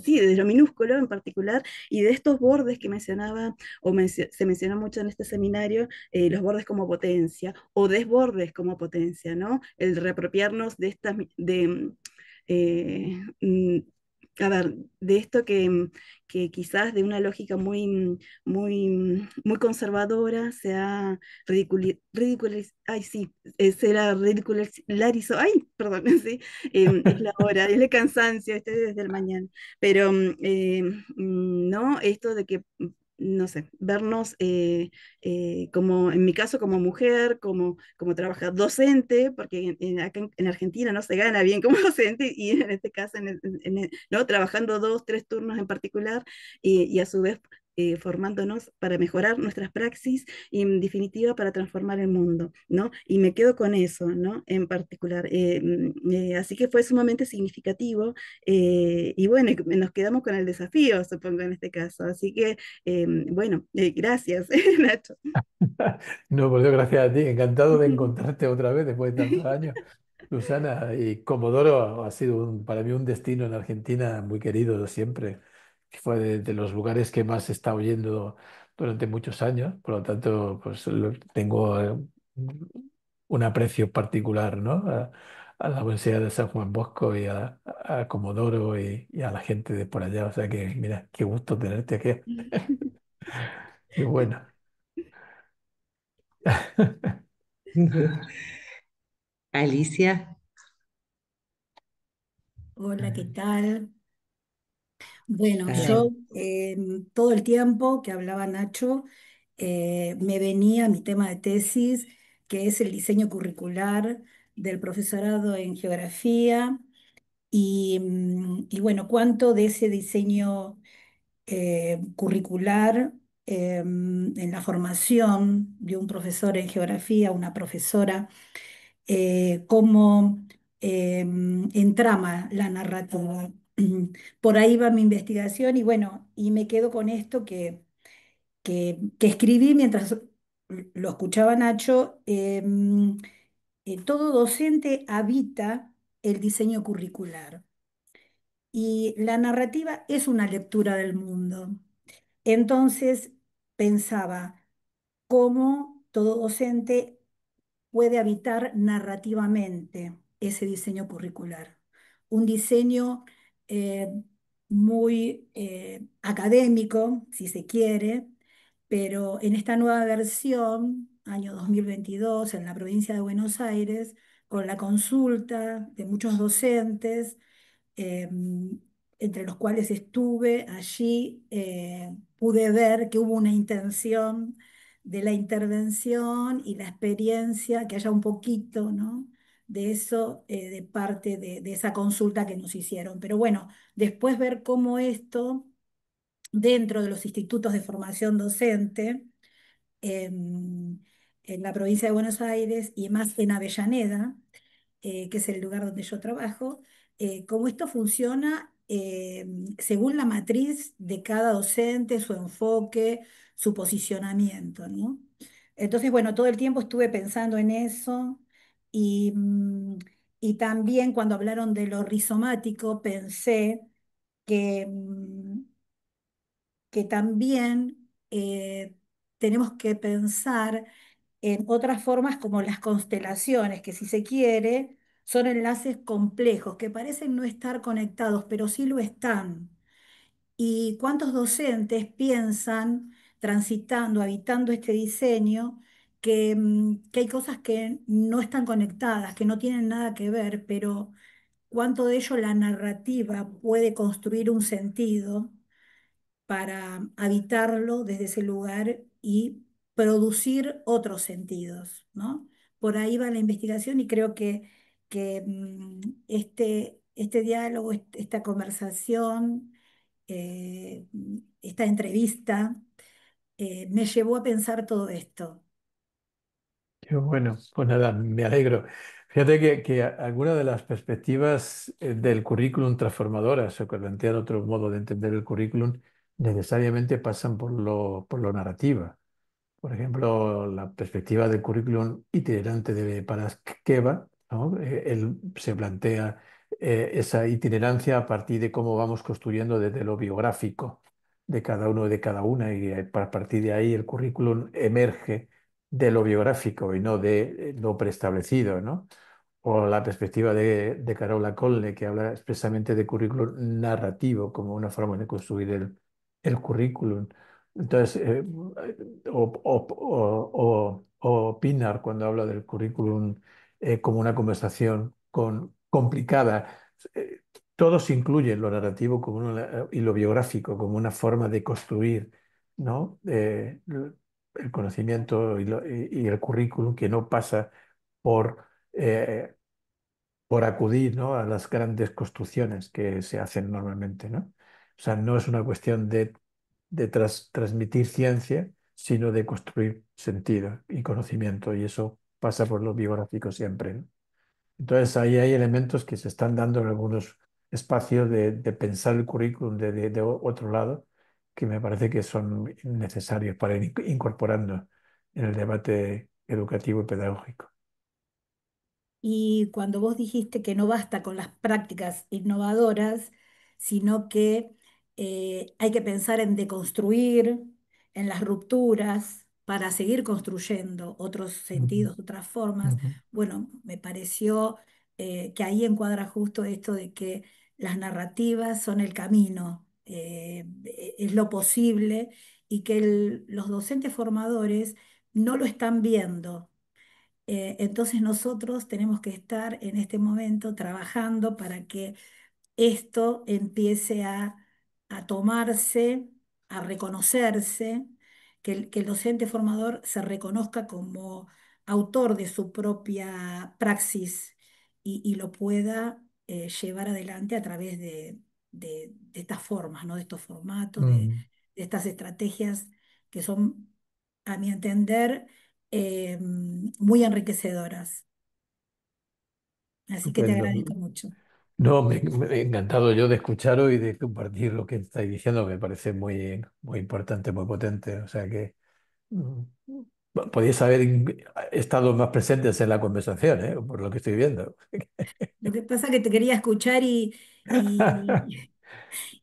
sí, desde lo minúsculo en particular, y de estos bordes que mencionaba, se mencionó mucho en este seminario, los bordes como potencia, o desbordes como potencia, ¿no? El reapropiarnos de estas, eh, mm, a ver, de esto que quizás de una lógica muy conservadora se ha ay sí, será ridicularizado, ay, perdón, sí, es la hora, es el cansancio, este desde el mañana, pero no, esto de que no sé, vernos como, en mi caso, como mujer, como trabajador docente, porque acá en Argentina no se gana bien como docente, y en este caso, ¿no? Trabajando 2, 3 turnos en particular, y a su vez formándonos para mejorar nuestras praxis y en definitiva para transformar el mundo, ¿no? Y me quedo con eso, ¿no? En particular. Así que fue sumamente significativo y bueno, y nos quedamos con el desafío, supongo, en este caso. Así que, bueno, gracias, Nacho. No, por Dios, gracias a ti. Encantado de encontrarte otra vez después de tantos años, Susana. Y Comodoro ha sido para mí un destino en Argentina muy querido siempre. Fue de los lugares que más he estado yendo durante muchos años. Por lo tanto, pues tengo un aprecio particular, ¿no? A la Universidad de San Juan Bosco y a Comodoro y a la gente de por allá. O sea que, mira, qué gusto tenerte aquí. Qué bueno. Alicia, Hola, ¿qué tal? Bueno, ah, yo todo el tiempo que hablaba Nacho, me venía mi tema de tesis, que es el diseño curricular del profesorado en geografía, y bueno, cuánto de ese diseño curricular en la formación de un profesor en geografía, una profesora, cómo entrama la narrativa. Por ahí va mi investigación y bueno, y me quedo con esto que escribí mientras lo escuchaba Nacho. Todo docente habita el diseño curricular y la narrativa es una lectura del mundo. Entonces pensaba cómo todo docente puede habitar narrativamente ese diseño curricular. Un diseño eh, muy académico, si se quiere, pero en esta nueva versión, año 2022, en la provincia de Buenos Aires, con la consulta de muchos docentes, eh, entre los cuales estuve allí, pude ver que hubo una intención de la intervención y la experiencia, que haya un poquito, ¿no? De eso, de parte de esa consulta que nos hicieron. Pero bueno, después ver cómo esto, dentro de los institutos de formación docente, en la provincia de Buenos Aires y más en Avellaneda, que es el lugar donde yo trabajo, cómo esto funciona según la matriz de cada docente, su enfoque, su posicionamiento, ¿no? Entonces, bueno, todo el tiempo estuve pensando en eso y, y también cuando hablaron de lo rizomático pensé que que también tenemos que pensar en otras formas como las constelaciones, que si se quiere, son enlaces complejos, que parecen no estar conectados, pero sí lo están. ¿Y cuántos docentes piensan, transitando, habitando este diseño, que hay cosas que no están conectadas, que no tienen nada que ver, pero cuánto de ello la narrativa puede construir un sentido para habitarlo desde ese lugar y producir otros sentidos, ¿no? Por ahí va la investigación y creo que este diálogo, esta conversación, eh, esta entrevista, me llevó a pensar todo esto. Qué bueno, pues nada, me alegro. Fíjate que algunas de las perspectivas del currículum transformadoras, o que plantean otro modo de entender el currículum, necesariamente pasan por lo narrativa. Por ejemplo, la perspectiva del currículum itinerante de Paraskeva, ¿no? Él se plantea esa itinerancia a partir de cómo vamos construyendo desde lo biográfico de cada uno y de cada una, y a partir de ahí el currículum emerge de lo biográfico y no de lo preestablecido, ¿no? O la perspectiva de Carola Colne, que habla expresamente de currículum narrativo como una forma de construir el currículum. Entonces, o Pinar cuando habla del currículum como una conversación complicada. Eh, Todos incluyen lo narrativo como y lo biográfico como una forma de construir, ¿no? El conocimiento y el currículum que no pasa por, eh, por acudir, ¿no? a las grandes construcciones que se hacen normalmente, ¿no? O sea, no es una cuestión de transmitir ciencia, sino de construir sentido y conocimiento, y eso pasa por lo biográfico siempre, ¿no? Entonces, ahí hay elementos que se están dando en algunos espacios de pensar el currículum de otro lado, que me parece que son necesarios para ir incorporando en el debate educativo y pedagógico. Y cuando vos dijiste que no basta con las prácticas innovadoras, sino que hay que pensar en deconstruir, en las rupturas, para seguir construyendo otros Ujú, sentidos, otras formas, ujú, bueno, me pareció que ahí encuadra justo esto de que las narrativas son el camino, es lo posible y que los docentes formadores no lo están viendo. Entonces nosotros tenemos que estar en este momento trabajando para que esto empiece a tomarse, a reconocerse, que el docente formador se reconozca como autor de su propia praxis y lo pueda llevar adelante a través de estas formas, ¿no? De estos formatos, ujú. de estas estrategias que son, a mi entender, muy enriquecedoras. Así que te Estupendo. agradezco mucho. No, me he encantado yo de escucharos y de compartir lo que estáis diciendo. Me parece muy importante, muy potente. O sea que mm, podéis haber estado más presentes en la conversación, ¿eh? Por lo que estoy viendo. Lo que pasa es que te quería escuchar y,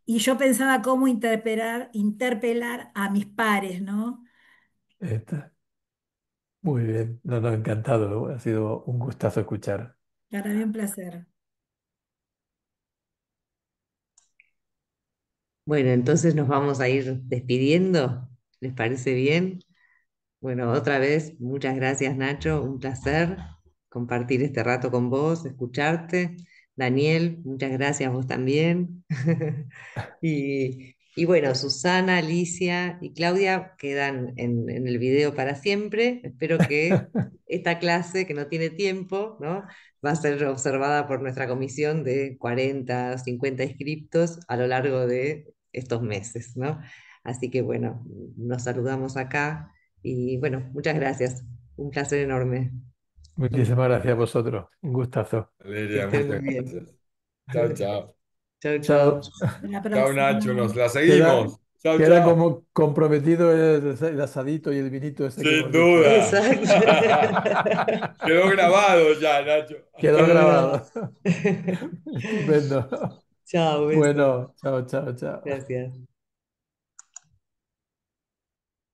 y yo pensaba cómo interpelar a mis pares, ¿no? Está muy bien. No, no, encantado. Ha sido un gustazo escuchar. Para mí un placer. Bueno, entonces nos vamos a ir despidiendo. ¿Les parece bien? Bueno, otra vez, muchas gracias Nacho, un placer compartir este rato con vos, escucharte. Daniel, muchas gracias vos también. Y bueno, Susana, Alicia y Claudia quedan en el video para siempre. Espero que esta clase, que no tiene tiempo, ¿no? Va a ser observada por nuestra comisión de 40, 50 inscriptos a lo largo de estos meses, ¿no? Así que bueno, nos saludamos acá y bueno, muchas gracias. Un placer enorme. Muchísimas gracias a vosotros. Un gustazo. Que Valeria, estén muy muchas bien. gracias. Chao, chao. Chau, chau. Chao. Hasta la Chao, Nacho, próxima. nos la Queda, seguimos. Chao, queda chao. como comprometido el asadito y el vinito ese que Sin hemos dicho, ¿eh? duda. Exacto. Quedó grabado ya, Nacho. Quedó Quedó grabado. grabado. Estupendo. Chao, besos. Bueno, chao, chao, chao. Gracias.